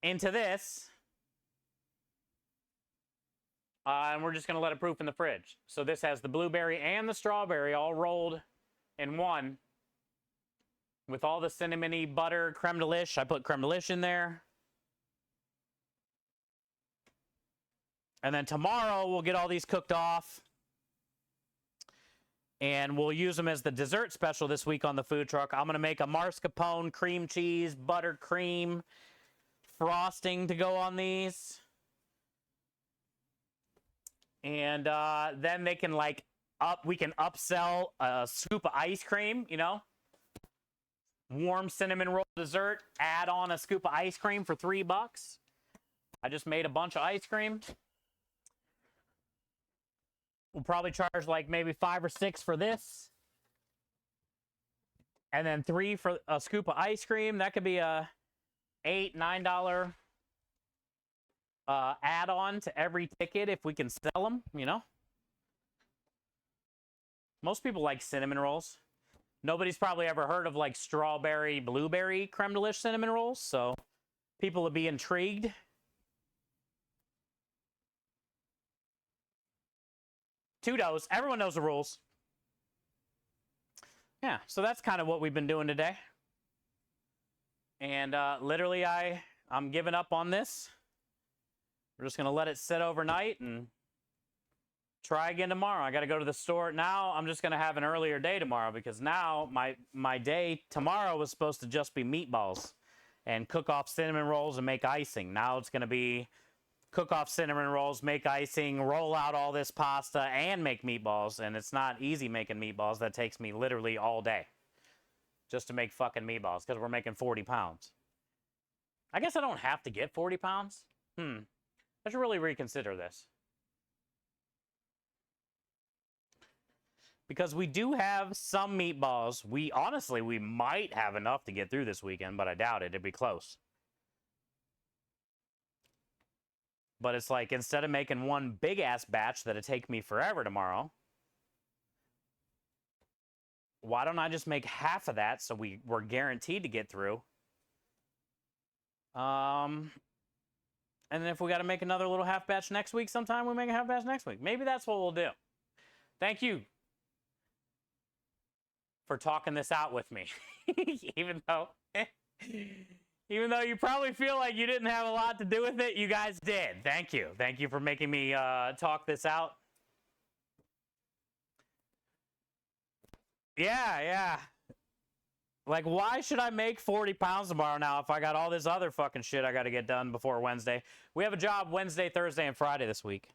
into this. And we're just going to let it proof in the fridge. So this has the blueberry and the strawberry all rolled in one. With all the cinnamony butter, creme delish. I put creme delish in there. And then tomorrow we'll get all these cooked off. And we'll use them as the dessert special this week on the food truck. I'm going to make a mascarpone, cream cheese, buttercream, frosting to go on these. And then they can we can upsell a scoop of ice cream, you know. Warm cinnamon roll dessert, add on a scoop of ice cream for $3. I just made a bunch of ice cream. We'll probably charge like maybe 5 or 6 for this. And then 3 for a scoop of ice cream. That could be a $8, $9 add-on to every ticket if we can sell them, you know. Most people like cinnamon rolls. Nobody's probably ever heard of like strawberry, blueberry creme de liche cinnamon rolls, so people will be intrigued. $2. Everyone knows the rules. Yeah, so that's kind of what we've been doing today. And literally, I'm giving up on this. We're just going to let it sit overnight and try again tomorrow. I got to go to the store. Now I'm just going to have an earlier day tomorrow because now my day tomorrow was supposed to just be meatballs and cook off cinnamon rolls and make icing. Now it's going to be cook off cinnamon rolls, make icing, roll out all this pasta, and make meatballs. And it's not easy making meatballs. That takes me literally all day just to make fucking meatballs because we're making 40 pounds. I guess I don't have to get 40 pounds. I should really reconsider this. Because we do have some meatballs. We might have enough to get through this weekend, but I doubt it. It'd be close. But it's like, instead of making one big-ass batch that'd take me forever tomorrow, why don't I just make half of that so we're guaranteed to get through? And then if we got to make another little half batch next week sometime, we make a half batch next week. Maybe that's what we'll do. Thank you for talking this out with me. even though you probably feel like you didn't have a lot to do with it, you guys did. Thank you. Thank you for making me talk this out. Yeah. Like, why should I make 40 pounds tomorrow now if I got all this other fucking shit I got to get done before Wednesday? We have a job Wednesday, Thursday, and Friday this week.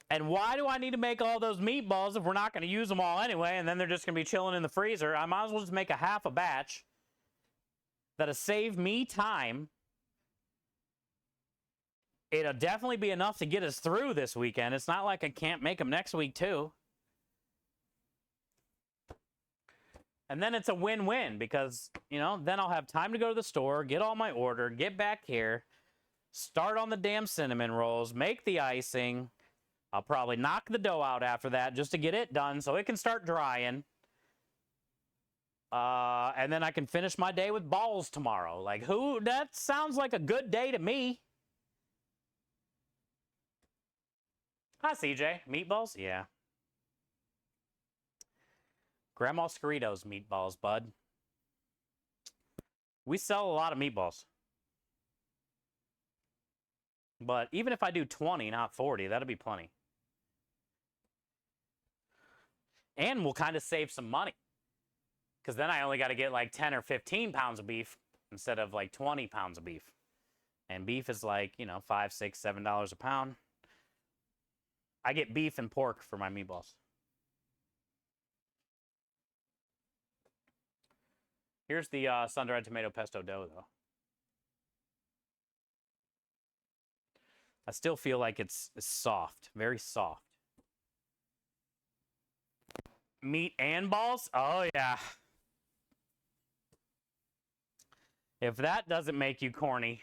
And why do I need to make all those meatballs if we're not going to use them all anyway, and then they're just going to be chilling in the freezer? I might as well just make a half a batch that'll save me time. It'll definitely be enough to get us through this weekend. It's not like I can't make them next week, too. And then it's a win-win because, you know, then I'll have time to go to the store, get all my order, get back here, start on the damn cinnamon rolls, make the icing. I'll probably knock the dough out after that just to get it done so it can start drying. And then I can finish my day with balls tomorrow. Like, that sounds like a good day to me. Hi, CJ. Meatballs? Yeah. Grandma Scarito's meatballs, bud. We sell a lot of meatballs. But even if I do 20, not 40, that'll be plenty. And we'll kind of save some money. Because then I only got to get like 10 or 15 pounds of beef instead of like 20 pounds of beef. And beef is like, you know, $5, $6, $7 a pound. I get beef and pork for my meatballs. Here's the sun-dried tomato pesto dough, though. I still feel like it's soft, very soft. Meat and balls? Oh, yeah. If that doesn't make you corny.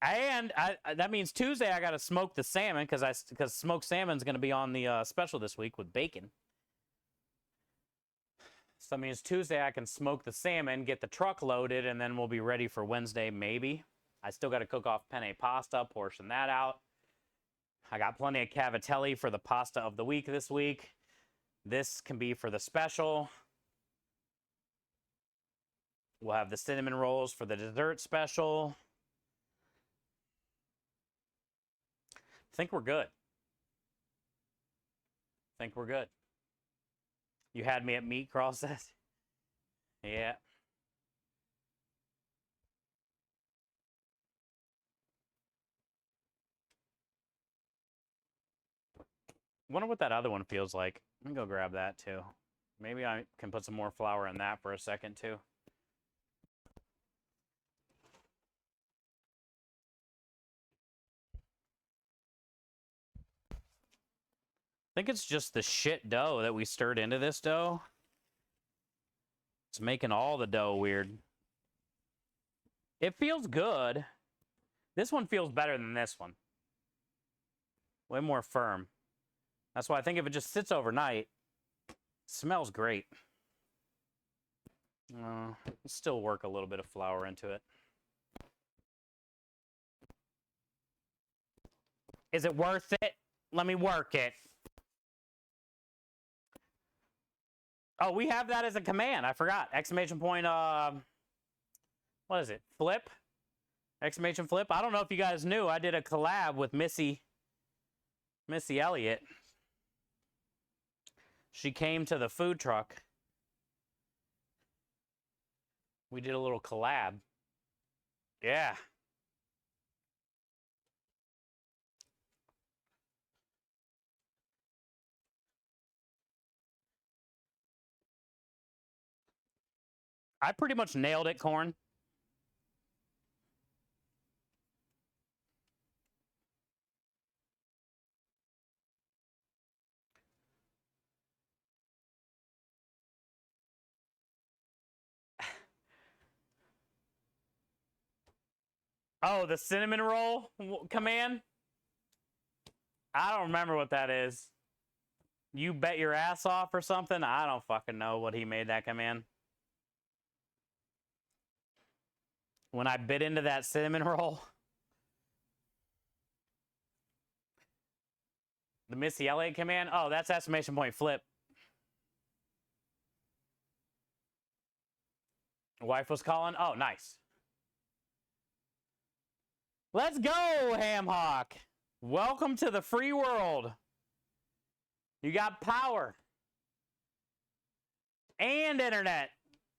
And that means Tuesday I got to smoke the salmon because smoked salmon's going to be on the special this week with bacon. So that means Tuesday I can smoke the salmon, get the truck loaded, and then we'll be ready for Wednesday maybe. I still got to cook off penne pasta, portion that out. I got plenty of cavatelli for the pasta of the week this week. This can be for the special. We'll have the cinnamon rolls for the dessert special. I think we're good. You had me at meat, Cross says. Yeah. Wonder what that other one feels like. Let me go grab that too. Maybe I can put some more flour in that for a second too. I think it's just the shit dough that we stirred into this dough. It's making all the dough weird. It feels good. This one feels better than this one. Way more firm. That's why I think if it just sits overnight, it smells great. Still work a little bit of flour into it. Is it worth it? Let me work it. Oh, we have that as a command. I forgot. Exclamation point, what is it? Flip? Exclamation flip? I don't know if you guys knew. I did a collab with Missy Elliott. She came to the food truck. We did a little collab. Yeah. I pretty much nailed it, Corn. Oh, the cinnamon roll command? I don't remember what that is. You bet your ass off or something? I don't fucking know what he made that command. When I bit into that cinnamon roll. The Missy Elliott command? Oh, that's exclamation point flip. Wife was calling? Oh, nice. Let's go, Ham Hawk. Welcome to the free world. You got power. And internet.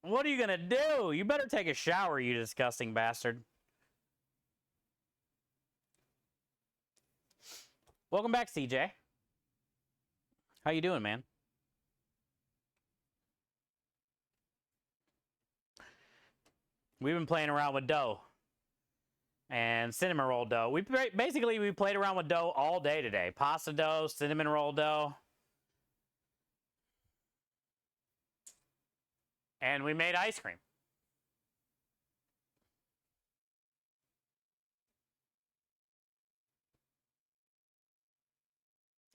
What are you going to do? You better take a shower, you disgusting bastard. Welcome back, CJ. How you doing, man? We've been playing around with dough and cinnamon roll dough. We played around with dough all day today. Pasta dough, cinnamon roll dough. And we made ice cream.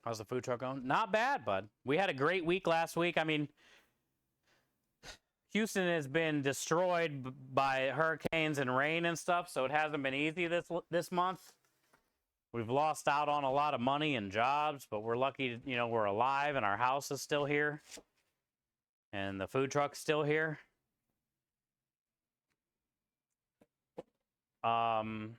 How's the food truck going? Not bad, bud. We had a great week last week. I mean, Houston has been destroyed by hurricanes and rain and stuff, so it hasn't been easy this month. We've lost out on a lot of money and jobs, but we're lucky, you know, we're alive and our house is still here. And the food truck's still here. And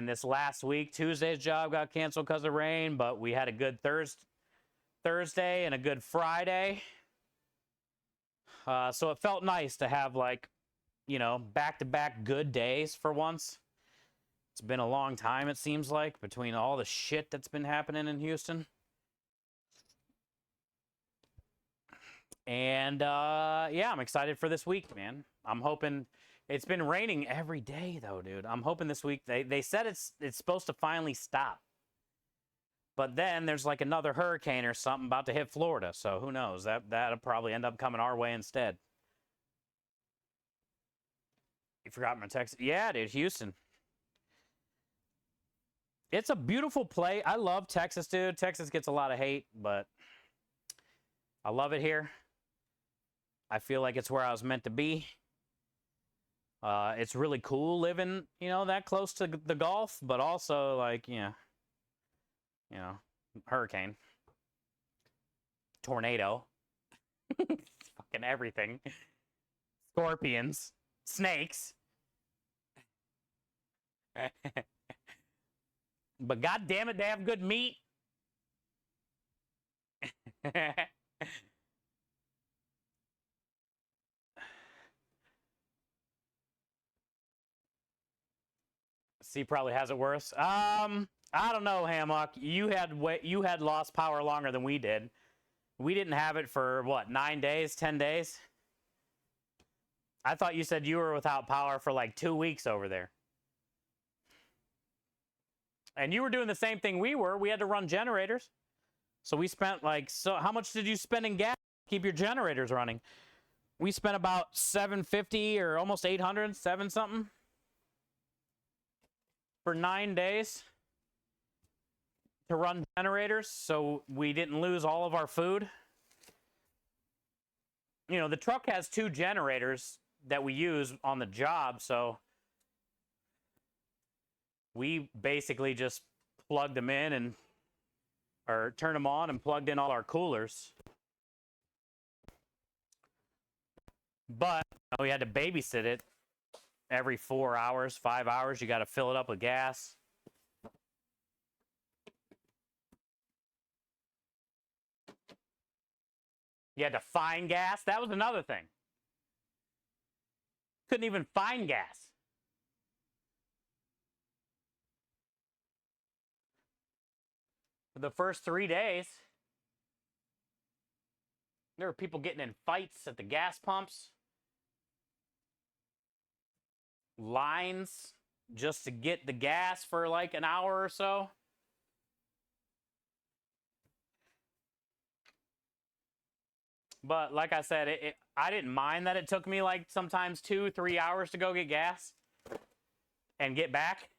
this last week, Tuesday's job got canceled because of rain, but we had a good Thursday and a good Friday. So it felt nice to have, like, you know, back-to-back good days for once. It's been a long time, it seems like, between all the shit that's been happening in Houston. And, yeah, I'm excited for this week, man. I'm hoping... It's been raining every day, though, dude. I'm hoping this week... They said it's supposed to finally stop. But then there's, like, another hurricane or something about to hit Florida. So who knows? That'll probably end up coming our way instead. You forgot my text? Yeah, dude, Houston. It's a beautiful place. I love Texas, dude. Texas gets a lot of hate, but I love it here. I feel like it's where I was meant to be. It's really cool living, you know, that close to the Gulf, but also, like, you know, hurricane, tornado. fucking everything. Scorpions, snakes. But god damn it, they have good meat. C probably has it worse. I don't know, Hammock. You had lost power longer than we did. We didn't have it for what, 9 days, 10 days? I thought you said you were without power for like 2 weeks over there. And you were doing the same thing we were. We had to run generators. So we spent like, so how much did you spend in gas to keep your generators running? We spent about $750 or almost $800, 7 something for 9 days to run generators, so we didn't lose all of our food. You know, the truck has 2 generators that we use on the job, so we basically just plugged them in and or turned them on and plugged in all our coolers. But we had to babysit it every 4 hours, 5 hours. You got to fill it up with gas. You had to find gas. That was another thing. Couldn't even find gas. For the first 3 days, there were people getting in fights at the gas pumps. Lines just to get the gas for like an hour or so. But like I said, I didn't mind that it took me like sometimes 2-3 hours to go get gas and get back.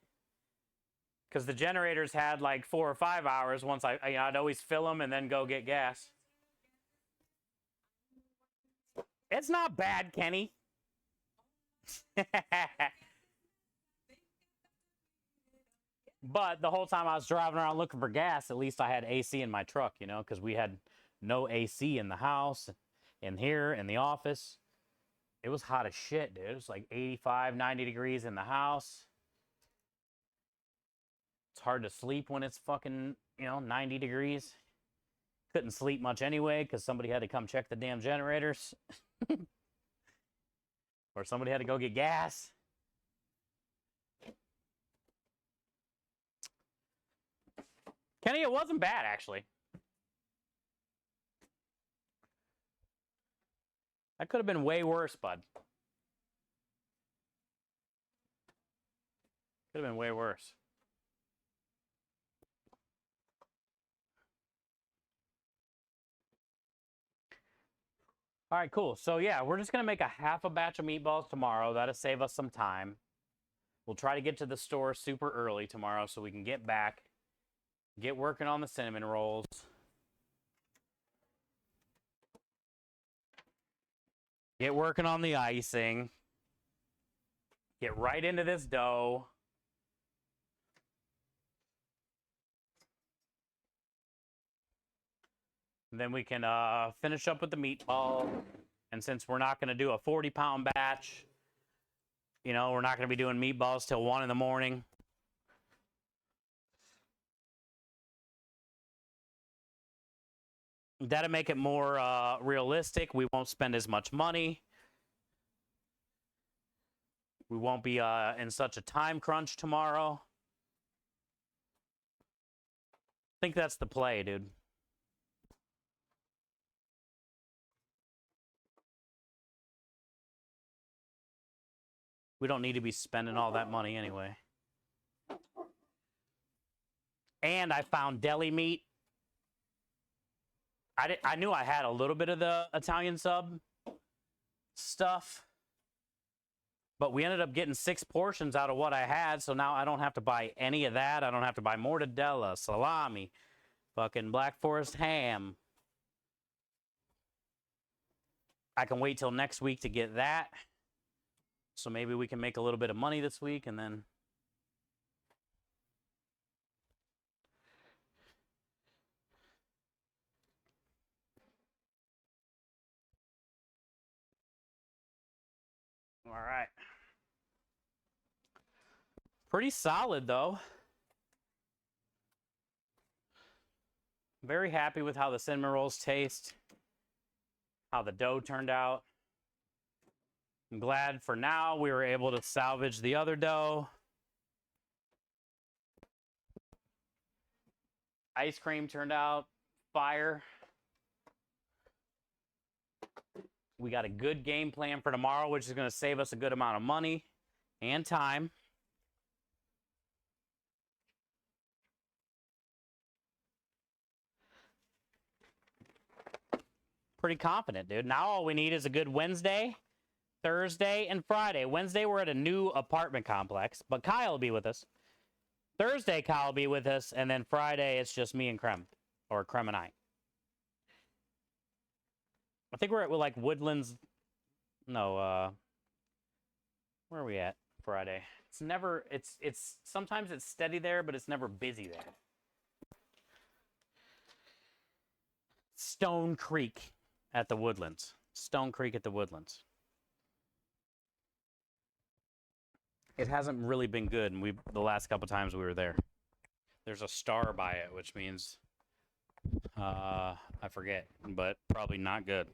Because the generators had like 4 or 5 hours once I'd always fill them and then go get gas. It's not bad, Kenny. But the whole time I was driving around looking for gas, at least I had AC in my truck, you know, because we had no AC in the house, in here, in the office. It was hot as shit, dude. It was like 85, 90 degrees in the house. It's hard to sleep when it's fucking, 90 degrees. Couldn't sleep much anyway because somebody had to come check the damn generators. Or somebody had to go get gas. Kenny, it wasn't bad, actually. That could have been way worse, bud. Could have been way worse. All right, cool. So, yeah, we're just going to make a half a batch of meatballs tomorrow. That'll save us some time. We'll try to get to the store super early tomorrow so we can get back, get working on the cinnamon rolls. Get working on the icing. Get right into this dough. Then we can finish up with the meatball. And since we're not going to do a 40-pound batch, we're not going to be doing meatballs till 1 in the morning. That'll make it more realistic. We won't spend as much money. We won't be in such a time crunch tomorrow. I think that's the play, dude. We don't need to be spending all that money anyway. And I found deli meat. I knew I had a little bit of the Italian sub stuff, but we ended up getting 6 portions out of what I had, so now I don't have to buy any of that. I don't have to buy mortadella, salami, fucking Black Forest ham. I can wait till next week to get that, so maybe we can make a little bit of money this week, and then All right. Pretty solid, though. Very happy with how the cinnamon rolls taste, how the dough turned out. I'm glad for now we were able to salvage the other dough. Ice cream turned out fire. We got a good game plan for tomorrow, which is going to save us a good amount of money and time. Pretty confident, dude. Now all we need is a good Wednesday, Thursday, and Friday. Wednesday, we're at a new apartment complex, but Kyle will be with us. Thursday, Kyle will be with us, and then Friday, it's just me and Krem, or Krem and I. I think we're at like Woodlands. No, where are we at Friday? It's never, it's sometimes it's steady there, but it's never busy there. Stone Creek at the Woodlands. Stone Creek at the Woodlands. It hasn't really been good, and the last couple times we were there. There's a star by it, which means I forget, but probably not good.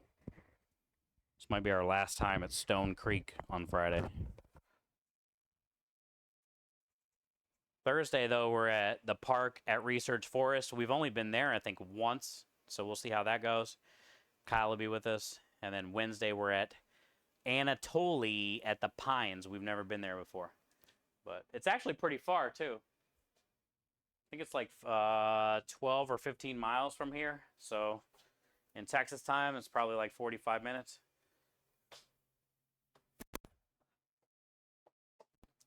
This might be our last time at Stone Creek on Friday. Thursday, though, we're at the park at Research Forest. We've only been there, I think, once, so we'll see how that goes. Kyle will be with us. And then Wednesday, we're at Anatoly at the Pines. We've never been there before. But it's actually pretty far, too. I think it's like 12 or 15 miles from here. So in Texas time, it's probably like 45 minutes.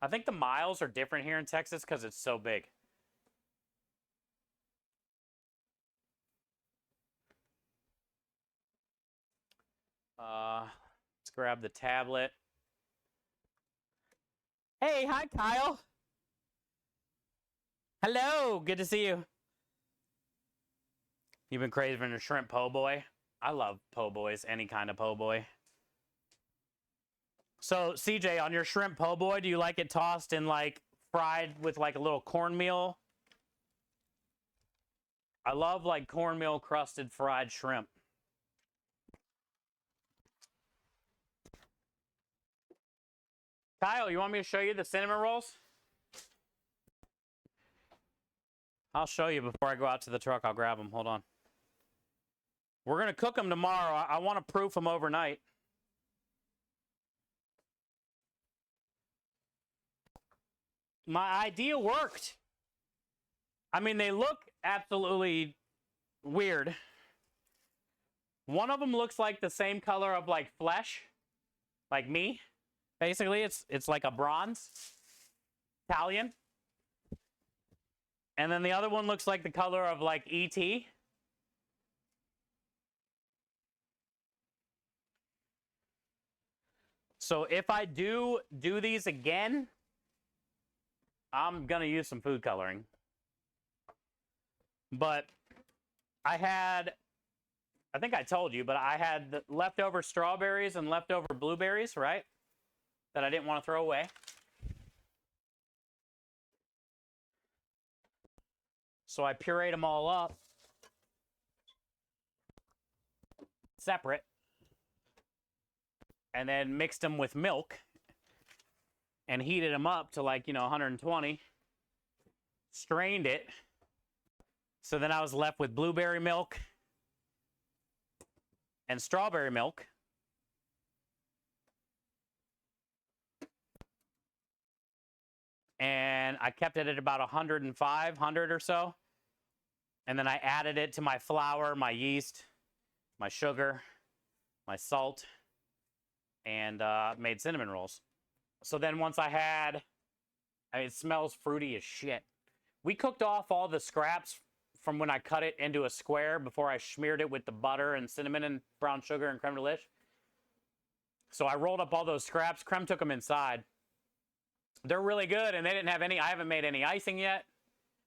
I think the miles are different here in Texas because it's so big. Let's grab the tablet. Hey, hi, Kyle. Hello, good to see you. You've been craving a shrimp po' boy? I love po' boys, any kind of po' boy. So, CJ, on your shrimp po' boy, do you like it tossed in, like, fried with, like, a little cornmeal? I love, like, cornmeal crusted fried shrimp. Kyle, you want me to show you the cinnamon rolls? I'll show you before I go out to the truck. I'll grab them. Hold on. We're going to cook them tomorrow. I want to proof them overnight. My idea worked. I mean, they look absolutely weird. One of them looks like the same color of, like, flesh. Like me. Basically, it's like a bronze Italian. And then the other one looks like the color of, like, E.T. So if I do these again, I'm going to use some food coloring. But I think I told you, but I had the leftover strawberries and leftover blueberries, right? That I didn't want to throw away. So I pureed them all up separate and then mixed them with milk and heated them up to, like, 120, strained it. So then I was left with blueberry milk and strawberry milk. And I kept it at about 100 or so. And then I added it to my flour, my yeast, my sugar, my salt, and made cinnamon rolls. So then once it smells fruity as shit. We cooked off all the scraps from when I cut it into a square before I smeared it with the butter and cinnamon and brown sugar and creme delish. So I rolled up all those scraps. Creme took them inside. They're really good, and they didn't have any, I haven't made any icing yet.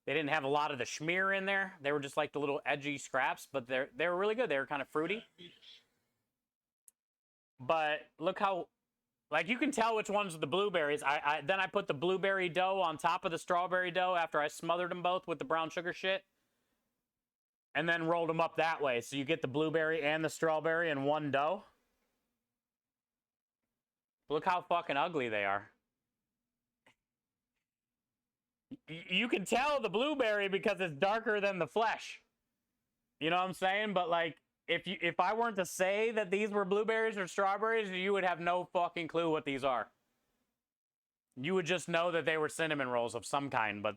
They didn't have a lot of the schmear in there. They were just like the little edgy scraps, but they were really good. They were kind of fruity. But look how Like, you can tell which ones are the blueberries. Then I put the blueberry dough on top of the strawberry dough after I smothered them both with the brown sugar shit. And then rolled them up that way. So you get the blueberry and the strawberry in one dough. Look how fucking ugly they are. You can tell the blueberry because it's darker than the flesh. You know what I'm saying? But like, if I weren't to say that these were blueberries or strawberries, you would have no fucking clue what these are. You would just know that they were cinnamon rolls of some kind, but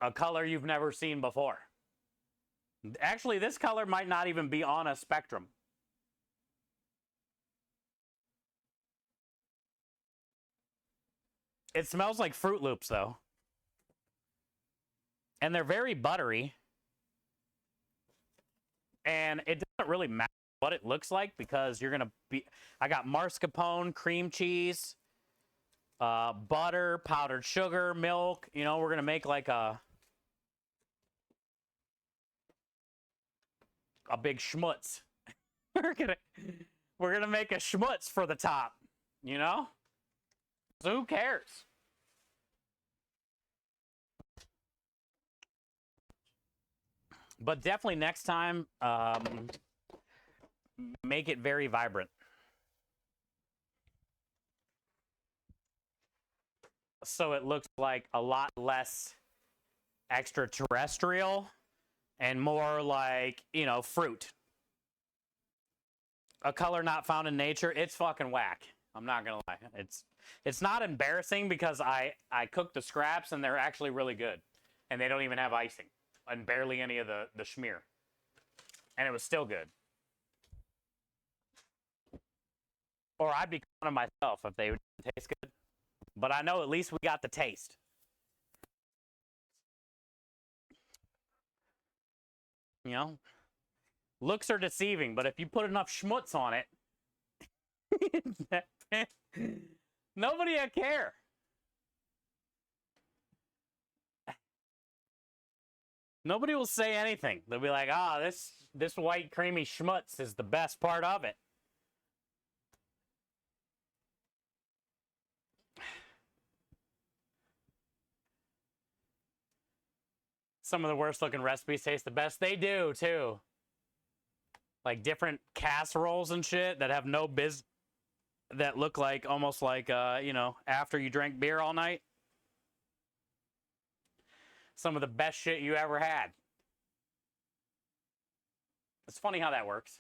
a color you've never seen before. Actually, this color might not even be on a spectrum. It smells like Fruit Loops, though. And they're very buttery. And it doesn't really matter what it looks like because you're going to be... I got mascarpone, cream cheese, butter, powdered sugar, milk. You know, we're going to make like a big schmutz. we're gonna make a schmutz for the top, you know? So who cares? But definitely next time, make it very vibrant. So it looks like a lot less extraterrestrial and more like, you know, fruit. A color not found in nature. It's fucking whack. I'm not gonna lie. It's not embarrassing because I cooked the scraps and they're actually really good. And they don't even have icing. And barely any of the schmear. And it was still good. Or I'd be calling myself if they didn't taste good. But I know at least we got the taste. You know? Looks are deceiving, but if you put enough schmutz on it, nobody will care. Nobody will say anything. They'll be like, ah, this white creamy schmutz is the best part of it. Some of the worst looking recipes taste the best. They do, too. Like different casseroles and shit that have no that look like almost like, you know, after you drank beer all night. Some of the best shit you ever had. It's funny how that works.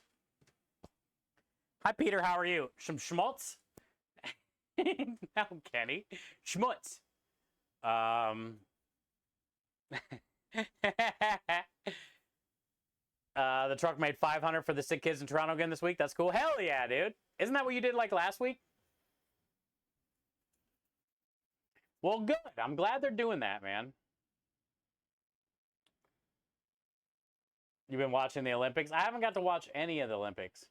Hi, Peter. How are you? Some schmutz? No, Kenny. Schmutz. The truck made $500 for the sick kids in Toronto again this week. That's cool. Hell yeah, dude. Isn't that what you did like last week? Well, good. I'm glad they're doing that, man. You've been watching the Olympics? I haven't got to watch any of the Olympics.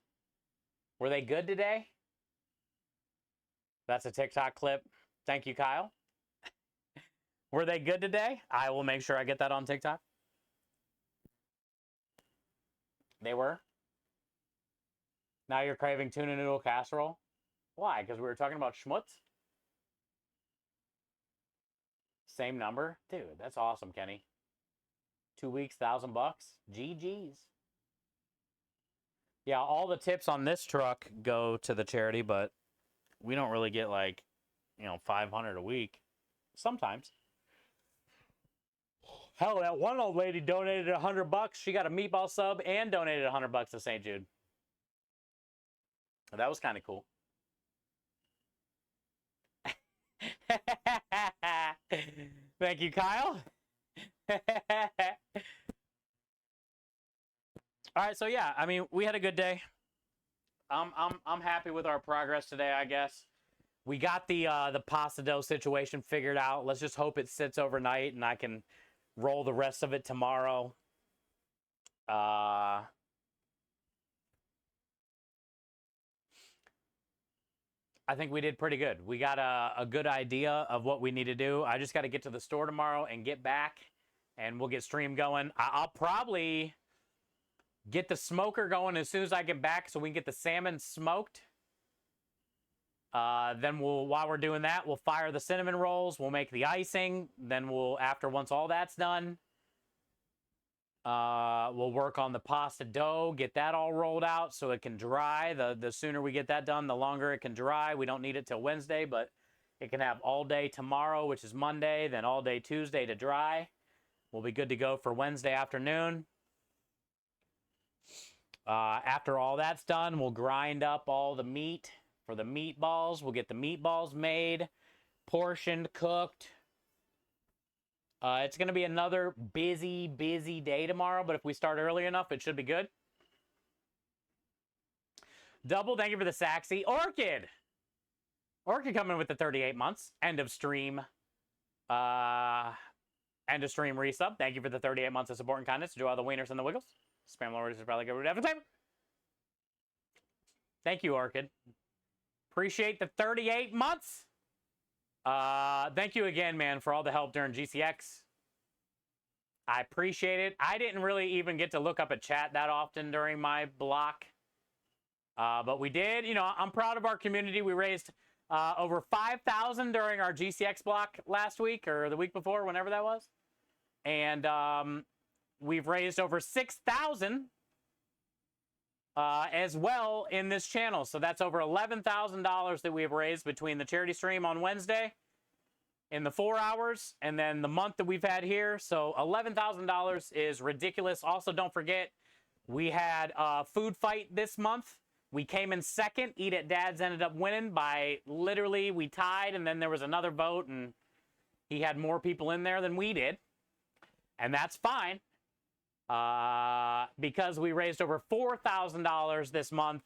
Were they good today? That's a TikTok clip. Thank you, Kyle. Were they good today? I will make sure I get that on TikTok. They were? Now you're craving tuna noodle casserole? Why? Because we were talking about schmutz? Same number? Dude, that's awesome, Kenny. 2 weeks, $1,000 bucks. GG's. Yeah, all the tips on this truck go to the charity, but we don't really get like, you know, $500 a week. Sometimes. Hell, that one old lady donated $100 bucks. She got a meatball sub and donated $100 bucks to St. Jude. That was kind of cool. Thank you, Kyle. All right, so yeah, I mean, we had a good day. I'm happy with our progress today, I guess. We got the pasta dough situation figured out. Let's just hope it sits overnight and I can roll the rest of it tomorrow. I think we did pretty good. We got a good idea of what we need to do. I just got to get to the store tomorrow and get back, and we'll get stream going. I'll probably get the smoker going as soon as I get back so we can get the salmon smoked. Then while we're doing that, we'll fire the cinnamon rolls. We'll make the icing. Then once all that's done, we'll work on the pasta dough, get that all rolled out so it can dry. The sooner we get that done, the longer it can dry. We don't need it till Wednesday, but it can have all day tomorrow, which is Monday, then all day Tuesday to dry. We'll be good to go for Wednesday afternoon. After all that's done, we'll grind up all the meat for the meatballs. We'll get the meatballs made, portioned, cooked. It's going to be another busy day tomorrow, but if we start early enough, it should be good. Double, thank you for the Saxy. Orchid coming in with the 38 months. End of stream resub. Thank you for the 38 months of support and kindness. Do all the wieners and the wiggles. Spam lords is probably good. Every time. Thank you, Orchid. Appreciate the 38 months. Thank you again, man, for all the help during GCX. I appreciate it. I didn't really even get to look up a chat that often during my block. But we did. You know, I'm proud of our community. We raised over 5,000 during our GCX block last week or the week before, whenever that was. And we've raised over 6,000 as well in this channel. So that's over $11,000 that we have raised between the charity stream on Wednesday in the 4 hours and then the month that we've had here. So $11,000 is ridiculous. Also, don't forget, we had a food fight this month. We came in second. Eat at Dad's ended up winning by literally, we tied, and then there was another vote, and he had more people in there than we did. And that's fine. Because we raised over $4,000 this month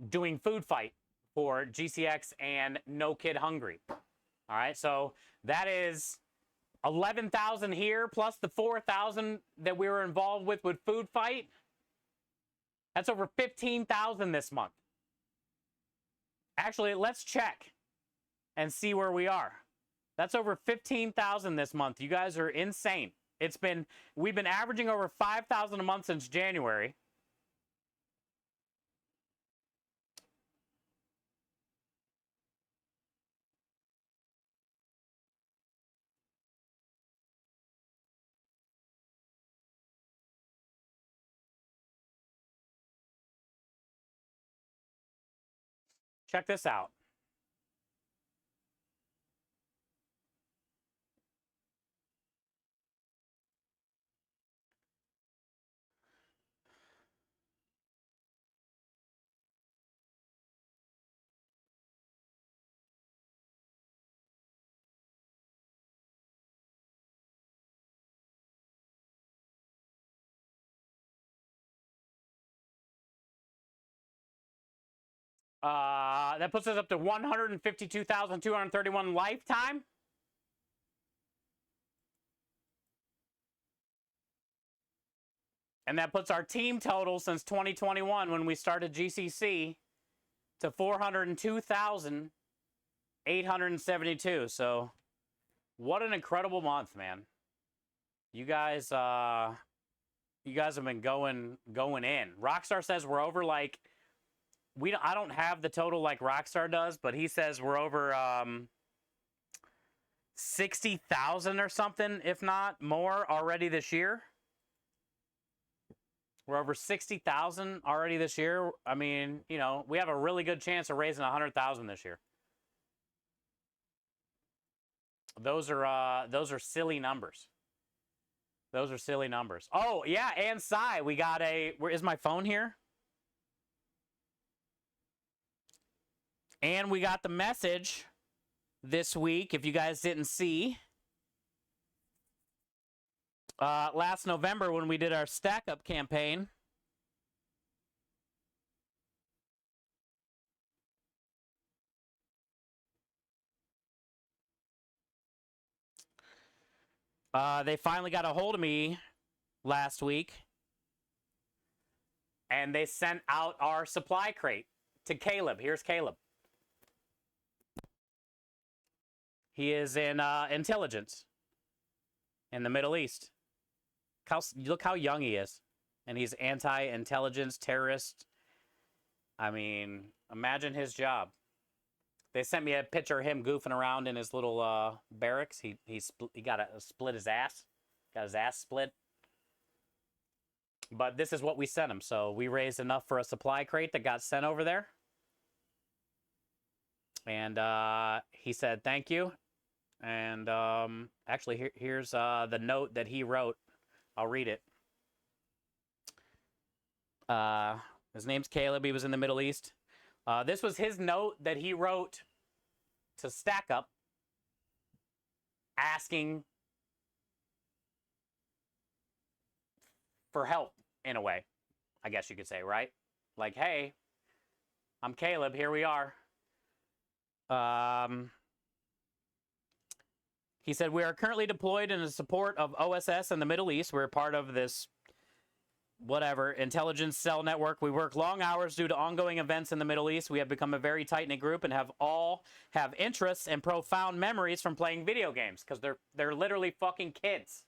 doing food fight for GCX and No Kid Hungry. All right, so that is 11,000 here plus the 4,000 that we were involved with food fight. That's over 15,000 this month. Actually, let's check and see where we are. That's over 15,000 this month. You guys are insane. We've been averaging over 5,000 a month since January. Check this out. That puts us up to 152,231 lifetime. And that puts our team total since 2021 when we started GCC to 402,872. So what an incredible month, man. You guys have been going in. Rockstar says we're over like I don't have the total like Rockstar does, but he says we're over 60,000 or something, if not more, already this year. We're over 60,000 already this year. I mean, you know, we have a really good chance of raising 100,000 this year. Those are silly numbers. Those are silly numbers. Oh yeah, and Sai, we got where is my phone here? And we got the message this week, if you guys didn't see. Last November when we did our Stack Up campaign. They finally got a hold of me last week. And they sent out our supply crate to Caleb. Here's Caleb. He is in intelligence in the Middle East. Look how young he is. And he's anti-intelligence terrorist. I mean, Imagine his job. They sent me a picture of him goofing around in his little barracks. He got split his ass. Got his ass split. But this is what we sent him. So we raised enough for a supply crate that got sent over there. And he said thank you. And actually, here's the note that he wrote. I'll read it. His name's Caleb. He was in the Middle East. This was his note that he wrote to Stack Up, asking for help, in a way, I guess you could say, right? Like, hey, I'm Caleb. Here we are. He said, we are currently deployed in the support of OSS in the Middle East. We're part of this, whatever, intelligence cell network. We work long hours due to ongoing events in the Middle East. We have become a very tight-knit group and have interests and profound memories from playing video games, because they're literally fucking kids,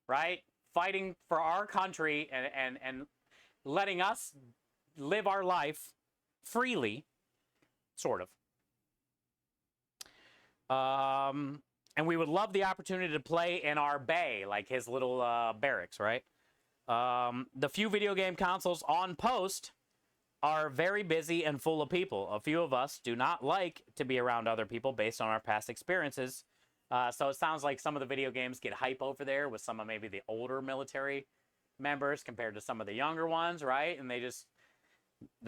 right? Fighting for our country and letting us live our life freely, sort of. And we would love the opportunity to play in our bay, like his little barracks, right? The few video game consoles on post are very busy and full of people. A few of us do not like to be around other people based on our past experiences. So it sounds like some of the video games get hype over there with some of maybe the older military members compared to some of the younger ones, right? And they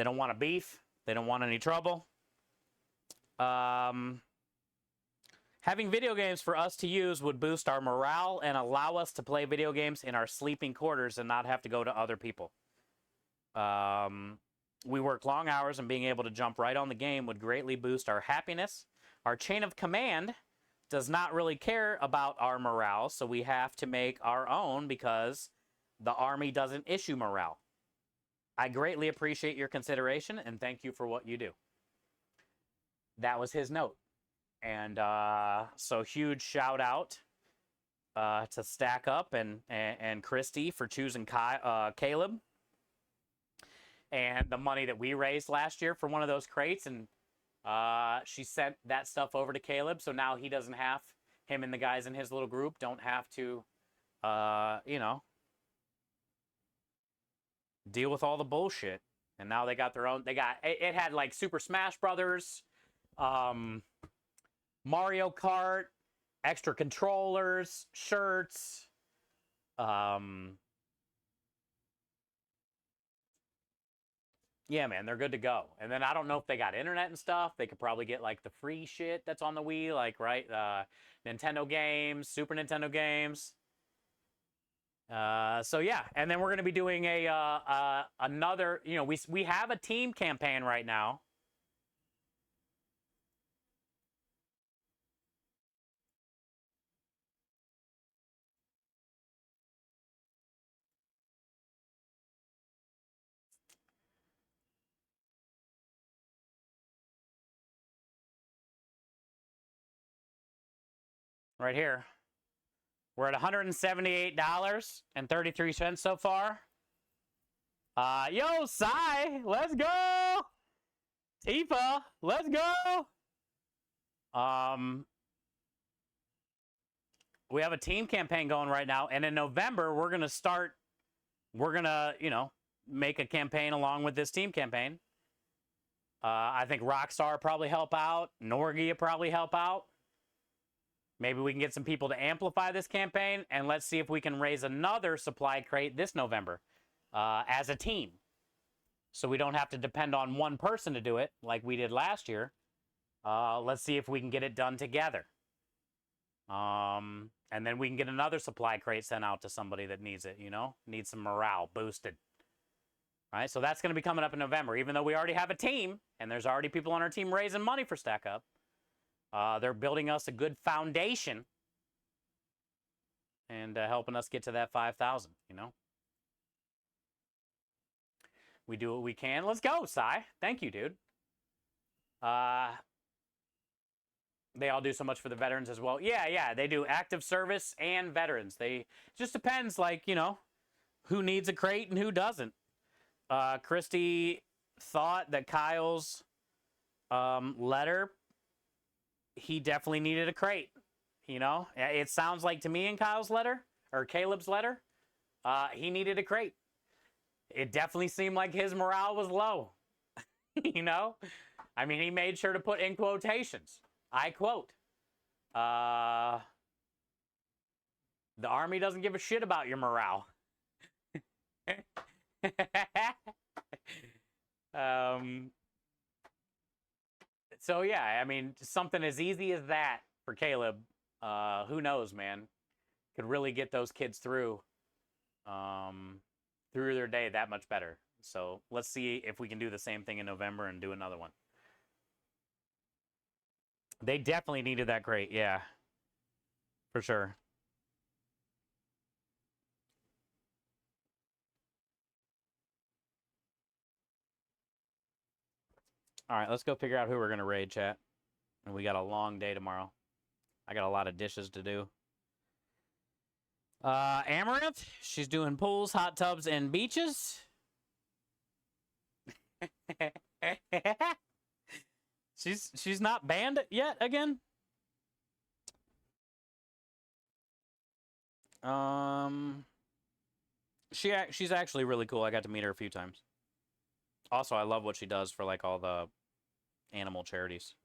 don't want to beef. They don't want any trouble. Having video games for us to use would boost our morale and allow us to play video games in our sleeping quarters and not have to go to other people. We work long hours, and being able to jump right on the game would greatly boost our happiness. Our chain of command does not really care about our morale, so we have to make our own because the Army doesn't issue morale. I greatly appreciate your consideration, and thank you for what you do. That was his note. And so huge shout out to Stack Up and Christy for choosing Caleb. And the money that we raised last year for one of those crates. And she sent that stuff over to Caleb. So now he doesn't have, him and the guys in his little group don't have to, deal with all the bullshit. And now they got their own, it had like Super Smash Brothers, Mario Kart, extra controllers, shirts, yeah, man, they're good to go. And then I don't know if they got internet and stuff. They could probably get like the free shit that's on the Wii, like, right, Nintendo games, Super Nintendo games. So yeah, and then we're gonna be doing another, we have a team campaign right now. Right here. We're at $178.33 so far. Yo, Sai, let's go. Tifa, let's go. We have a team campaign going right now, and in November we're gonna make a campaign along with this team campaign. I think Rockstar probably help out. Norgia probably help out. Maybe we can get some people to amplify this campaign, and let's see if we can raise another supply crate this November as a team. So we don't have to depend on one person to do it like we did last year. Let's see if we can get it done together. And then we can get another supply crate sent out to somebody that needs it, needs some morale boosted. All right, so that's going to be coming up in November, even though we already have a team, and there's already people on our team raising money for Stack Up. They're building us a good foundation and helping us get to that 5,000, We do what we can. Let's go, Sai. Thank you, dude. They all do so much for the veterans as well. Yeah, they do active service and veterans. It just depends, who needs a crate and who doesn't. Christy thought that Kyle's letter, he definitely needed a crate. You know, it sounds like to me in Kyle's letter, or Caleb's letter, he needed a crate. It definitely seemed like his morale was low. You know? I mean, he made sure to put in quotations. I quote, the Army doesn't give a shit about your morale. So yeah, I mean, something as easy as that for Caleb, who knows, man, could really get those kids through their day that much better. So let's see if we can do the same thing in November and do another one. They definitely needed that crate, yeah, for sure. All right, let's go figure out who we're going to raid, chat. And we got a long day tomorrow. I got a lot of dishes to do. Amaranth, she's doing pools, hot tubs, and beaches. She's not banned yet again. She's actually really cool. I got to meet her a few times. Also, I love what she does for like all the animal charities.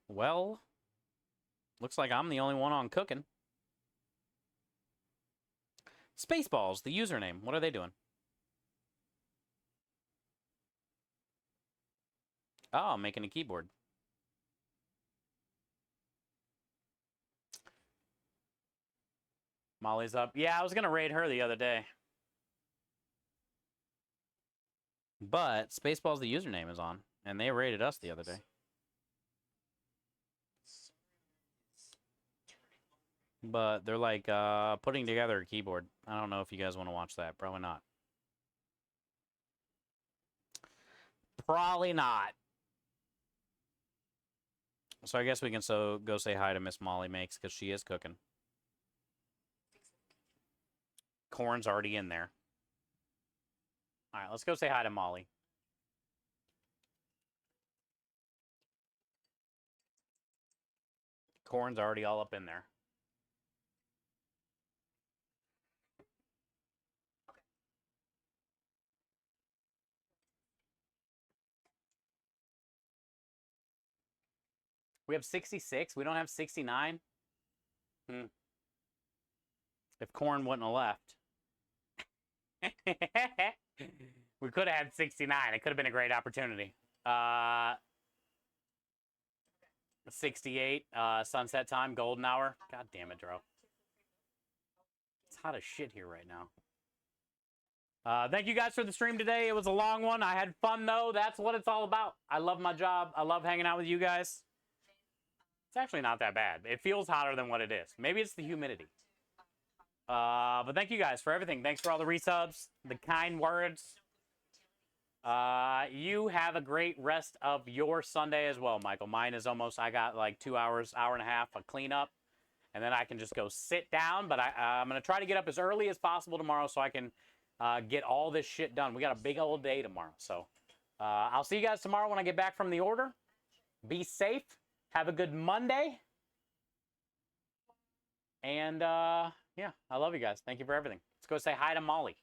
Well, looks like I'm the only one on cooking. Spaceballs, the username. What are they doing? Oh, I'm making a keyboard. Molly's up. Yeah, I was going to raid her the other day. But Spaceballs, the username is on. And they raided us the other day. But they're like putting together a keyboard. I don't know if you guys want to watch that. Probably not. Probably not. So I guess we can go say hi to Miss Molly Makes because she is cooking. Corn's already in there. All right, let's go say hi to Molly. Corn's already all up in there. We have 66. We don't have 69. If Corn wouldn't have left. We could have had 69. It could have been a great opportunity. 68. Sunset time. Golden hour. God damn it, Dro. It's hot as shit here right now. Thank you guys for the stream today. It was a long one. I had fun, though. That's what it's all about. I love my job. I love hanging out with you guys. It's actually not that bad. It feels hotter than what it is. Maybe it's the humidity. But thank you guys for everything. Thanks for all the resubs, the kind words. You have a great rest of your Sunday as well, Michael. Mine is almost, I got like 2 hours, hour and a half of cleanup. And then I can just go sit down. But I'm going to try to get up as early as possible tomorrow so I can get all this shit done. We got a big old day tomorrow. So I'll see you guys tomorrow when I get back from the order. Be safe. Have a good Monday. And, yeah, I love you guys. Thank you for everything. Let's go say hi to Molly.